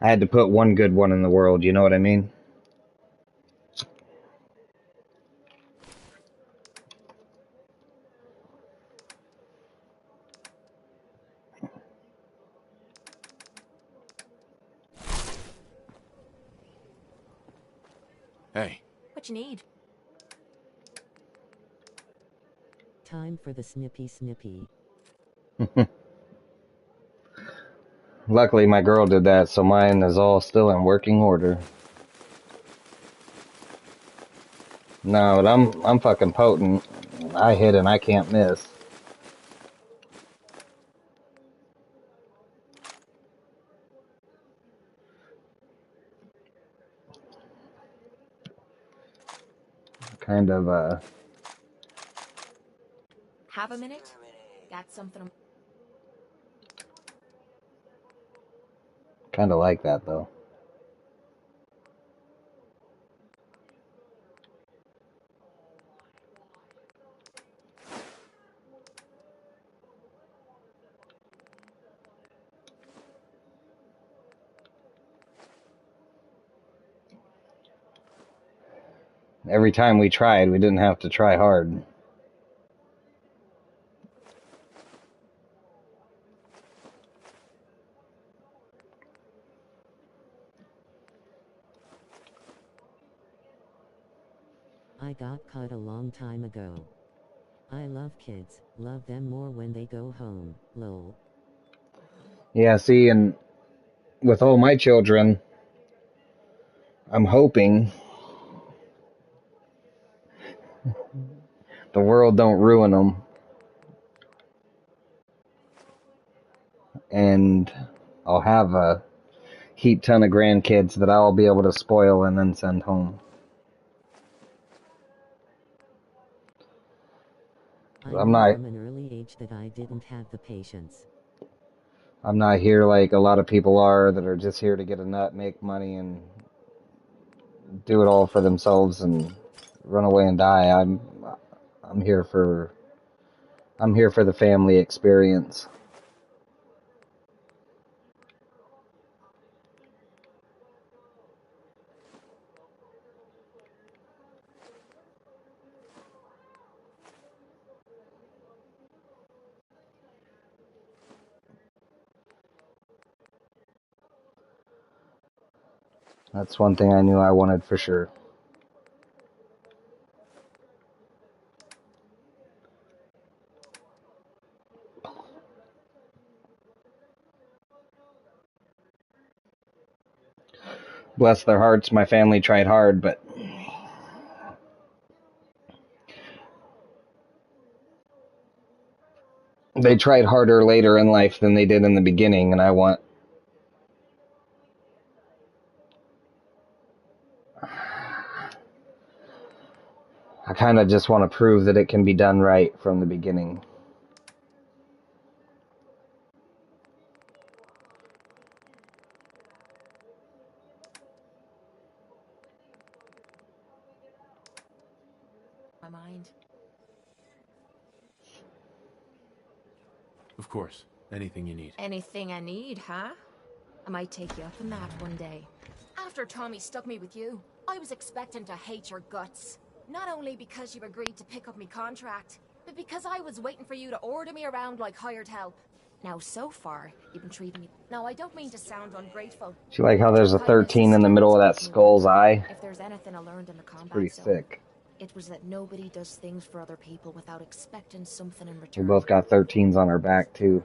I had to put one good one in the world, you know what I mean? Hey. What you need? Time for the snippy. Luckily my girl did that, so mine is all still in working order. No, but I'm fucking potent. I hit and I can't miss. kind of Have a minute? Got something. like that though. Every time we tried, we didn't have to try hard. I got caught a long time ago. I love kids, love them more when they go home, lol. Yeah, see, and with all my children, I'm hoping the world don't ruin them, and I'll have a heap ton of grandkids that I'll be able to spoil and then send home. I I'm knew not from an early age that I didn't have the patience. I'm not here like a lot of people are that are just here to get a nut, make money, and do it all for themselves and run away and die. I'm here for the family experience. That's one thing I knew I wanted for sure. Bless their hearts, my family tried hard, but they tried harder later in life than they did in the beginning, and I kind of just want to prove that it can be done right from the beginning. My mind. Of course. Anything you need. Anything I need, huh? I might take you up on that one day. After Tommy stuck me with you, I was expecting to hate your guts. Not only because you agreed to pick up me contract, but because I was waiting for you to order me around like hired help. Now, so far, you've been treating me... Now, I don't mean to sound ungrateful. Do you like how there's a Your kindness 13 in the still middle of that makes me skull's wonder eye? if there's anything I learned in the It's combat pretty zone. sick. It was that nobody does things for other people without expecting something in We return. both got 13s on our back, too.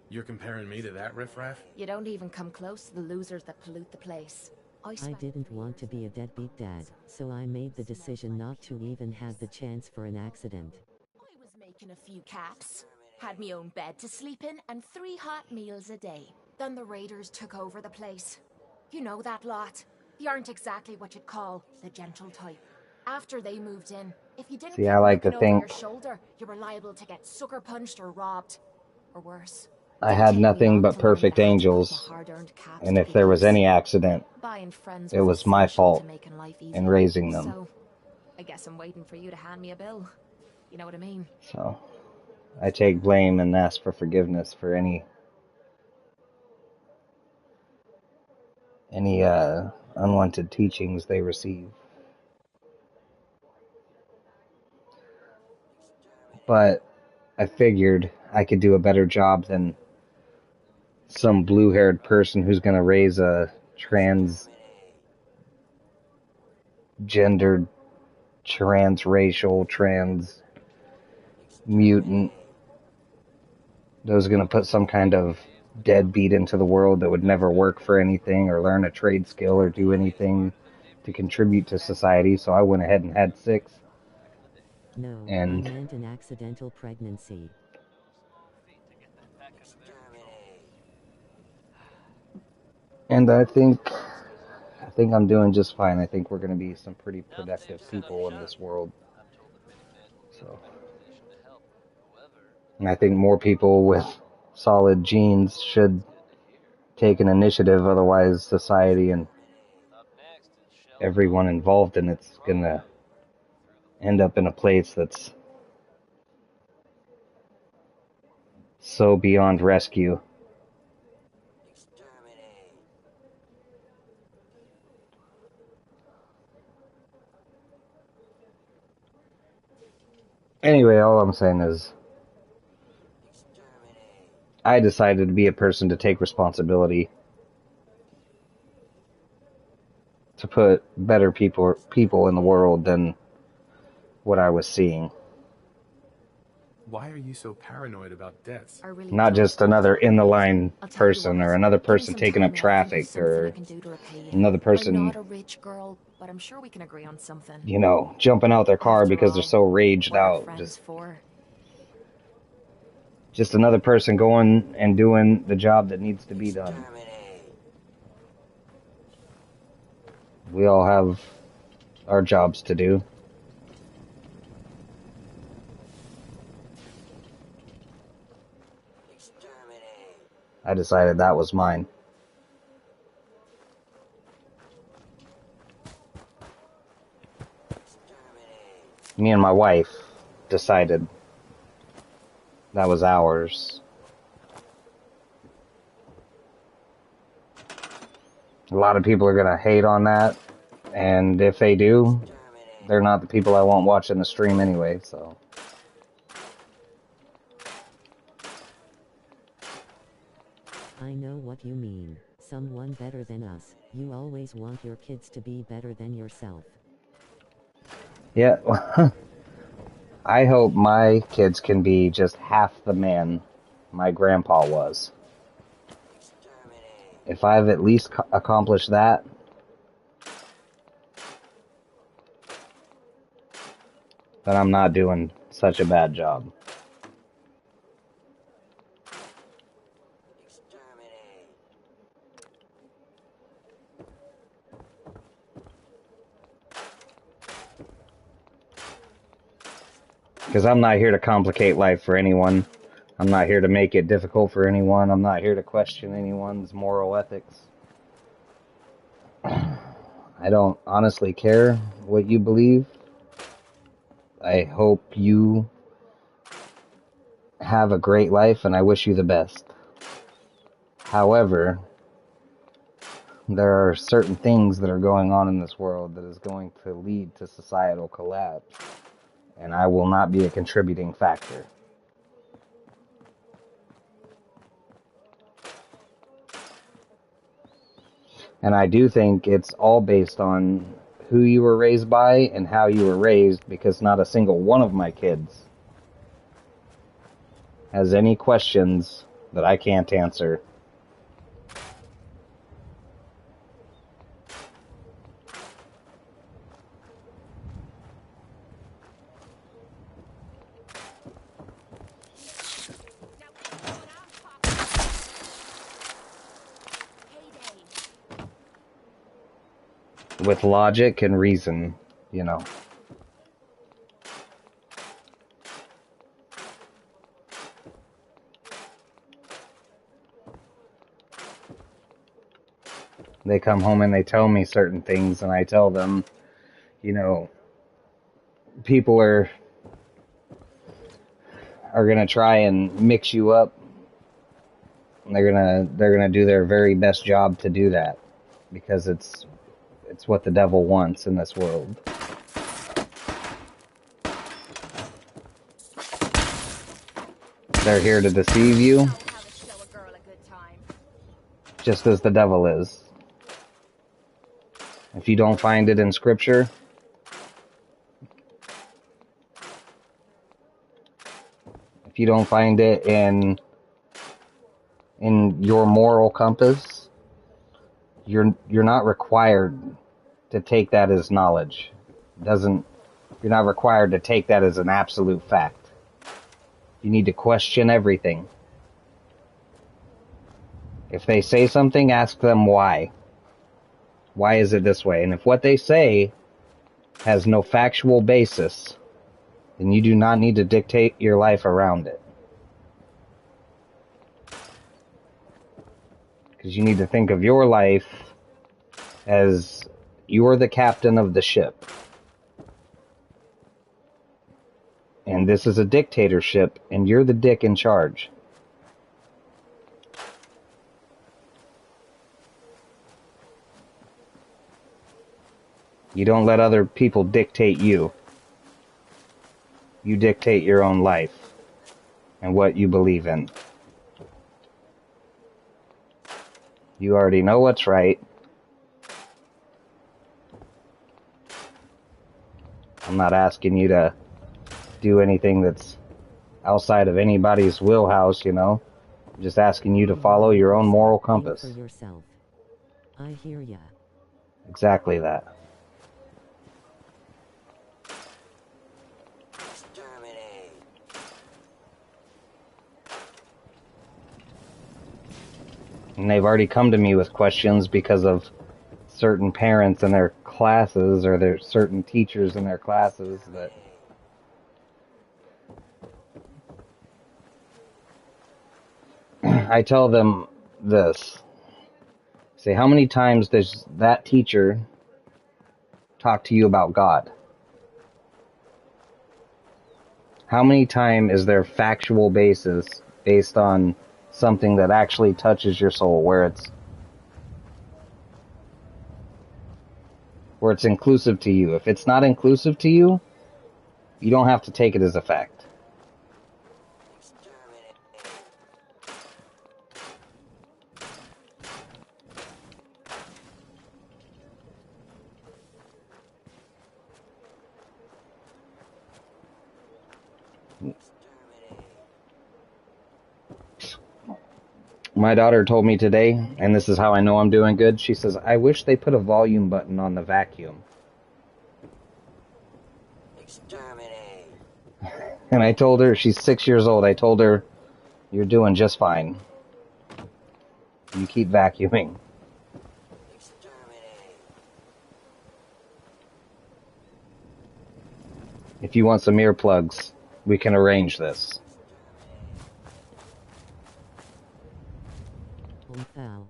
You're comparing me to that riffraff? You don't even come close to the losers that pollute the place. I didn't want to be a deadbeat dad, so I made the decision not to even have the chance for an accident. I was making a few caps, had me own bed to sleep in, and 3 hot meals a day. Then the raiders took over the place. You know that lot. They aren't exactly what you'd call the gentle type. After they moved in, if you didn't See, keep I like to looking over your think shoulder, you were liable to get sucker punched or robbed. Or worse. I had nothing but perfect angels, and if there was any accident, it was my fault in raising them. So, I guess I'm waiting for you to hand me a bill. You know what I mean? So, I take blame and ask for forgiveness for any unwanted teachings they receive. But I figured I could do a better job than some blue-haired person who's going to raise a transgendered, transracial, trans mutant that was going to put some kind of deadbeat into the world that would never work for anything or learn a trade skill or do anything to contribute to society. So I went ahead and had 6. No, And I meant an accidental pregnancy. And I think I'm doing just fine. I think we're going to be some pretty productive people in this world. So, and I think more people with solid genes should take an initiative. Otherwise, society and everyone involved in it's going to end up in a place that's so beyond rescue. Anyway, all I'm saying is I decided to be a person to take responsibility, to put better people in the world than what I was seeing. Why are you so paranoid about deaths? Not just another in-the-line person or another person taking up traffic or another person, I'm not a rich girl, but I'm sure we can agree on something. you know, jumping out their car because they're so raged out. Just another person going and doing the job that needs to be done. We all have our jobs to do. I decided that was mine. Me and my wife decided that was ours. A lot of people are going to hate on that, and if they do, they're not the people I want watching the stream anyway, so. I know what you mean. Someone better than us. You always want your kids to be better than yourself. Yeah. I hope my kids can be just half the man my grandpa was. If I've at least accomplished that, then I'm not doing such a bad job. Because I'm not here to complicate life for anyone. I'm not here to make it difficult for anyone. I'm not here to question anyone's moral ethics. I don't honestly care what you believe. I hope you have a great life and I wish you the best. However, there are certain things that are going on in this world that is going to lead to societal collapse. And I will not be a contributing factor. And I do think it's all based on who you were raised by and how you were raised, because not a single one of my kids has any questions that I can't answer. With logic and reason, you know. They come home and they tell me certain things, and I tell them, you know, people are gonna try and mix you up. And they're gonna do their very best job to do that, because it's what the devil wants in this world. They're here to deceive you, just as the devil is. If you don't find it in Scripture, if you don't find it in your moral compass, you're not required to take that as knowledge. You're not required to take that as an absolute fact. You need to question everything. If they say something, ask them why. Why is it this way? And if what they say has no factual basis, then you do not need to dictate your life around it. Because you need to think of your life as you're the captain of the ship. And this is a dictatorship, and you're the dick in charge. You don't let other people dictate you. You dictate your own life and what you believe in. You already know what's right. I'm not asking you to do anything that's outside of anybody's wheelhouse, you know. I'm just asking you to follow your own moral compass. Think for yourself. I hear ya. Exactly that. Exterminate. And they've already come to me with questions because of certain parents in their classes, or there's certain teachers in their classes that I tell them this. Say, how many times does that teacher talk to you about God? How many times is there factual basis based on something that actually touches your soul, where it's inclusive to you? If it's not inclusive to you, you don't have to take it as a fact. My daughter told me today, and this is how I know I'm doing good, she says, I wish they put a volume button on the vacuum. Exterminate. And I told her, she's 6 years old, I told her, you're doing just fine. You keep vacuuming. Exterminate. If you want some earplugs, we can arrange this. Foul.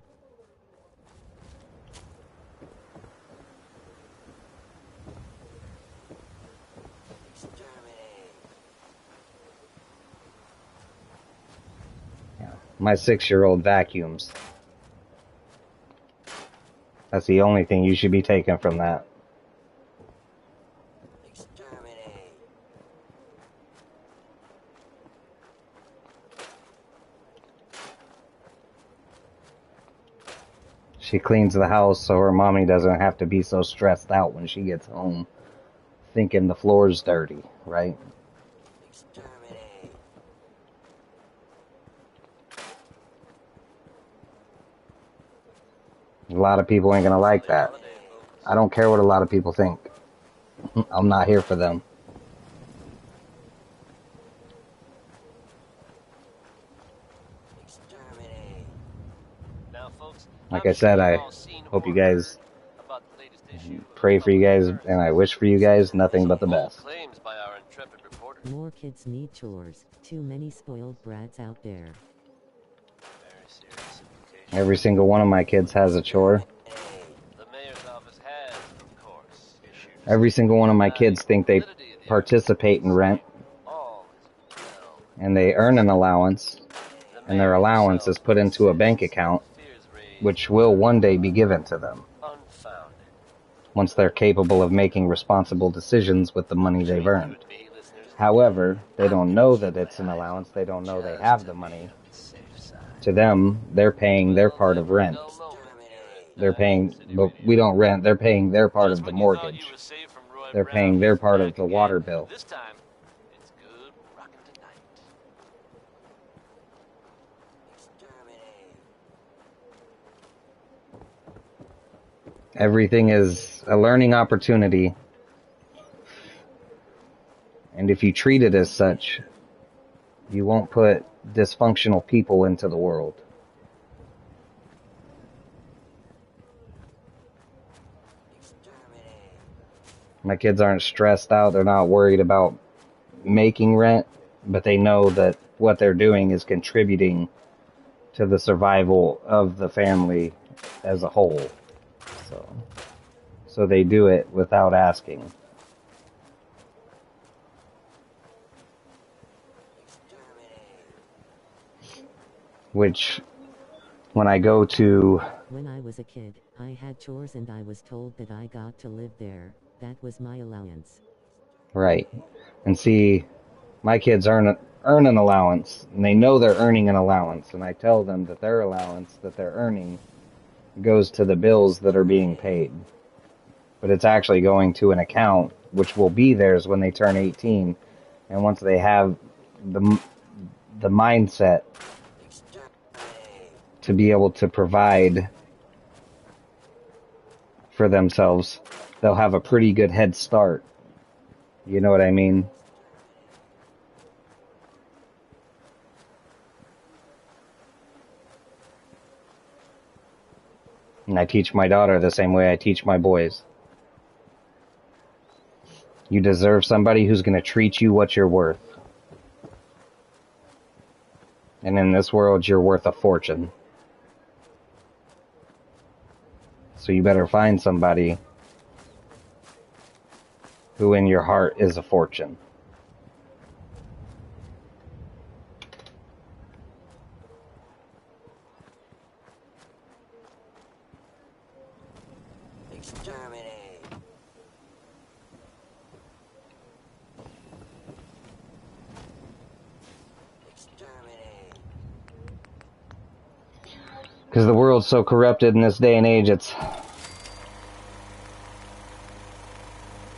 Yeah. My 6-year-old vacuums. That's the only thing you should be taking from that. Exterminate. She cleans the house so her mommy doesn't have to be so stressed out when she gets home, thinking the floor's dirty, right? Exterminate. A lot of people ain't gonna like that. I don't care what a lot of people think. I'm not here for them. Exterminate. Now, folks, Like I said, I hope you guys pray for you guys, and I wish for you guys nothing but the best. claims by our intrepid reporter. More kids need chores. Too many spoiled brats out there. Very serious implications. Every single one of my kids has a chore. The mayor's office has, of course, issued Every single one of my kids think they participate in rent, all is well. and they earn an allowance, and their allowance is put into a bank account, which will one day be given to them, Unfounded. once they're capable of making responsible decisions with the money they've earned. However, they don't know that it's an allowance, they don't know they have the money. To them, they're paying their part of rent. They're paying, but we don't rent, they're paying their part of the mortgage. They're paying their part of the water bill. This time, it's good rockin' tonight. Exterminate. Everything is a learning opportunity. And if you treat it as such, you won't put dysfunctional people into the world. My kids aren't stressed out. They're not worried about making rent, but they know that what they're doing is contributing to the survival of the family as a whole. So they do it without asking. Which, when I go to... When I was a kid, I had chores and I was told that I got to live there. That was my allowance. Right. And see, my kids earn an allowance, and they know they're earning an allowance, and I tell them that their allowance that they're earning goes to the bills that are being paid. But it's actually going to an account, which will be theirs when they turn 18, and once they have the mindset to be able to provide for themselves, they'll have a pretty good head start. You know what I mean? And I teach my daughter the same way I teach my boys. You deserve somebody who's going to treat you what you're worth. And in this world, you're worth a fortune. So you better find somebody who in your heart is a fortune. Exterminate. Exterminate. Because the world's so corrupted in this day and age, it's...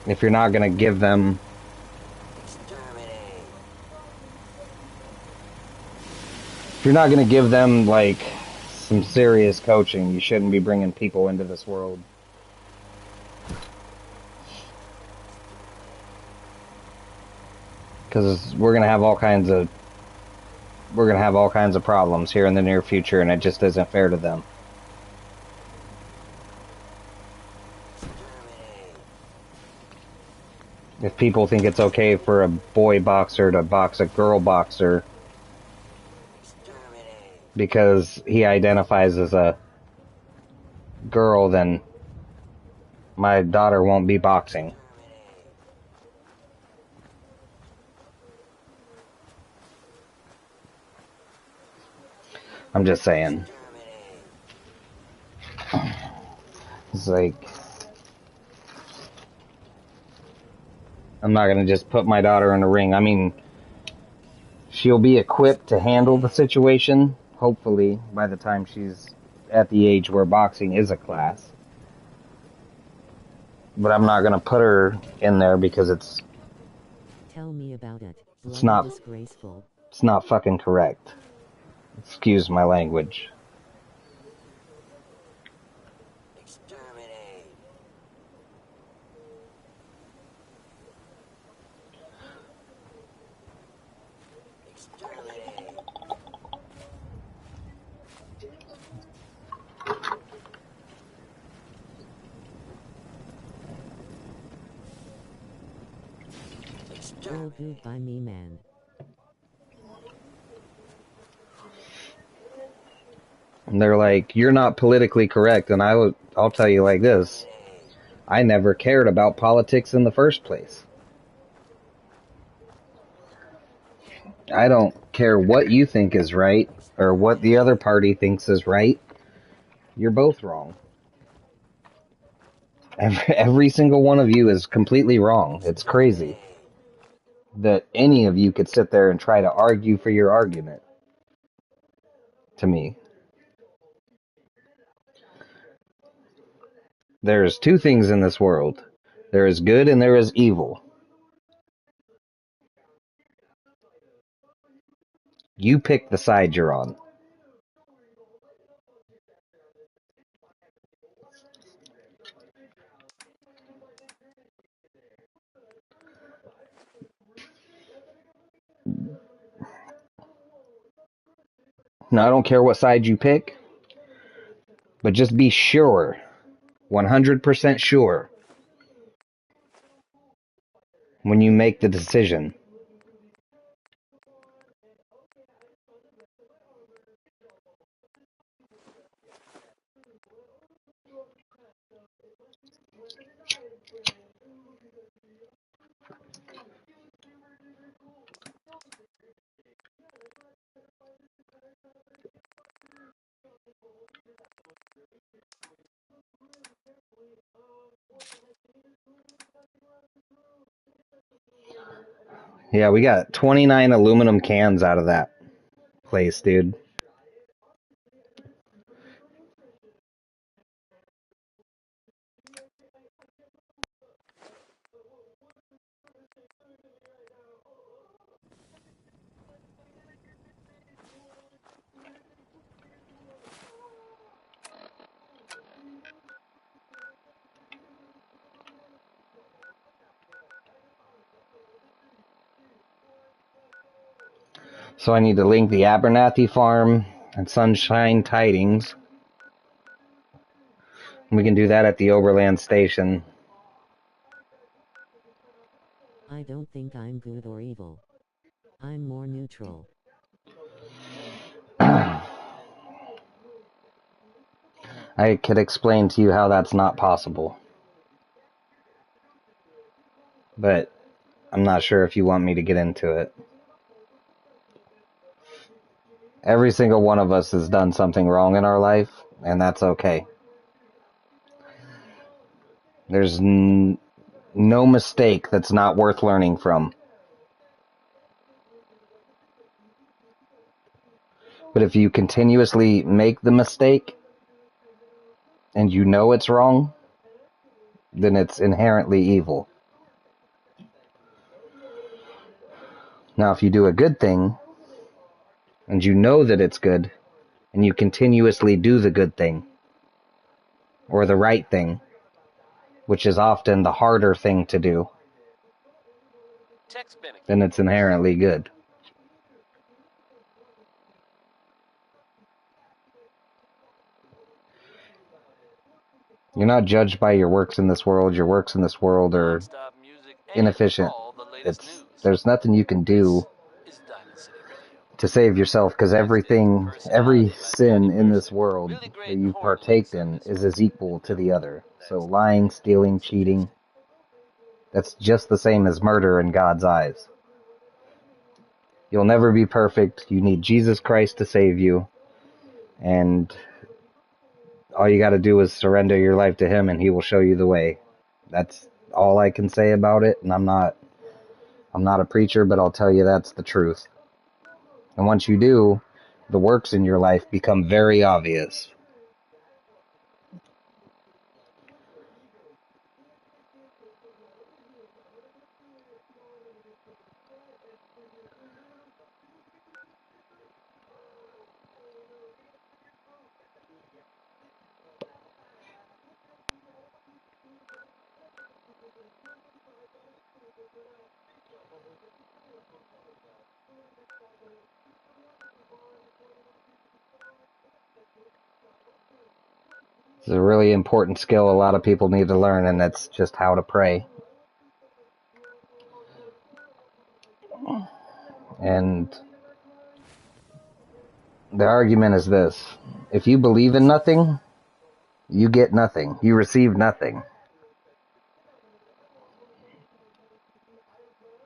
If you're not going to give them... If you're not going to give them, like, some serious coaching, you shouldn't be bringing people into this world. Because we're going to have all kinds of... We're going to have all kinds of problems here in the near future, and it just isn't fair to them. If people think it's okay for a boy boxer to box a girl boxer because he identifies as a girl, then my daughter won't be boxing. I'm just saying. It's like... I'm not going to just put my daughter in a ring. I mean, she'll be equipped to handle the situation, hopefully, by the time she's at the age where boxing is a class. But I'm not going to put her in there because it's... Tell me about it. It's not disgraceful. It's not fucking correct. Excuse my language. All good by me, man. And they're like, you're not politically correct, and I'll tell you like this. I never cared about politics in the first place. I don't care what you think is right, or what the other party thinks is right. You're both wrong. Every single one of you is completely wrong. It's crazy that any of you could sit there and try to argue for your argument. To me. There's two things in this world. There is good and there is evil. You pick the side you're on. Now, I don't care what side you pick, but just be sure, 100% sure, when you make the decision. Yeah, we got 29 aluminum cans out of that place, dude. So I need to link the Abernathy Farm and Sunshine Tidings. We can do that at the Overland Station. I don't think I'm good or evil. I'm more neutral. I could explain to you how that's not possible. But I'm not sure if you want me to get into it. Every single one of us has done something wrong in our life, and that's okay. There's no mistake that's not worth learning from. But if you continuously make the mistake, and you know it's wrong, then it's inherently evil. Now, if you do a good thing, and you know that it's good, and you continuously do the good thing, or the right thing, which is often the harder thing to do, then it's inherently good. You're not judged by your works in this world. Your works in this world are inefficient. There's nothing you can do to save yourself, because every sin in this world that you've partaked in is as equal to the other. So lying, stealing, cheating, that's just the same as murder in God's eyes. You'll never be perfect. You need Jesus Christ to save you. And all you got to do is surrender your life to Him, and He will show you the way. That's all I can say about it. And I'm not a preacher, but I'll tell you that's the truth. And once you do, the works in your life become very obvious. It's a really important skill a lot of people need to learn, and that's just how to pray. And the argument is this: if you believe in nothing, you get nothing. You receive nothing.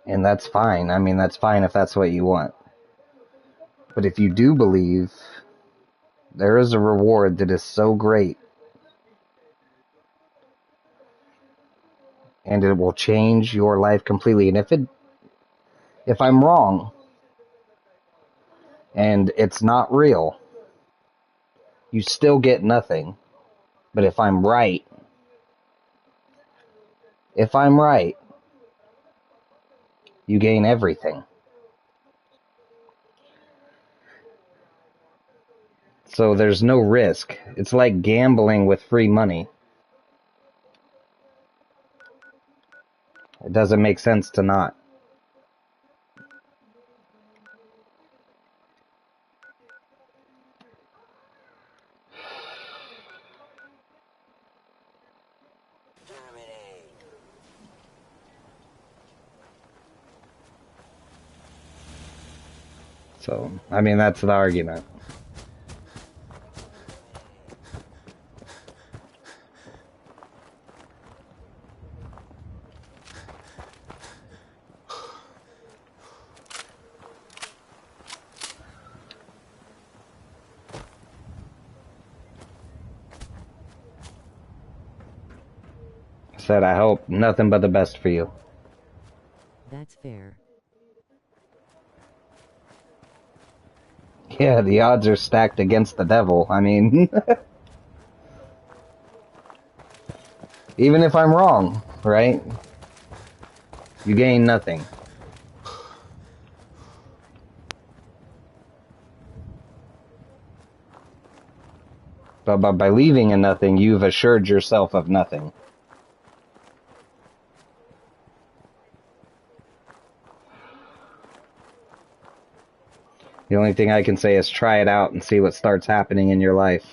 And that's fine. I mean, that's fine if that's what you want. But if you do believe, there is a reward that is so great, and it will change your life completely. And if I'm wrong, and it's not real, you still get nothing. But if I'm right, you gain everything. So there's no risk. It's like gambling with free money. It doesn't make sense to not. So, I mean, that's the argument. Said, I hope nothing but the best for you. That's fair. Yeah, the odds are stacked against the devil. I mean, even if I'm wrong, right? You gain nothing. But by believing in nothing, you've assured yourself of nothing. The only thing I can say is try it out and see what starts happening in your life.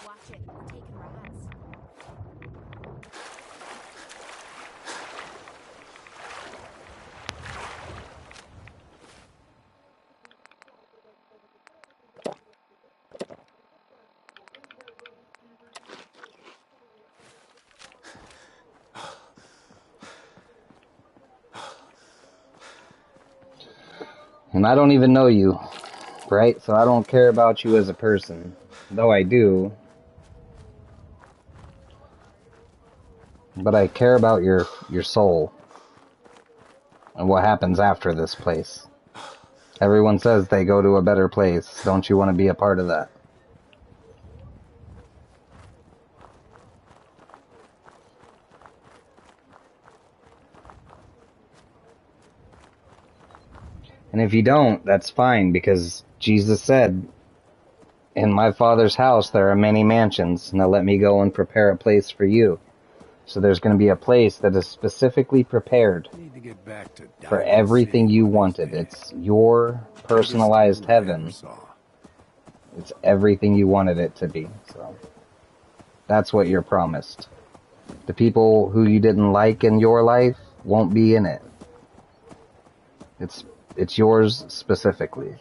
Watch it. We're taking rats. And I don't even know you, right? So I don't care about you as a person. Though I do. But I care about your soul. And what happens after this place. Everyone says they go to a better place. Don't you want to be a part of that? And if you don't, that's fine, because Jesus said, in my Father's house there are many mansions. Now let me go and prepare a place for you. So there's going to be a place that is specifically prepared Need to get back to for Diamond everything City you where they wanted. stay. It's your personalized Biggest town I ever heaven. saw. It's everything you wanted it to be. So that's what you're promised. The people who you didn't like in your life won't be in it. It's yours specifically.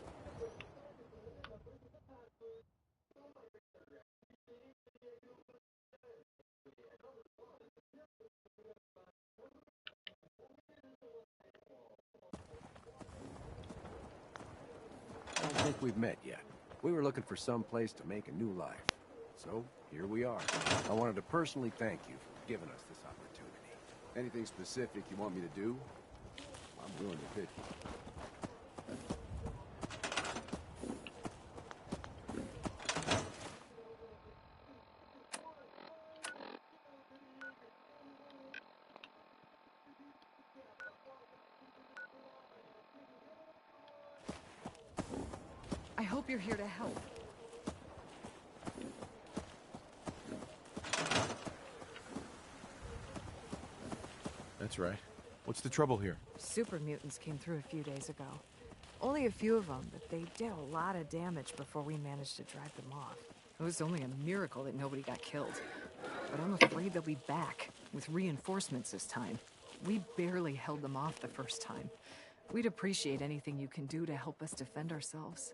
I don't think we've met yet. We were looking for some place to make a new life. So, here we are. I wanted to personally thank you for giving us this opportunity. Anything specific you want me to do? I'm willing to pitch. I hope you're here to help. That's right. What's the trouble here? Super mutants came through a few days ago. Only a few of them, but they did a lot of damage before we managed to drive them off. It was only a miracle that nobody got killed. But I'm afraid they'll be back, with reinforcements this time. We barely held them off the first time. We'd appreciate anything you can do to help us defend ourselves.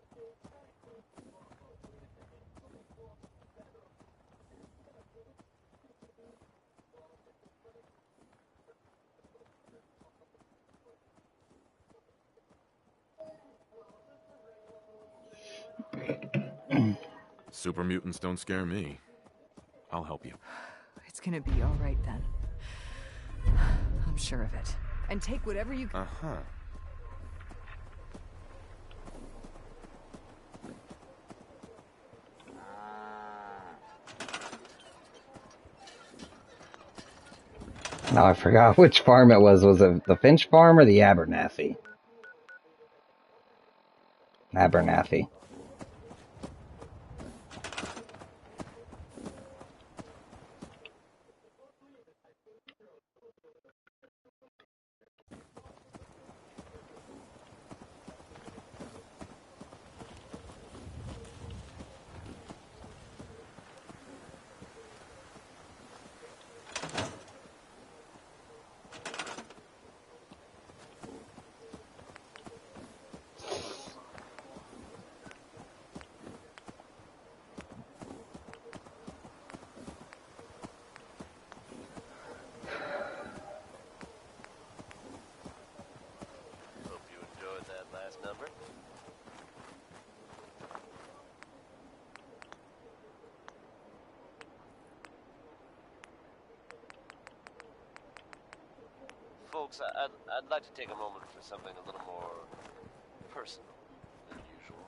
Super mutants don't scare me. I'll help you. It's gonna be all right then. I'm sure of it. And take whatever you can. Uh-huh. Now I forgot which farm it was. Was it the Finch farm or the Abernathy? Abernathy. Hope you enjoyed that last number. Folks, I'd like to take a moment for something a little more personal than usual.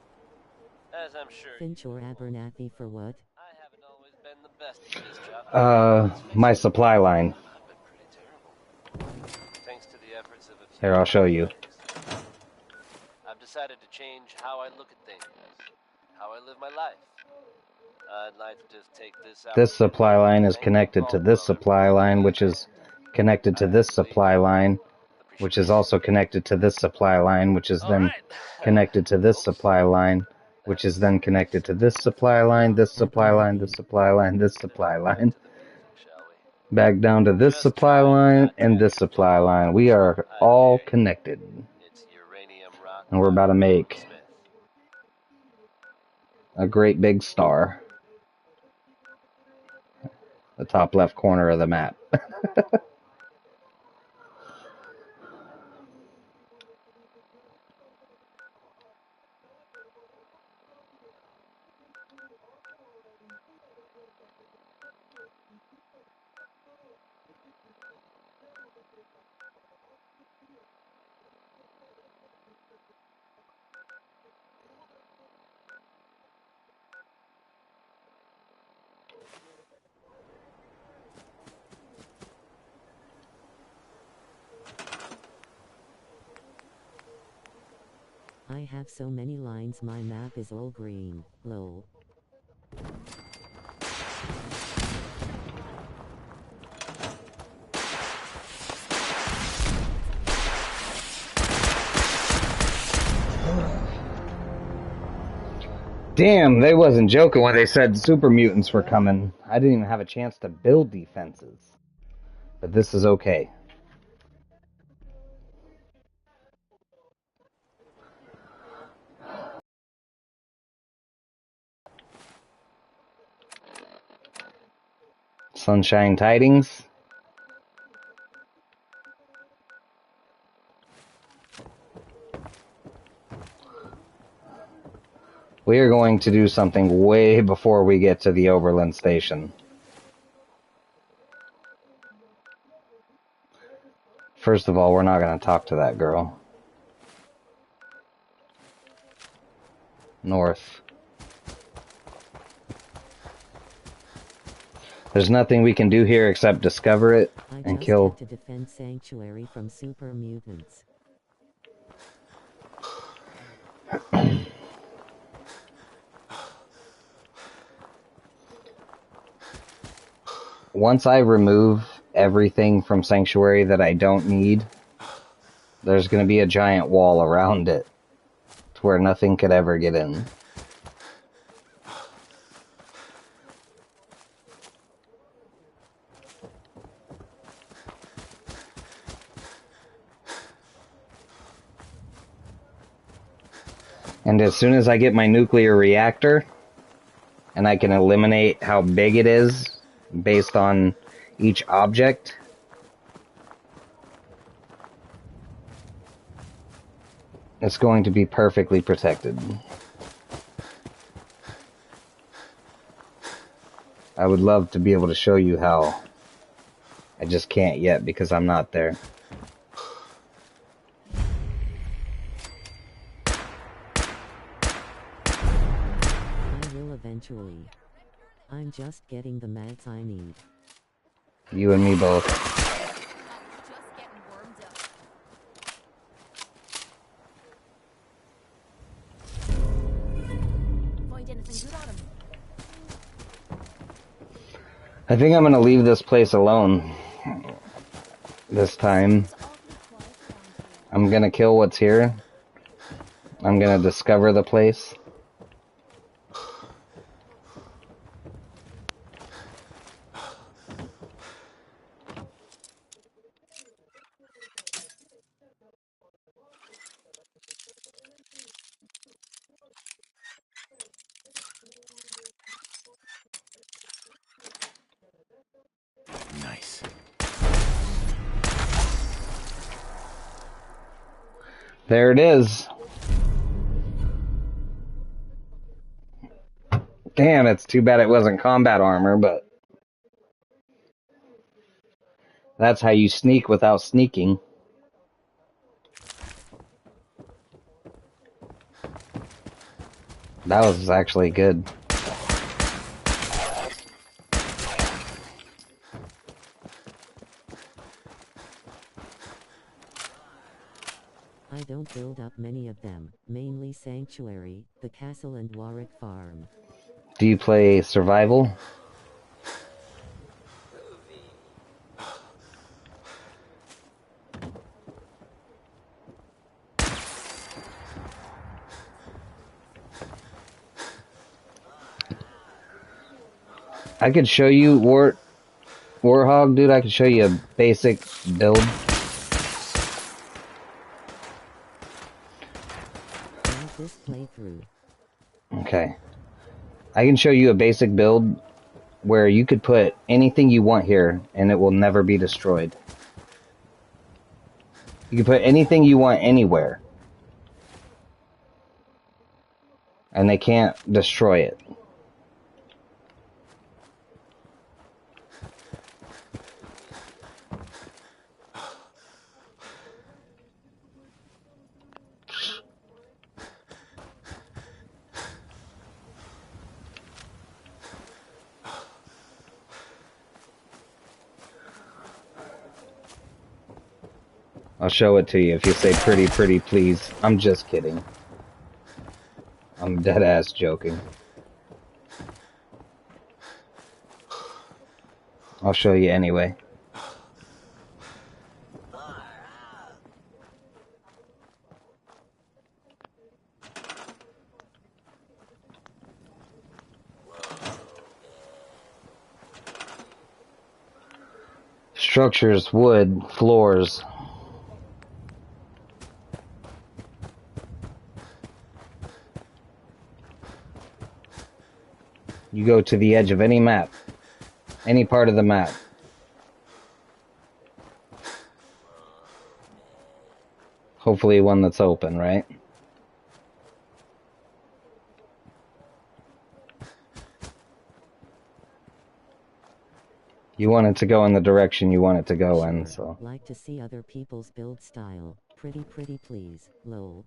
As I'm sure Finch or Abernathy for what? I haven't always been the best at this job. My supply line. I've been pretty terrible. Thanks to the efforts of a few Here, I'll show you. I've decided to change how I look at things, how I live my life. I'd like to just take this out. This supply line is connected to this supply line, which is connected to this supply line, which is also connected to this supply line, which is then connected to this supply line, which is then connected to this supply line, this supply line, this supply line, this supply line. Back down to this supply line and this supply line. We are all connected. And we're about to make a great big star. The top left corner of the map. I have so many lines my map is all green, lol. Damn, they wasn't joking when they said super mutants were coming. I didn't even have a chance to build defenses. But this is okay. Sunshine tidings. We are going to do something way before we get to the Overland Station. First of all, we're not going to talk to that girl. North. There's nothing we can do here except discover it and kill. To defend Sanctuary from super mutants. Once I remove everything from Sanctuary that I don't need, there's going to be a giant wall around it to where nothing could ever get in. And as soon as I get my nuclear reactor, and I can eliminate how big it is based on each object, it's going to be perfectly protected. I would love to be able to show you how. I just can't yet because I'm not there. I will eventually. I'm just getting the mats I need. You and me both. Find anything good on him? I think I'm gonna leave this place alone. This time. I'm gonna kill what's here. I'm gonna discover the place. Nice. There it is. Damn, it's too bad it wasn't combat armor, but that's how you sneak without sneaking. That was actually good. I don't build up many of them, mainly Sanctuary, the castle and Warwick Farm. Do you play survival? I could show you Warhog, dude. I could show you a basic build. This playthrough. Okay. I can show you a basic build where you could put anything you want here and it will never be destroyed. You can put anything you want anywhere and they can't destroy it. I'll show it to you if you say pretty, pretty, please. I'm just kidding. I'm dead ass joking. I'll show you anyway. Structures, wood, floors. You go to the edge of any map, any part of the map. Hopefully one that's open, right? You want it to go in the direction you want it to go in, so. Like to see other people's build style. Pretty, pretty, please. Lol.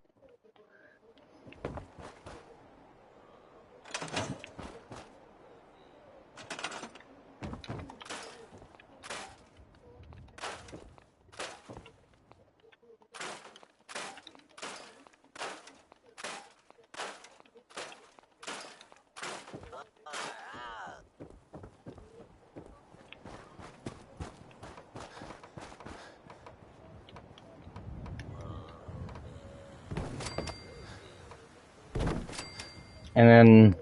And then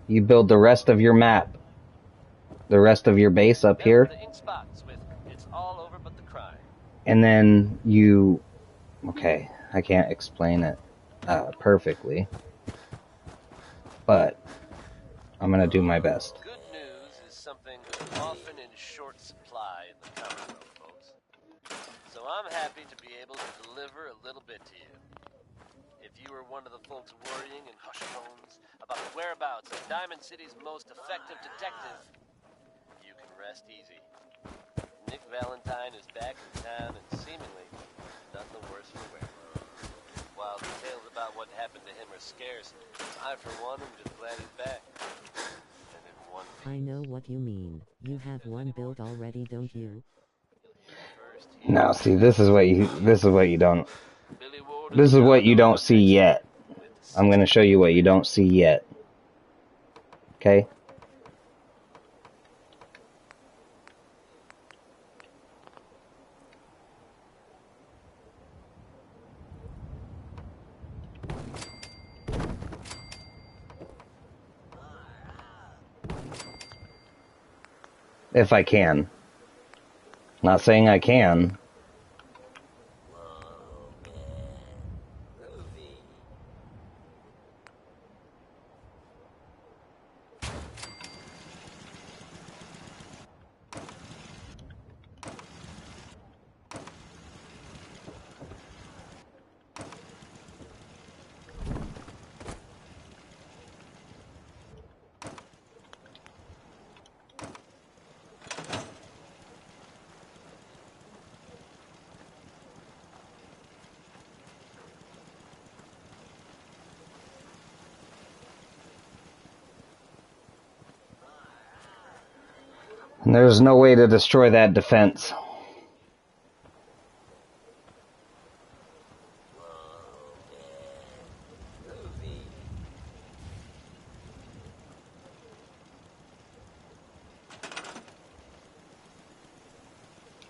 you build the rest of your map, the rest of your base up here. It's all over but the crime. And then you, okay, I can't explain it. perfectly. But I'm going to do my best. Good news is something often in short supply in the Commonwealth, folks. So I'm happy to be able to deliver a little bit to you. If you were one of the folks worrying in hushed tones about the whereabouts of Diamond City's most effective detective, you can rest easy. Nick Valentine is back in town and seemingly none the worse for wear. While details about what happened to him are scarce, I for one am just glad he's back. And in one piece. I know what you mean. You have one built already, don't you? Now, see, this is what you don't see yet. I'm going to show you what you don't see yet. Okay? If I can. Not saying I can. And there's no way to destroy that defense.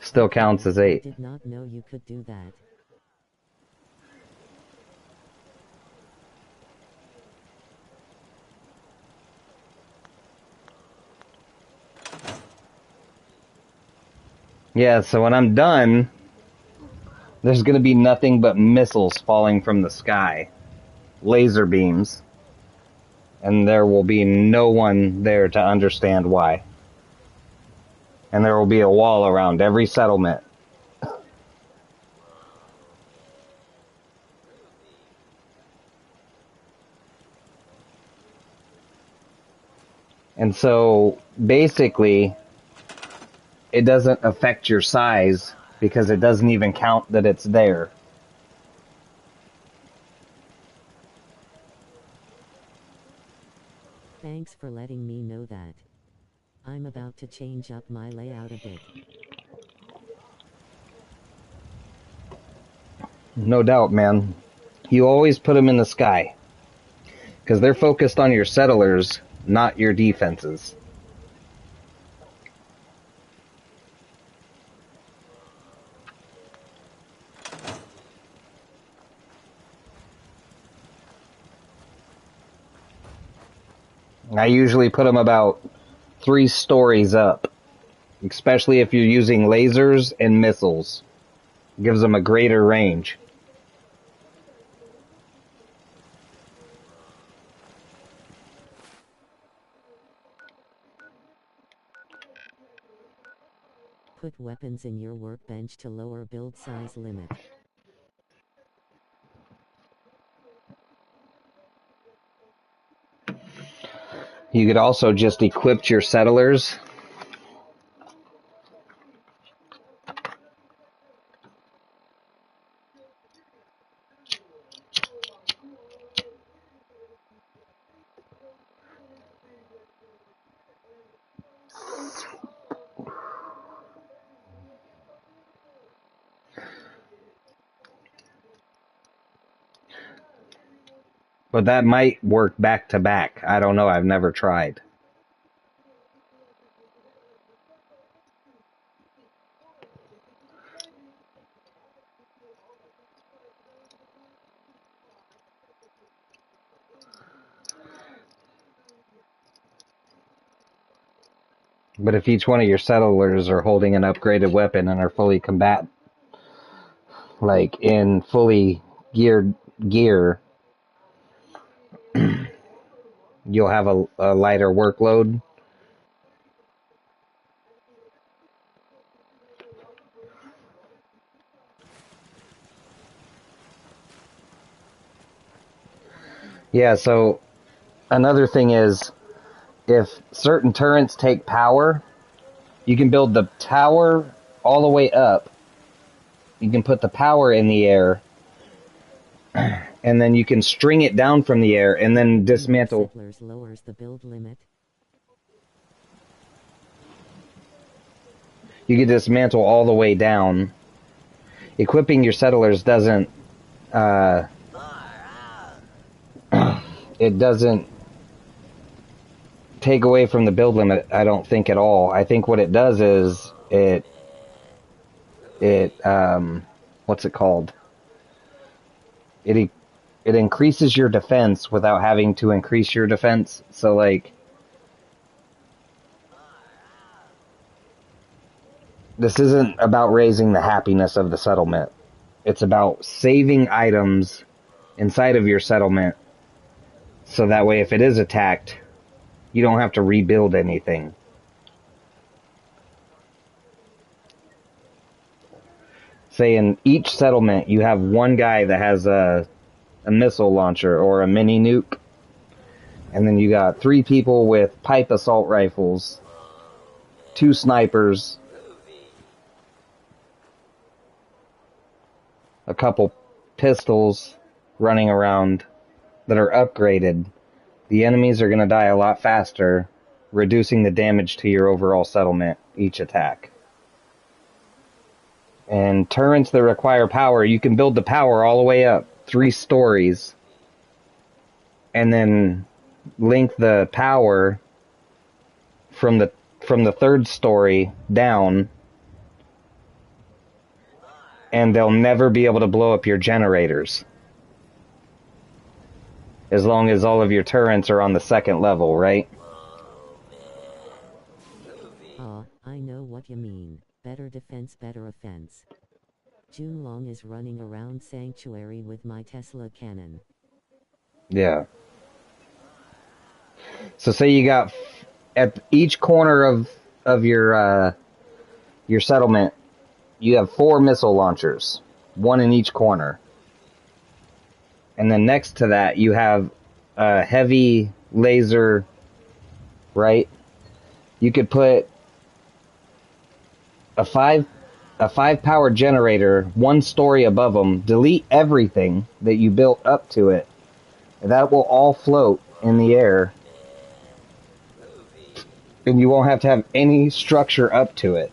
Still counts as 8. I did not know you could do that. Yeah, so when I'm done, there's going to be nothing but missiles falling from the sky. Laser beams. And there will be no one there to understand why. And there will be a wall around every settlement. And so, basically, it doesn't affect your size because it doesn't even count that it's there. Thanks for letting me know that. I'm about to change up my layout a bit. No doubt, man. You always put them in the sky. Because they're focused on your settlers, not your defenses. I usually put them about 3 stories up, especially if you're using lasers and missiles. It gives them a greater range. Put weapons in your workbench to lower build size limit. You could also just equip your settlers. But that might work back to back. I don't know. I've never tried. But if each one of your settlers are holding an upgraded weapon and are fully combat, like in fully geared gear, you'll have a lighter workload. Yeah, so another thing is, if certain turrets take power, you can build the tower all the way up. You can put the power in the air, and then you can string it down from the air and then dismantle. Settlers lowers the build limit. You can dismantle all the way down. Equipping your settlers doesn't it doesn't take away from the build limit, I don't think, at all. I think what it does is it what's it called? It increases your defense without having to increase your defense. So like, this isn't about raising the happiness of the settlement. It's about saving items inside of your settlement, so that way if it is attacked, you don't have to rebuild anything. Say in each settlement you have one guy that has a missile launcher or a mini nuke, and then you got 3 people with pipe assault rifles, 2 snipers, a couple pistols running around that are upgraded. The enemies are going to die a lot faster, reducing the damage to your overall settlement each attack. And turrets that require power, you can build the power all the way up 3 stories, and then link the power from the 3rd story down, and they'll never be able to blow up your generators as long as all of your turrets are on the 2nd level, right? I know what you mean. Better defense, better offense. Junlong is running around Sanctuary with my Tesla cannon. Yeah. So say you got at each corner of your settlement, you have 4 missile launchers, 1 in each corner. And then next to that, you have a heavy laser, right? You could put a 5 power generator 1 story above them, delete everything that you built up to it, and that will all float in the air, and you won't have to have any structure up to it.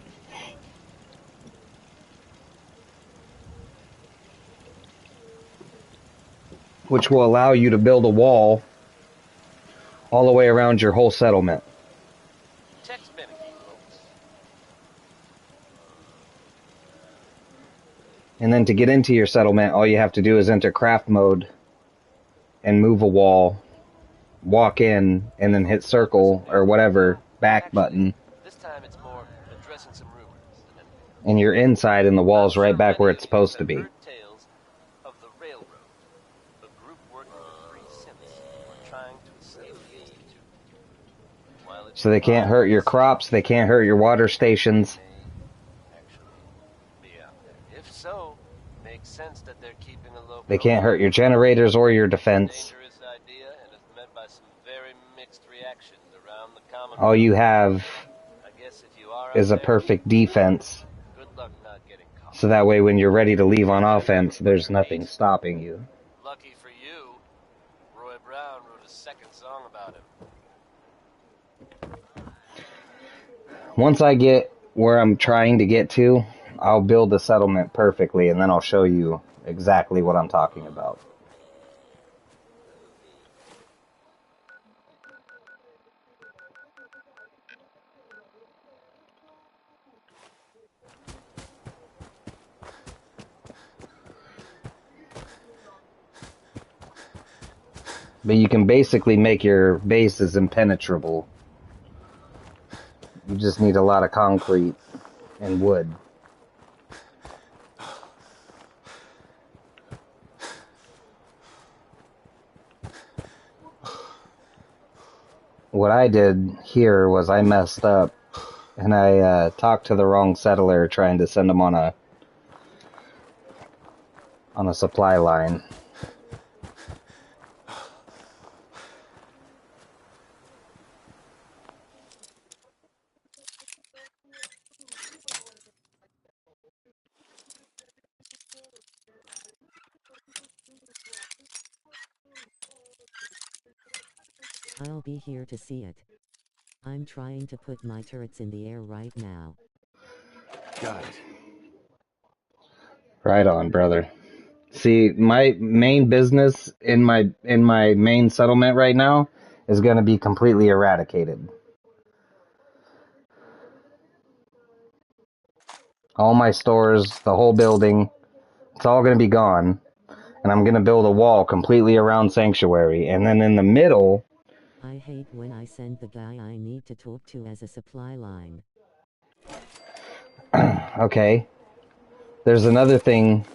Which will allow you to build a wall all the way around your whole settlement. Text mimicking, folks. And then to get into your settlement, all you have to do is enter craft mode and move a wall, walk in, and then hit circle or whatever back button. This time it's more addressing some rumors. And you're inside, and the wall's right back where it's supposed to be. Tales of the railroad. A group working with free synths were trying to escape the Institute. So they can't hurt your crops, they can't hurt your water stations. If so, makes sense that they're keeping a low. They can't hurt your generators or your defense. Idea and is met by some very mixed reactions around the common. All you have is a perfect defense. Good luck not getting caught. So that way when you're ready to leave on offense, there's nothing stopping you. Lucky for you, Roy Brown wrote a 2nd song about him. Once I get where I'm trying to get to, I'll build the settlement perfectly, and then I'll show you exactly what I'm talking about. But you can basically make your bases impenetrable. You just need a lot of concrete and wood. what I did here was I messed up, and I talked to the wrong settler trying to send him on a supply line. I'll be here to see it. I'm trying to put my turrets in the air right now. Got it. Right on, brother. See, my main business in my main settlement right now is going to be completely eradicated. All my stores, the whole building, it's all going to be gone. And I'm going to build a wall completely around Sanctuary. And then in the middle... I hate when I send the guy I need to talk to as a supply line. Okay. There's another thing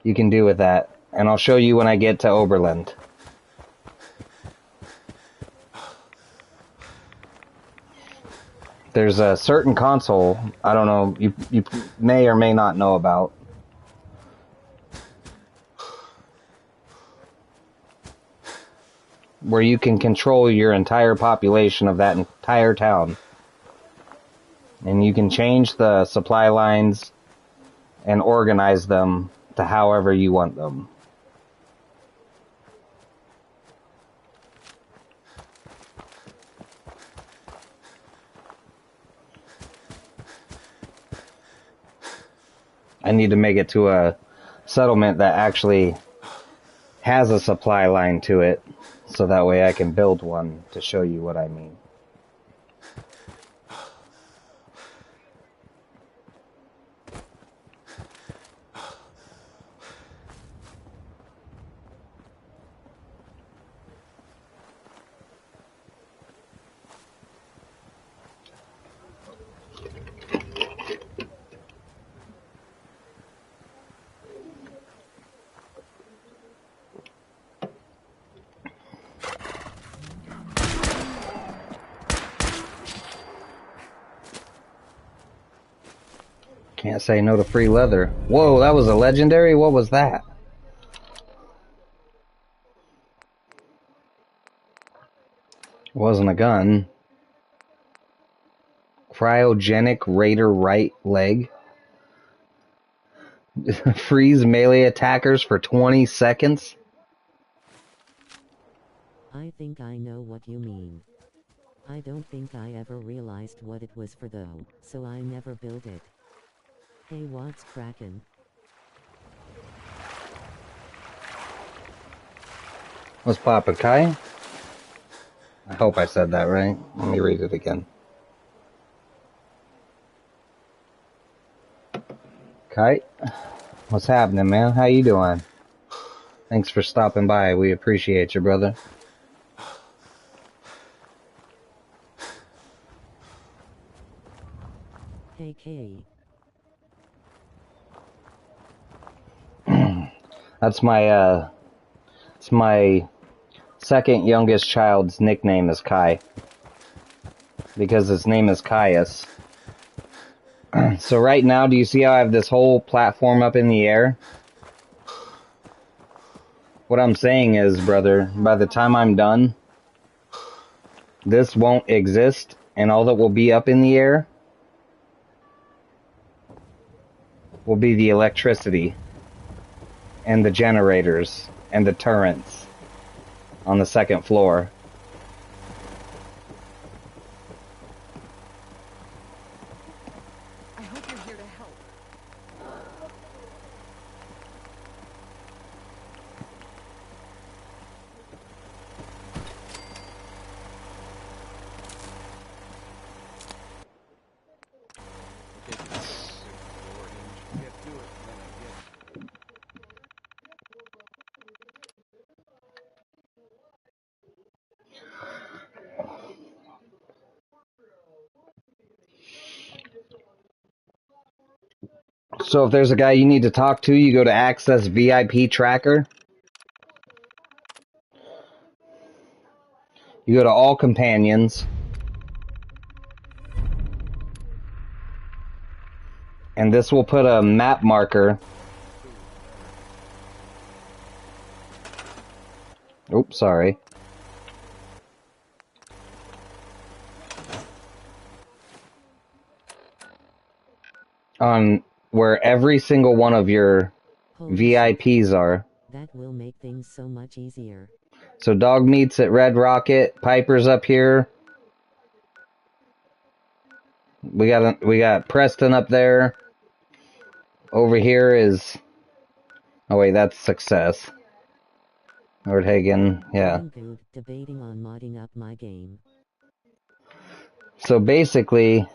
you can do with that. And I'll show you when I get to Oberland. There's a certain console, I don't know, you may or may not know about. Where you can control your entire population of that entire town. And you can change the supply lines and organize them to however you want them. I need to make it to a settlement that actually has a supply line to it, so that way I can build one to show you what I mean. Can't say no to free leather. Whoa, that was a legendary? What was that? Wasn't a gun. Cryogenic Raider right leg. Freeze melee attackers for 20 seconds? I think I know what you mean. I don't think I ever realized what it was for though, so I never built it. Hey, what's crackin'? What's poppin', Kai? I hope I said that right. Let me read it again. Kai? What's happening, man? How you doing? Thanks for stopping by. We appreciate you, brother. Hey, Kay. That's it's my second youngest child's nickname is Kai. Because his name is Caius. So right now, do you see how I have this whole platform up in the air? What I'm saying is, brother, by the time I'm done, this won't exist, and all that will be up in the air will be the electricity, and the generators, and the turrets on the second floor. I hope you're here to help. So if there's a guy you need to talk to, you go to Access VIP Tracker. You go to all companions. And this will put a map marker. Oops, sorry. On where every single one of your VIPs are. That will make things so much easier. So Dog Meat's at Red Rocket, Piper's up here. We got Preston up there. Over here is... Oh wait, that's Success. Lord Hagen, yeah. Dude, debating on modding up my game. So basically,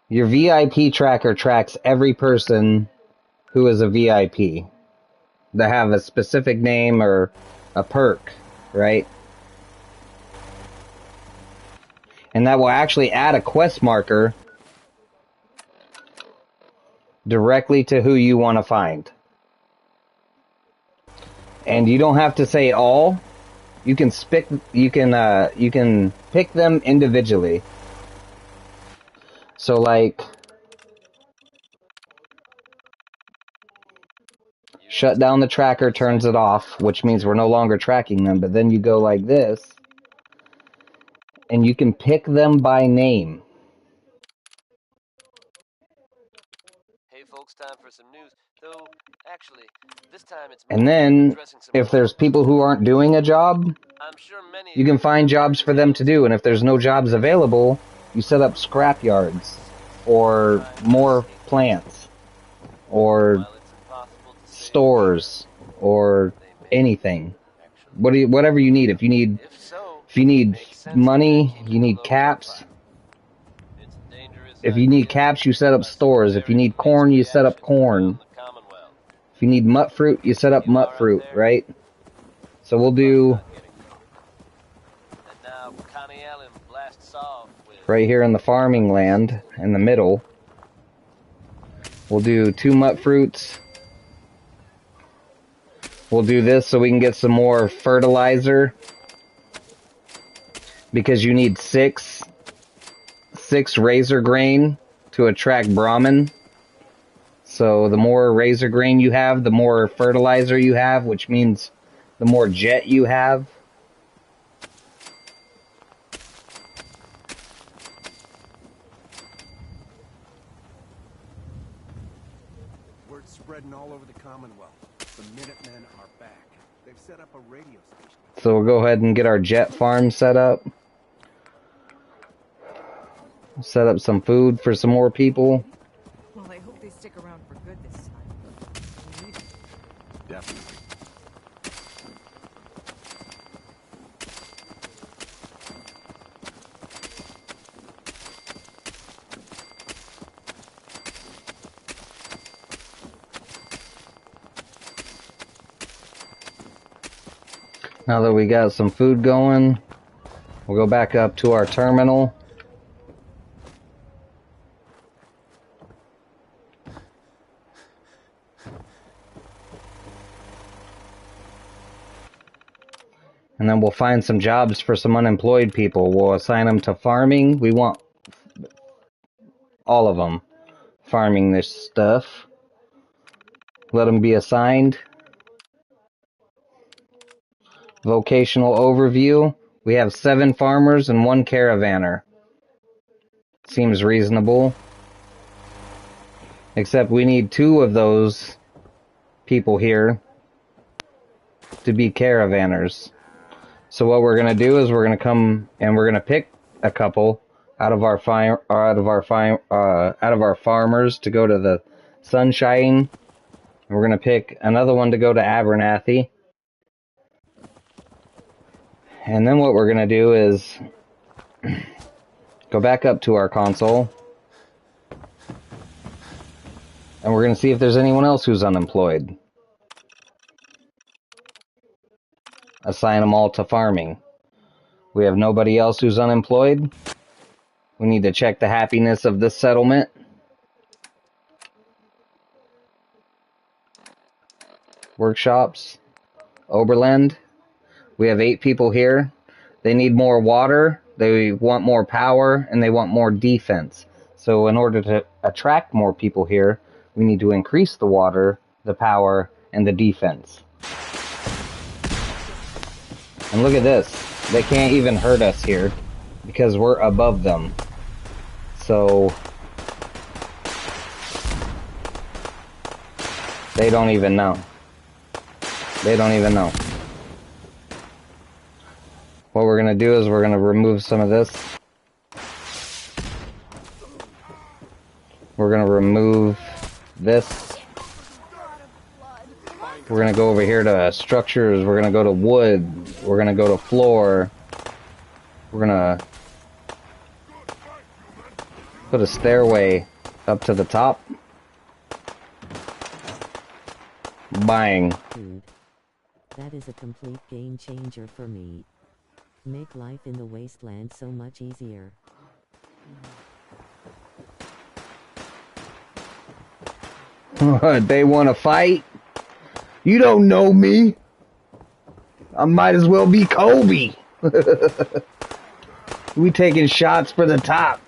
your VIP tracker tracks every person who is a VIP. That have a specific name or a perk, right? And that will actually add a quest marker directly to who you want to find. And you don't have to say all. You can you can pick them individually. So like shut down the tracker, turns it off, which means we're no longer tracking them, but then you go like this and you can pick them by name. Hey folks, time for some news. Though actually, this time it's And then if there's people who aren't doing a job, you can find jobs for them to do, and if there's no jobs available, you set up scrap yards or more plants or stores or anything. Whatever you need. If you need money, you need caps. If you need caps, you set up stores. If you need corn, you set up corn. If you need mut fruit, you set up mut fruit, right? So we'll do right here in the farming land, in the middle. We'll do 2 mut fruits. We'll do this so we can get some more fertilizer. Because you need 6 razor grain to attract Brahmin. So the more razor grain you have, the more fertilizer you have, which means the more jet you have. Word's spreading all over the Commonwealth. The Minutemen are back. They've set up a radio station. So we'll go ahead and get our jet farm set up. Set up some food for some more people. Well, I hope they stick around for good this time. We need it. Definitely. Now that we got some food going, we'll go back up to our terminal. And then we'll find some jobs for some unemployed people. We'll assign them to farming. We want all of them farming this stuff. Let them be assigned. Vocational overview. We have 7 farmers and 1 caravaner. Seems reasonable. Except we need 2 of those people here to be caravanners. So what we're gonna do is we're gonna come and we're gonna pick a couple out of our farmers to go to the Sunshine. And we're gonna pick another one to go to Abernathy. And then what we're gonna do is go back up to our console. And we're gonna see if there's anyone else who's unemployed. Assign them all to farming. We have nobody else who's unemployed. We need to check the happiness of this settlement. Workshops. Oberland. We have 8 people here. They need more water, they want more power, and they want more defense. So in order to attract more people here, we need to increase the water, the power, and the defense. And look at this. They can't even hurt us here because we're above them. So they don't even know. They don't even know. What we're going to do is we're going to remove some of this. We're going to remove this. We're going to go over here to structures. We're going to go to wood. We're going to go to floor. We're going to put a stairway up to the top. Bang. Dude, that is a complete game changer for me. Make life in the wasteland so much easier. They want to fight? You don't know me. I might as well be Kobe. We taking shots for the top.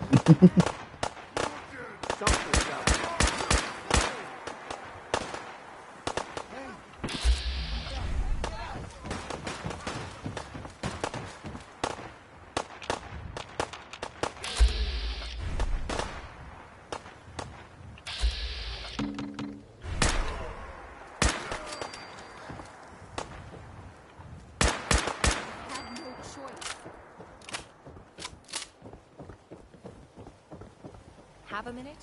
Have a minute?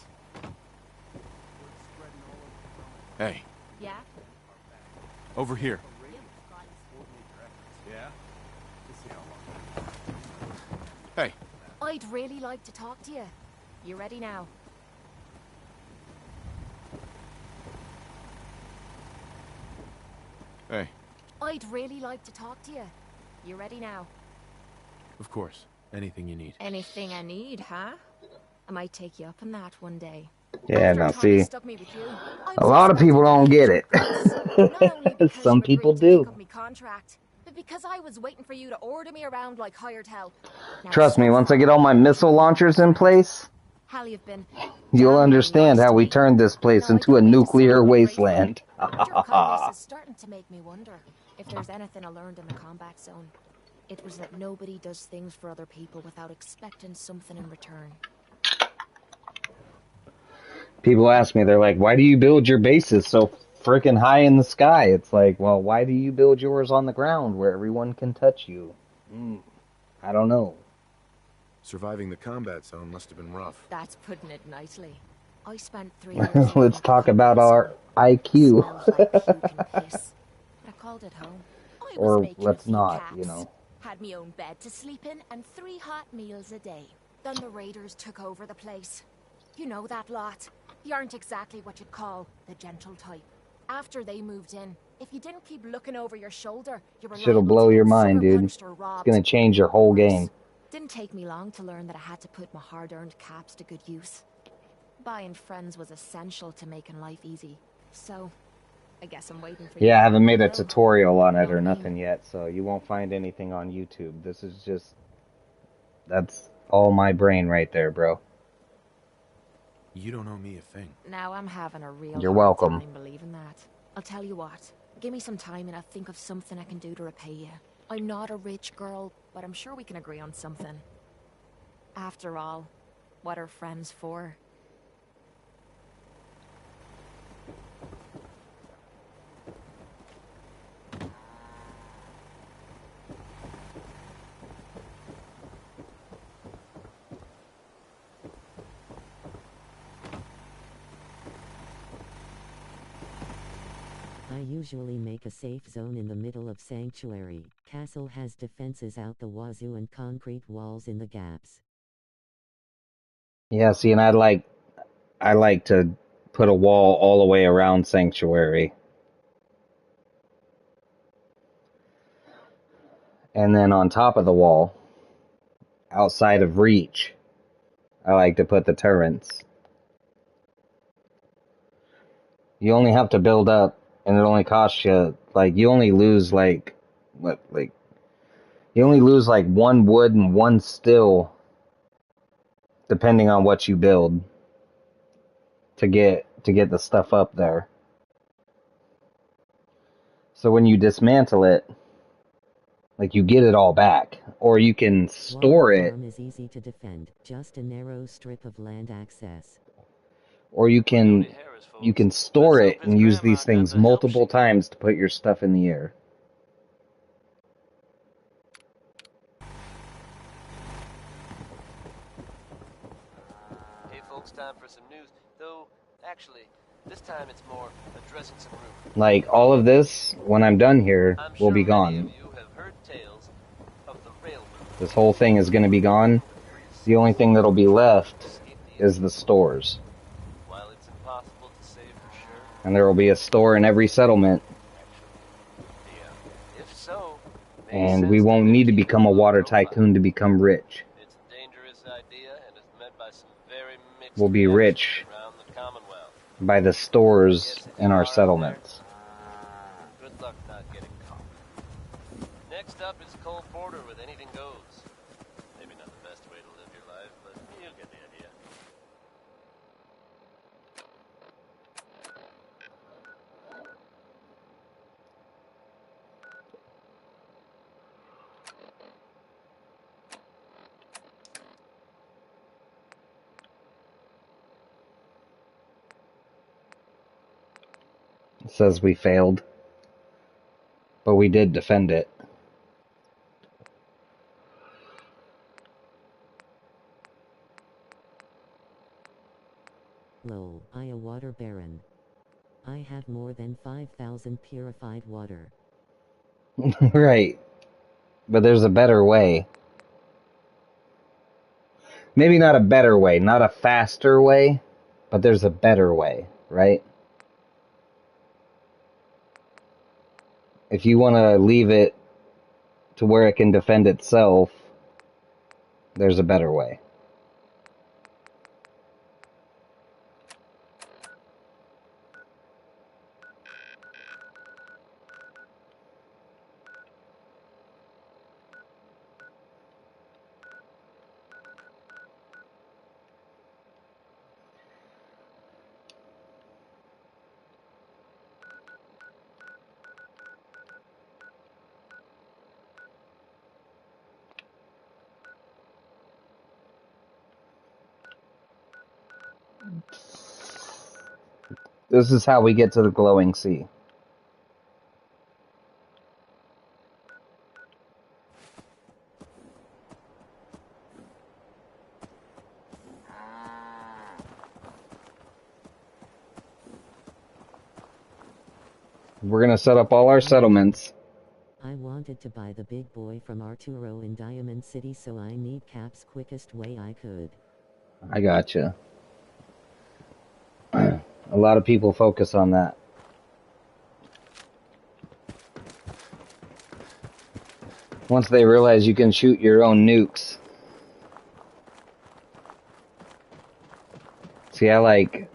Hey, Yeah? over here. Yeah? Hey. I'd really like to talk to you. You ready now? Hey, I'd really like to talk to you. You ready now? of course. Anything you need. Anything I need, huh? I might take you up on that one day. Yeah, After now Tommy see, stuck me with you, I a was lot of people don't get expecting to hate your guts. Not only it. because Some you people agreed to pick do. up me contract, but because I was waiting for you to order me around like hired hell. Now, Trust me, so once I far, get all my missile launchers in place, Hal, you've been you'll damn understand nice how to we me. turned this place Now, I into a don't mean to nuclear sound ungrateful, wasteland. but your kindness is starting to make me wonder if there's anything I learned in the combat zone. It was that nobody does things for other people without expecting something in return. People ask me, they're like, why do you build your bases so freaking high in the sky? It's like, well, why do you build yours on the ground where everyone can touch you? I don't know. Surviving the combat zone must have been rough. That's putting it nicely. I spent 3 years living Let's at the talk about combat our zone. IQ. Smelled like puke and piss. But I called it home. I was Or making a let's few not, caps. you know. Had me own bed to sleep in and 3 hot meals a day. Then the raiders took over the place. You know that lot. You aren't exactly what you'd call the gentle type. After they moved in, if you didn't keep looking over your shoulder, you were Shit'll liable blow to your get mind, sucker dude. punched or It's robbed. gonna change your whole game. Didn't take me long to learn that I had to put my hard-earned caps to good use. Buying friends was essential to making life easy. So, I guess I'm waiting for you. Yeah, I haven't made a No. tutorial on it No or pain. nothing yet, so you won't find anything on YouTube. This is just... That's all my brain right there, bro. You don't owe me a thing. Now I'm having a real You're hard welcome. time believing that. I'll tell you what. Give me some time and I'll think of something I can do to repay you. I'm not a rich girl, but I'm sure we can agree on something. After all, what are friends for? I usually make a safe zone in the middle of sanctuary. Castle has defenses out the wazoo and concrete walls in the gaps. Yeah, see, and I like to put a wall all the way around Sanctuary. And then on top of the wall, outside of reach, I like to put the turrets. You only have to build up, and it only costs you, like, you only lose, like, what, like, You only lose like 1 wood and 1 steel, depending on what you build, to get the stuff up there. So when you dismantle it, like, you get it all back, or you can store Water it, farm is easy to defend, just a narrow strip of land access. or you can store it and use these things multiple times to put your stuff in the air. Hey folks, time for some news. Though, actually, this time it's more addressing some rumors. Like, all of this, when I'm done here, will be gone. You have heard tales of the railroad. This whole thing is going to be gone. The only thing that'll be left is the stores. While it's impossible to say for sure, And there will be a store in every settlement. if so, And we won't need to become a water tycoon to become rich. it's a dangerous idea and is met by some very mixed We'll be rich around the Commonwealth. by the stores in our settlements. Good luck not getting caught. Next up is Cole Porter with Anything Goes. Maybe not the best way to live your life, but you'll get the idea. It says we failed, but we did defend it. Lol, I a water baron. I have more than 5,000 purified water. Right. But there's a better way. Maybe not a better way, not a faster way, but there's a better way, right? If you want to leave it to where it can defend itself, there's a better way. This is how we get to the glowing sea. We're going to set up all our settlements. I wanted to buy the big boy from Arturo in Diamond City, so I need Cap's quickest way I could. I gotcha. A lot of people focus on that. Once they realize you can shoot your own nukes. See, I like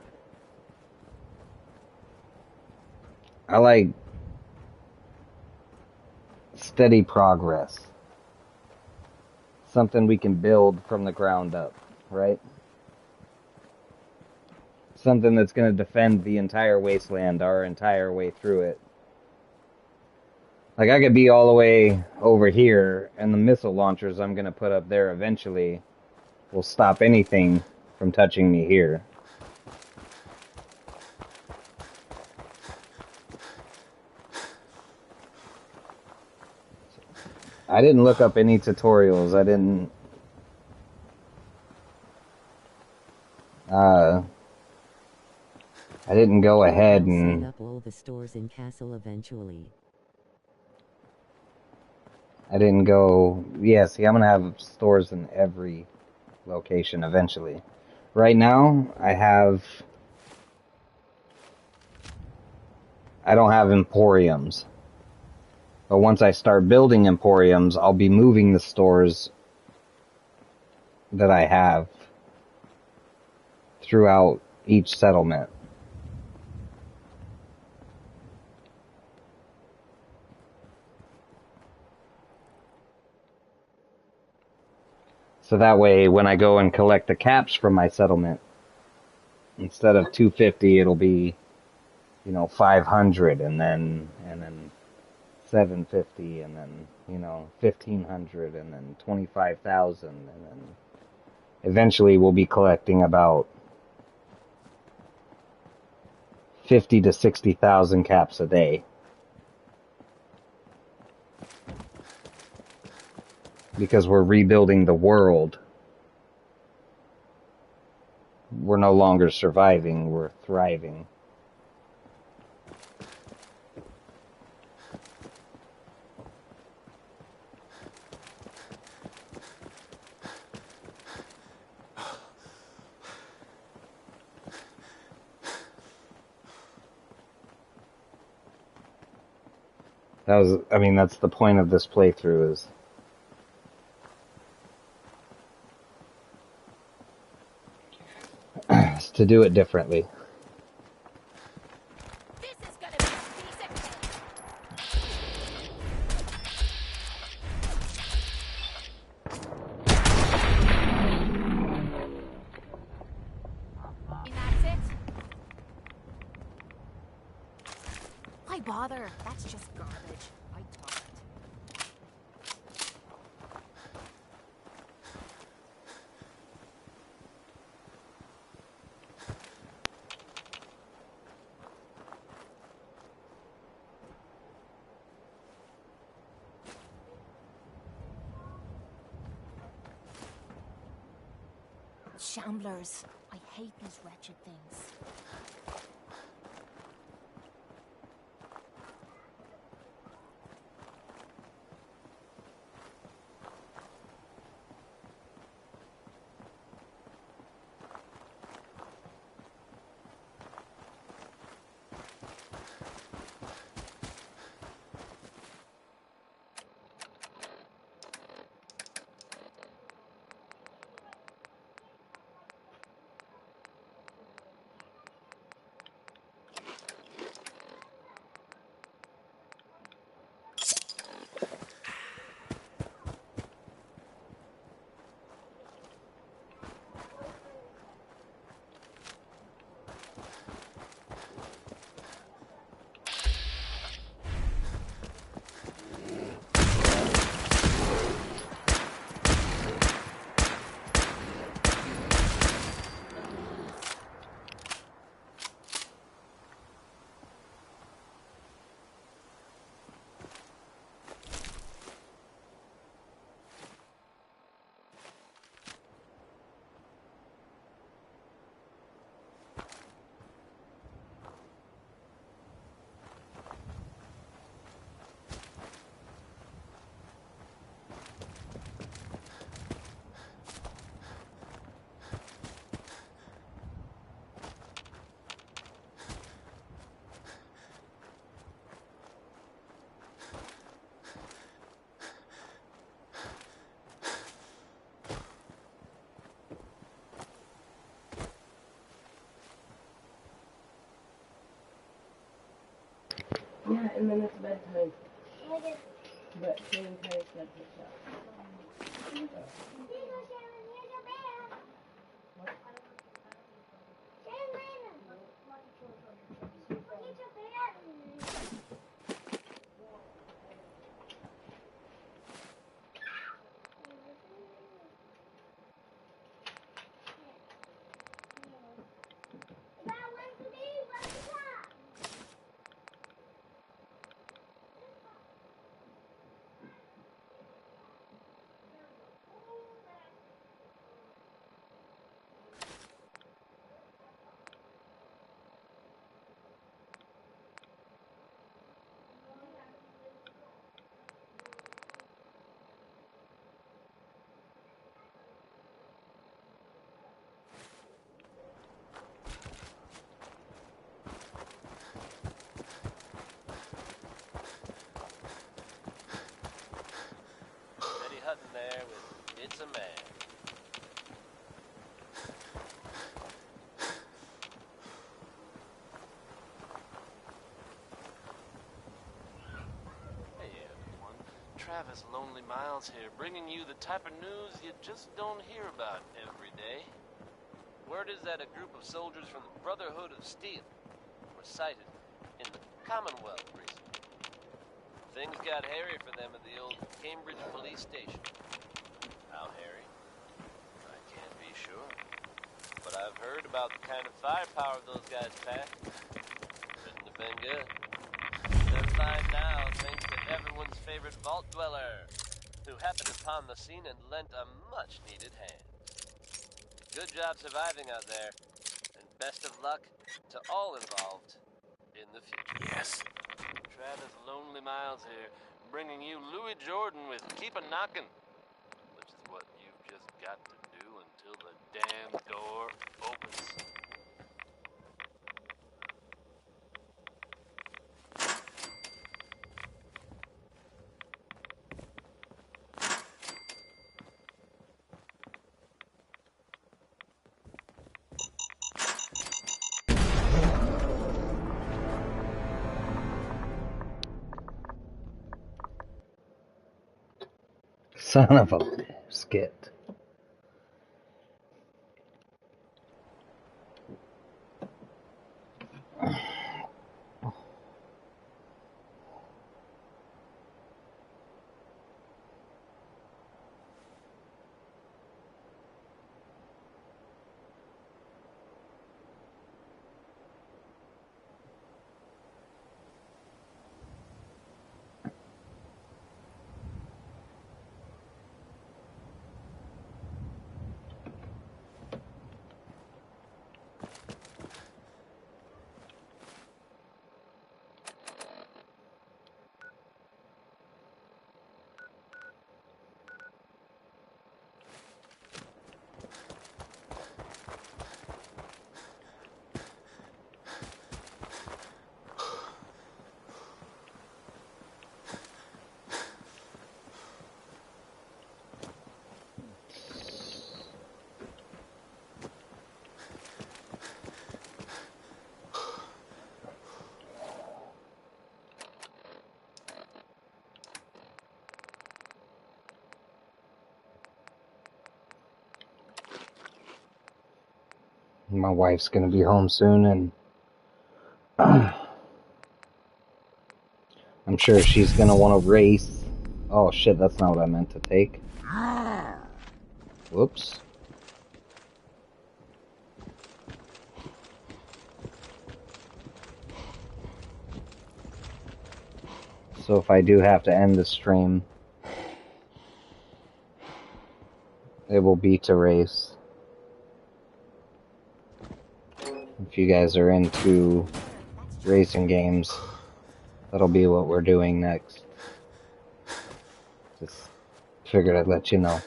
steady progress. Something we can build from the ground up, right? Something that's going to defend the entire wasteland, our entire way through it. Like, I could be all the way over here, and the missile launchers I'm going to put up there eventually will stop anything from touching me here. I didn't look up any tutorials. I didn't go ahead and set up all the stores in Castle eventually. I didn't go... Yeah, see, I'm going to have stores in every location eventually. Right now, I don't have emporiums. But once I start building emporiums, I'll be moving the stores that I have throughout each settlement. So that way, when I go and collect the caps from my settlement, instead of 250, it'll be, 500, and then 750, and then 1,500, and then 25,000, and then eventually we'll be collecting about 50 to 60,000 caps a day. Because we're rebuilding the world. We're no longer surviving, we're thriving. That's the point of this playthrough, is to do it differently. Why bother? That's just garbage. I toss it. Shamblers. I hate these wretched things. Yeah, and then it's bedtime. But Shane kind of said push up. Steady Hutton there with It's a Man. Travis Lonely Miles here, bringing you the type of news you just don't hear about every day. Word is that a group of soldiers from the Brotherhood of Steel were sighted in the Commonwealth recently. Things got hairy for them at the old Cambridge police station. How hairy? I can't be sure. But I've heard about the kind of firepower those guys pack. Couldn't have been good. They're fine now thanks to everyone's favorite vault dweller, who happened upon the scene and lent a much-needed hand. Good job surviving out there, and best of luck to all involved in the future. Yes. Travis Lonely Miles here, bringing you Louis Jordan with Keep a Knockin', which is what you've just got to do until the damn door opens. Son of a skit. My wife's gonna be home soon, and I'm sure she's gonna want to race. Oh shit, that's not what I meant to take. Whoops. So if I do have to end the stream, it will be to race. If you guys are into racing games, that'll be what we're doing next. Just figured I'd let you know.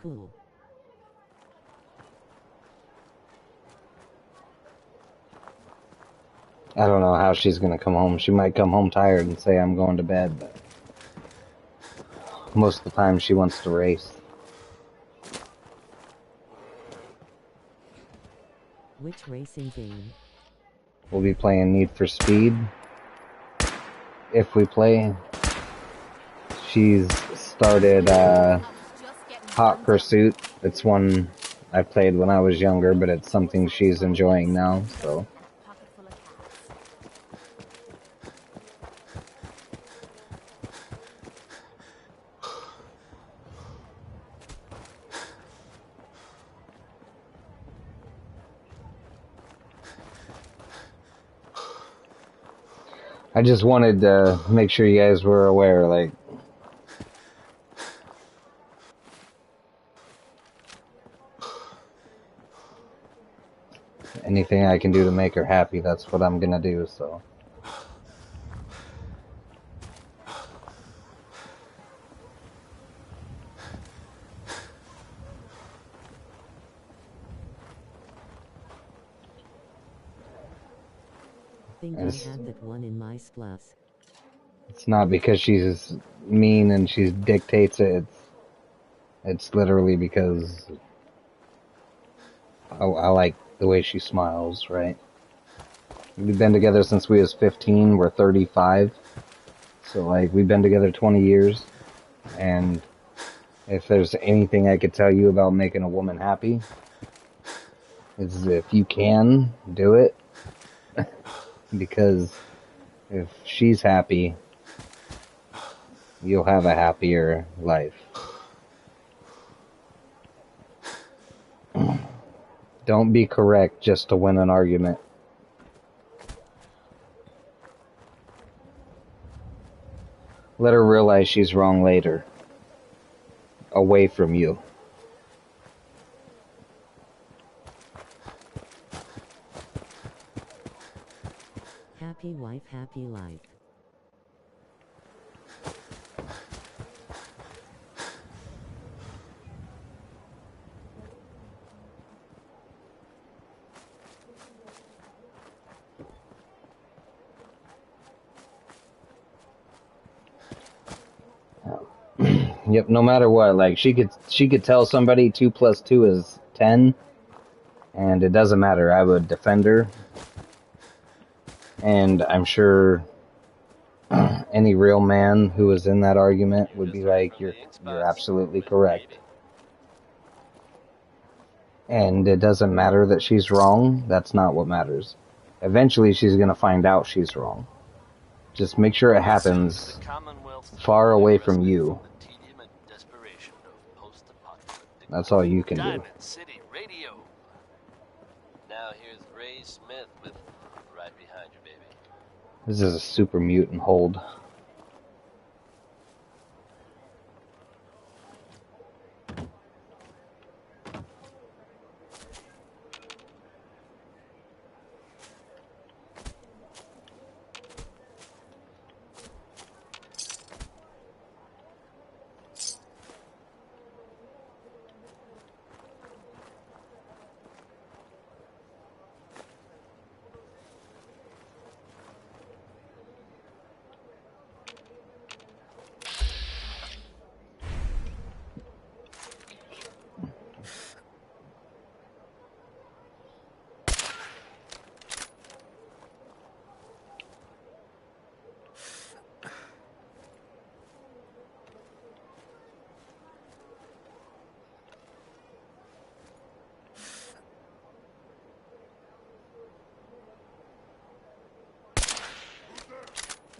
Cool. I don't know how she's gonna come home. She might come home tired and say I'm going to bed, but most of the time she wants to race. Which racing game? We'll be playing Need for Speed. If we play. She's started Hot Pursuit. It's one I played when I was younger, but it's something she's enjoying now, so. I just wanted to make sure you guys were aware, like, anything I can do to make her happy, that's what I'm gonna do, so. I think I had that one in my class. It's not because she's mean and she dictates it. It's literally because I like the way she smiles, right? We've been together since we was 15. We're 35. So, like, we've been together 20 years. And if there's anything I could tell you about making a woman happy, is if you can, do it. Because if she's happy, you'll have a happier life. Don't be correct just to win an argument. Let her realize she's wrong later. Away from you. Happy wife, happy life. Yep, no matter what, like she could tell somebody 2 + 2 is 10, and it doesn't matter. I would defend her, and I'm sure any real man who was in that argument would be like, "You're absolutely correct." And it doesn't matter that she's wrong. That's not what matters. Eventually, she's gonna find out she's wrong. Just make sure it happens far away from you. That's all you can do. Diamond City Radio. Now here's Ray Smith with Right Behind You, Baby. This is a super mutant hold.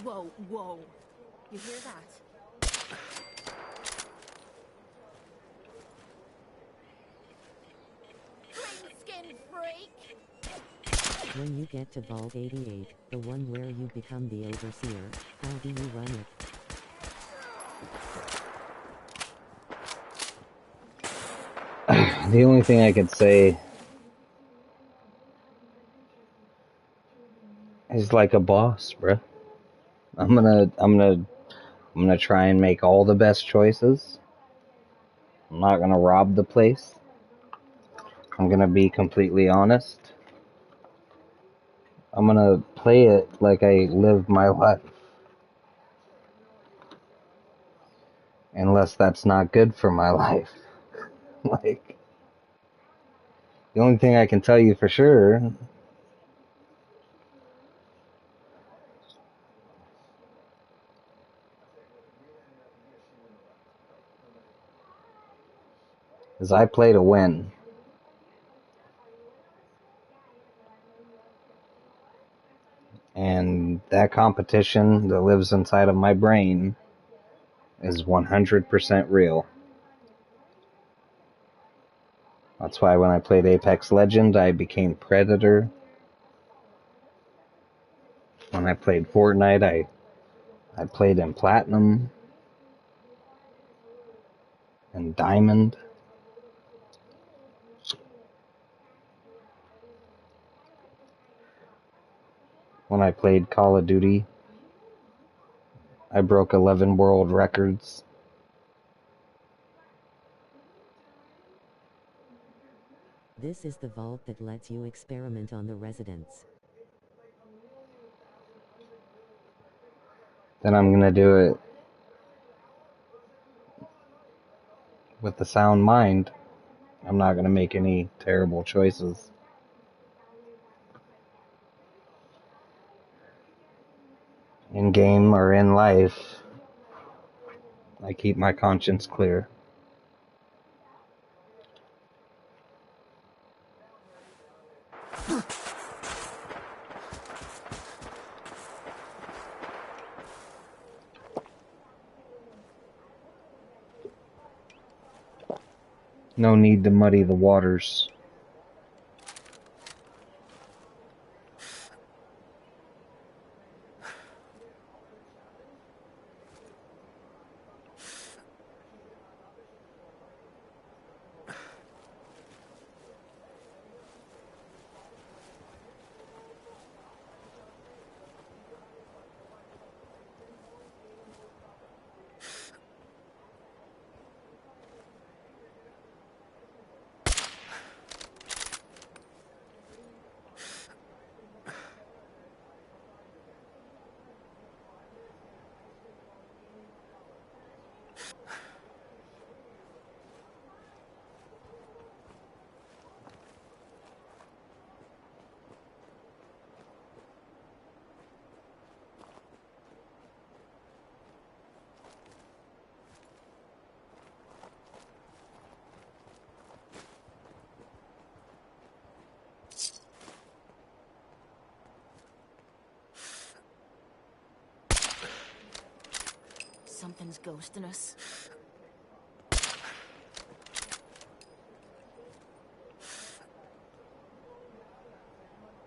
Whoa, whoa. You hear that? Green-skin freak! When you get to Vault 88, the one where you become the Overseer, how do you run it? The only thing I could say is like a boss, bruh. I'm gonna try and make all the best choices. I'm not gonna rob the place. I'm gonna be completely honest. I'm gonna play it like I live my life. Unless that's not good for my life. Like, the only thing I can tell you for sure is I play to win. And that competition that lives inside of my brain is 100% real. That's why when I played Apex Legend, I became Predator. When I played Fortnite, I played in Platinum and Diamond. When I played Call of Duty, I broke 11 world records. This is the vault that lets you experiment on the residents. then I'm gonna do it with the sound mind. I'm not gonna make any terrible choices. In game or in life, I keep my conscience clear. No need to muddy the waters. Something's ghosting us.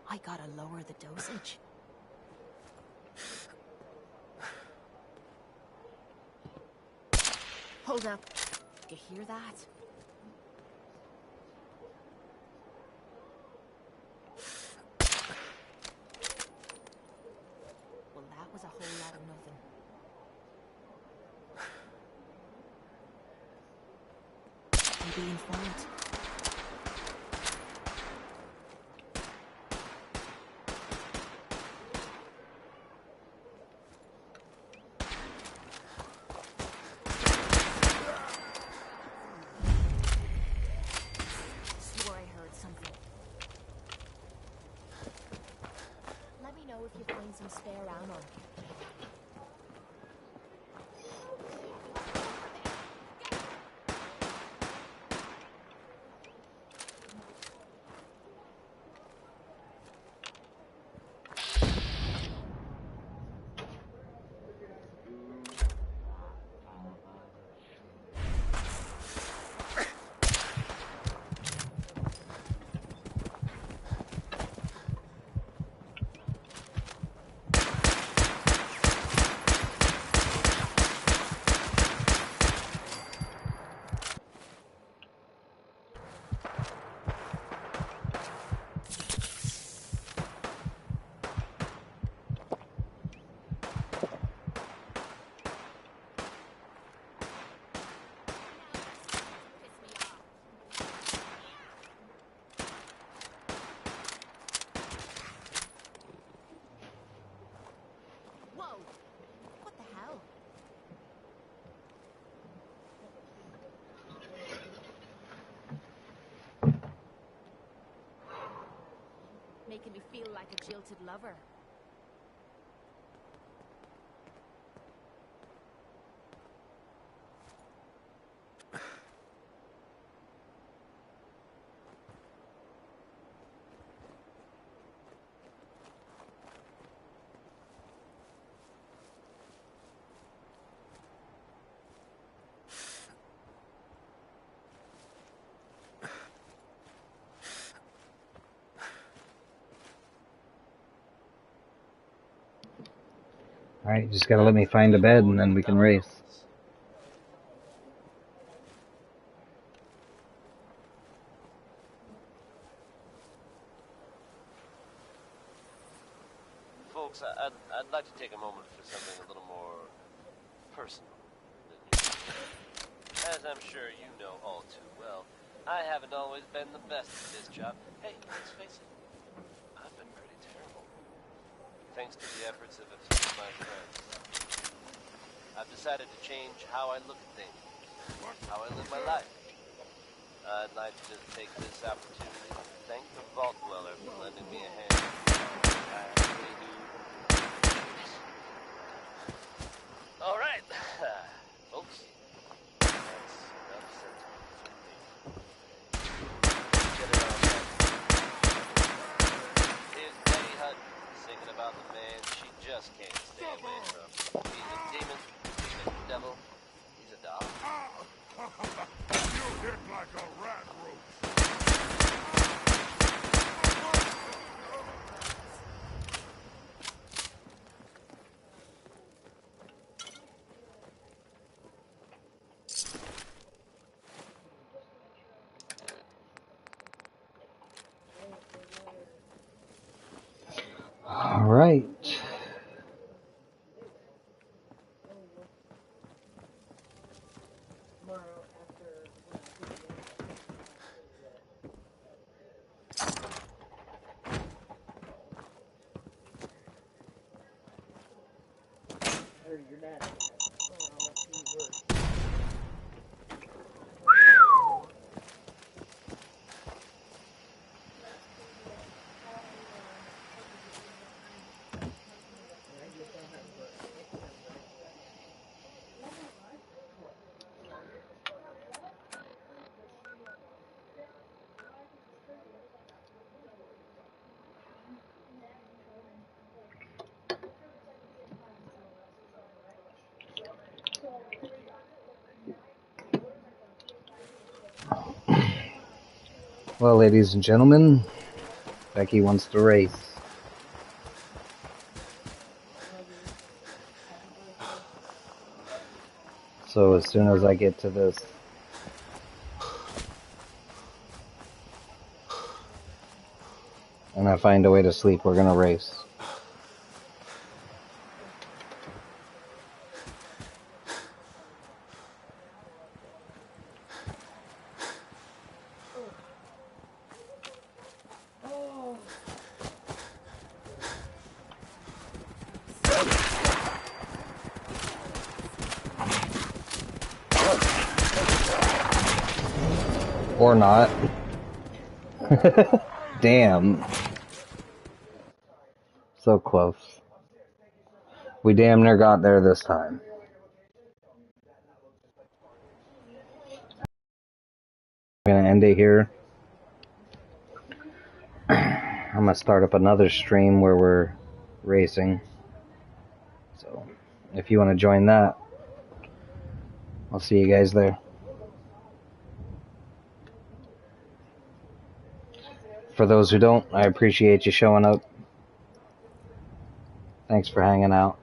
I gotta lower the dosage. Hold up. You hear that? Well, that was a whole lot of nothing. I'm being followed. Swore I heard something. Let me know if you find some spare ammo. Whoa! What the hell? Making me feel like a jilted lover. Alright, just gotta let me find a bed and then we can race. Folks, I'd like to take a moment for something a little more personal than usual. As I'm sure you know all too well, I haven't always been the best at this job. Hey, let's face it, I've been pretty terrible. Thanks to the efforts of a few of my friends. I've decided to change how I look at things, how I live my life. I'd like to just take this opportunity to thank the Vault Dweller for lending me a hand. I really do. All right, folks. That's enough sentiment. Get it on back. Here's Betty Hutt singing about the man she just can't stay away from. He's a demon. He's a devil. He's a dog. You hit like a rat roach. All right. Well, ladies and gentlemen, Becky wants to race. So as soon as I get to this and I find a way to sleep, we're gonna race. Or not. Damn. So close. We damn near got there this time. I'm gonna end it here. I'm gonna start up another stream where we're racing. So, if you want to join that, I'll see you guys there. For those who don't, I appreciate you showing up. Thanks for hanging out.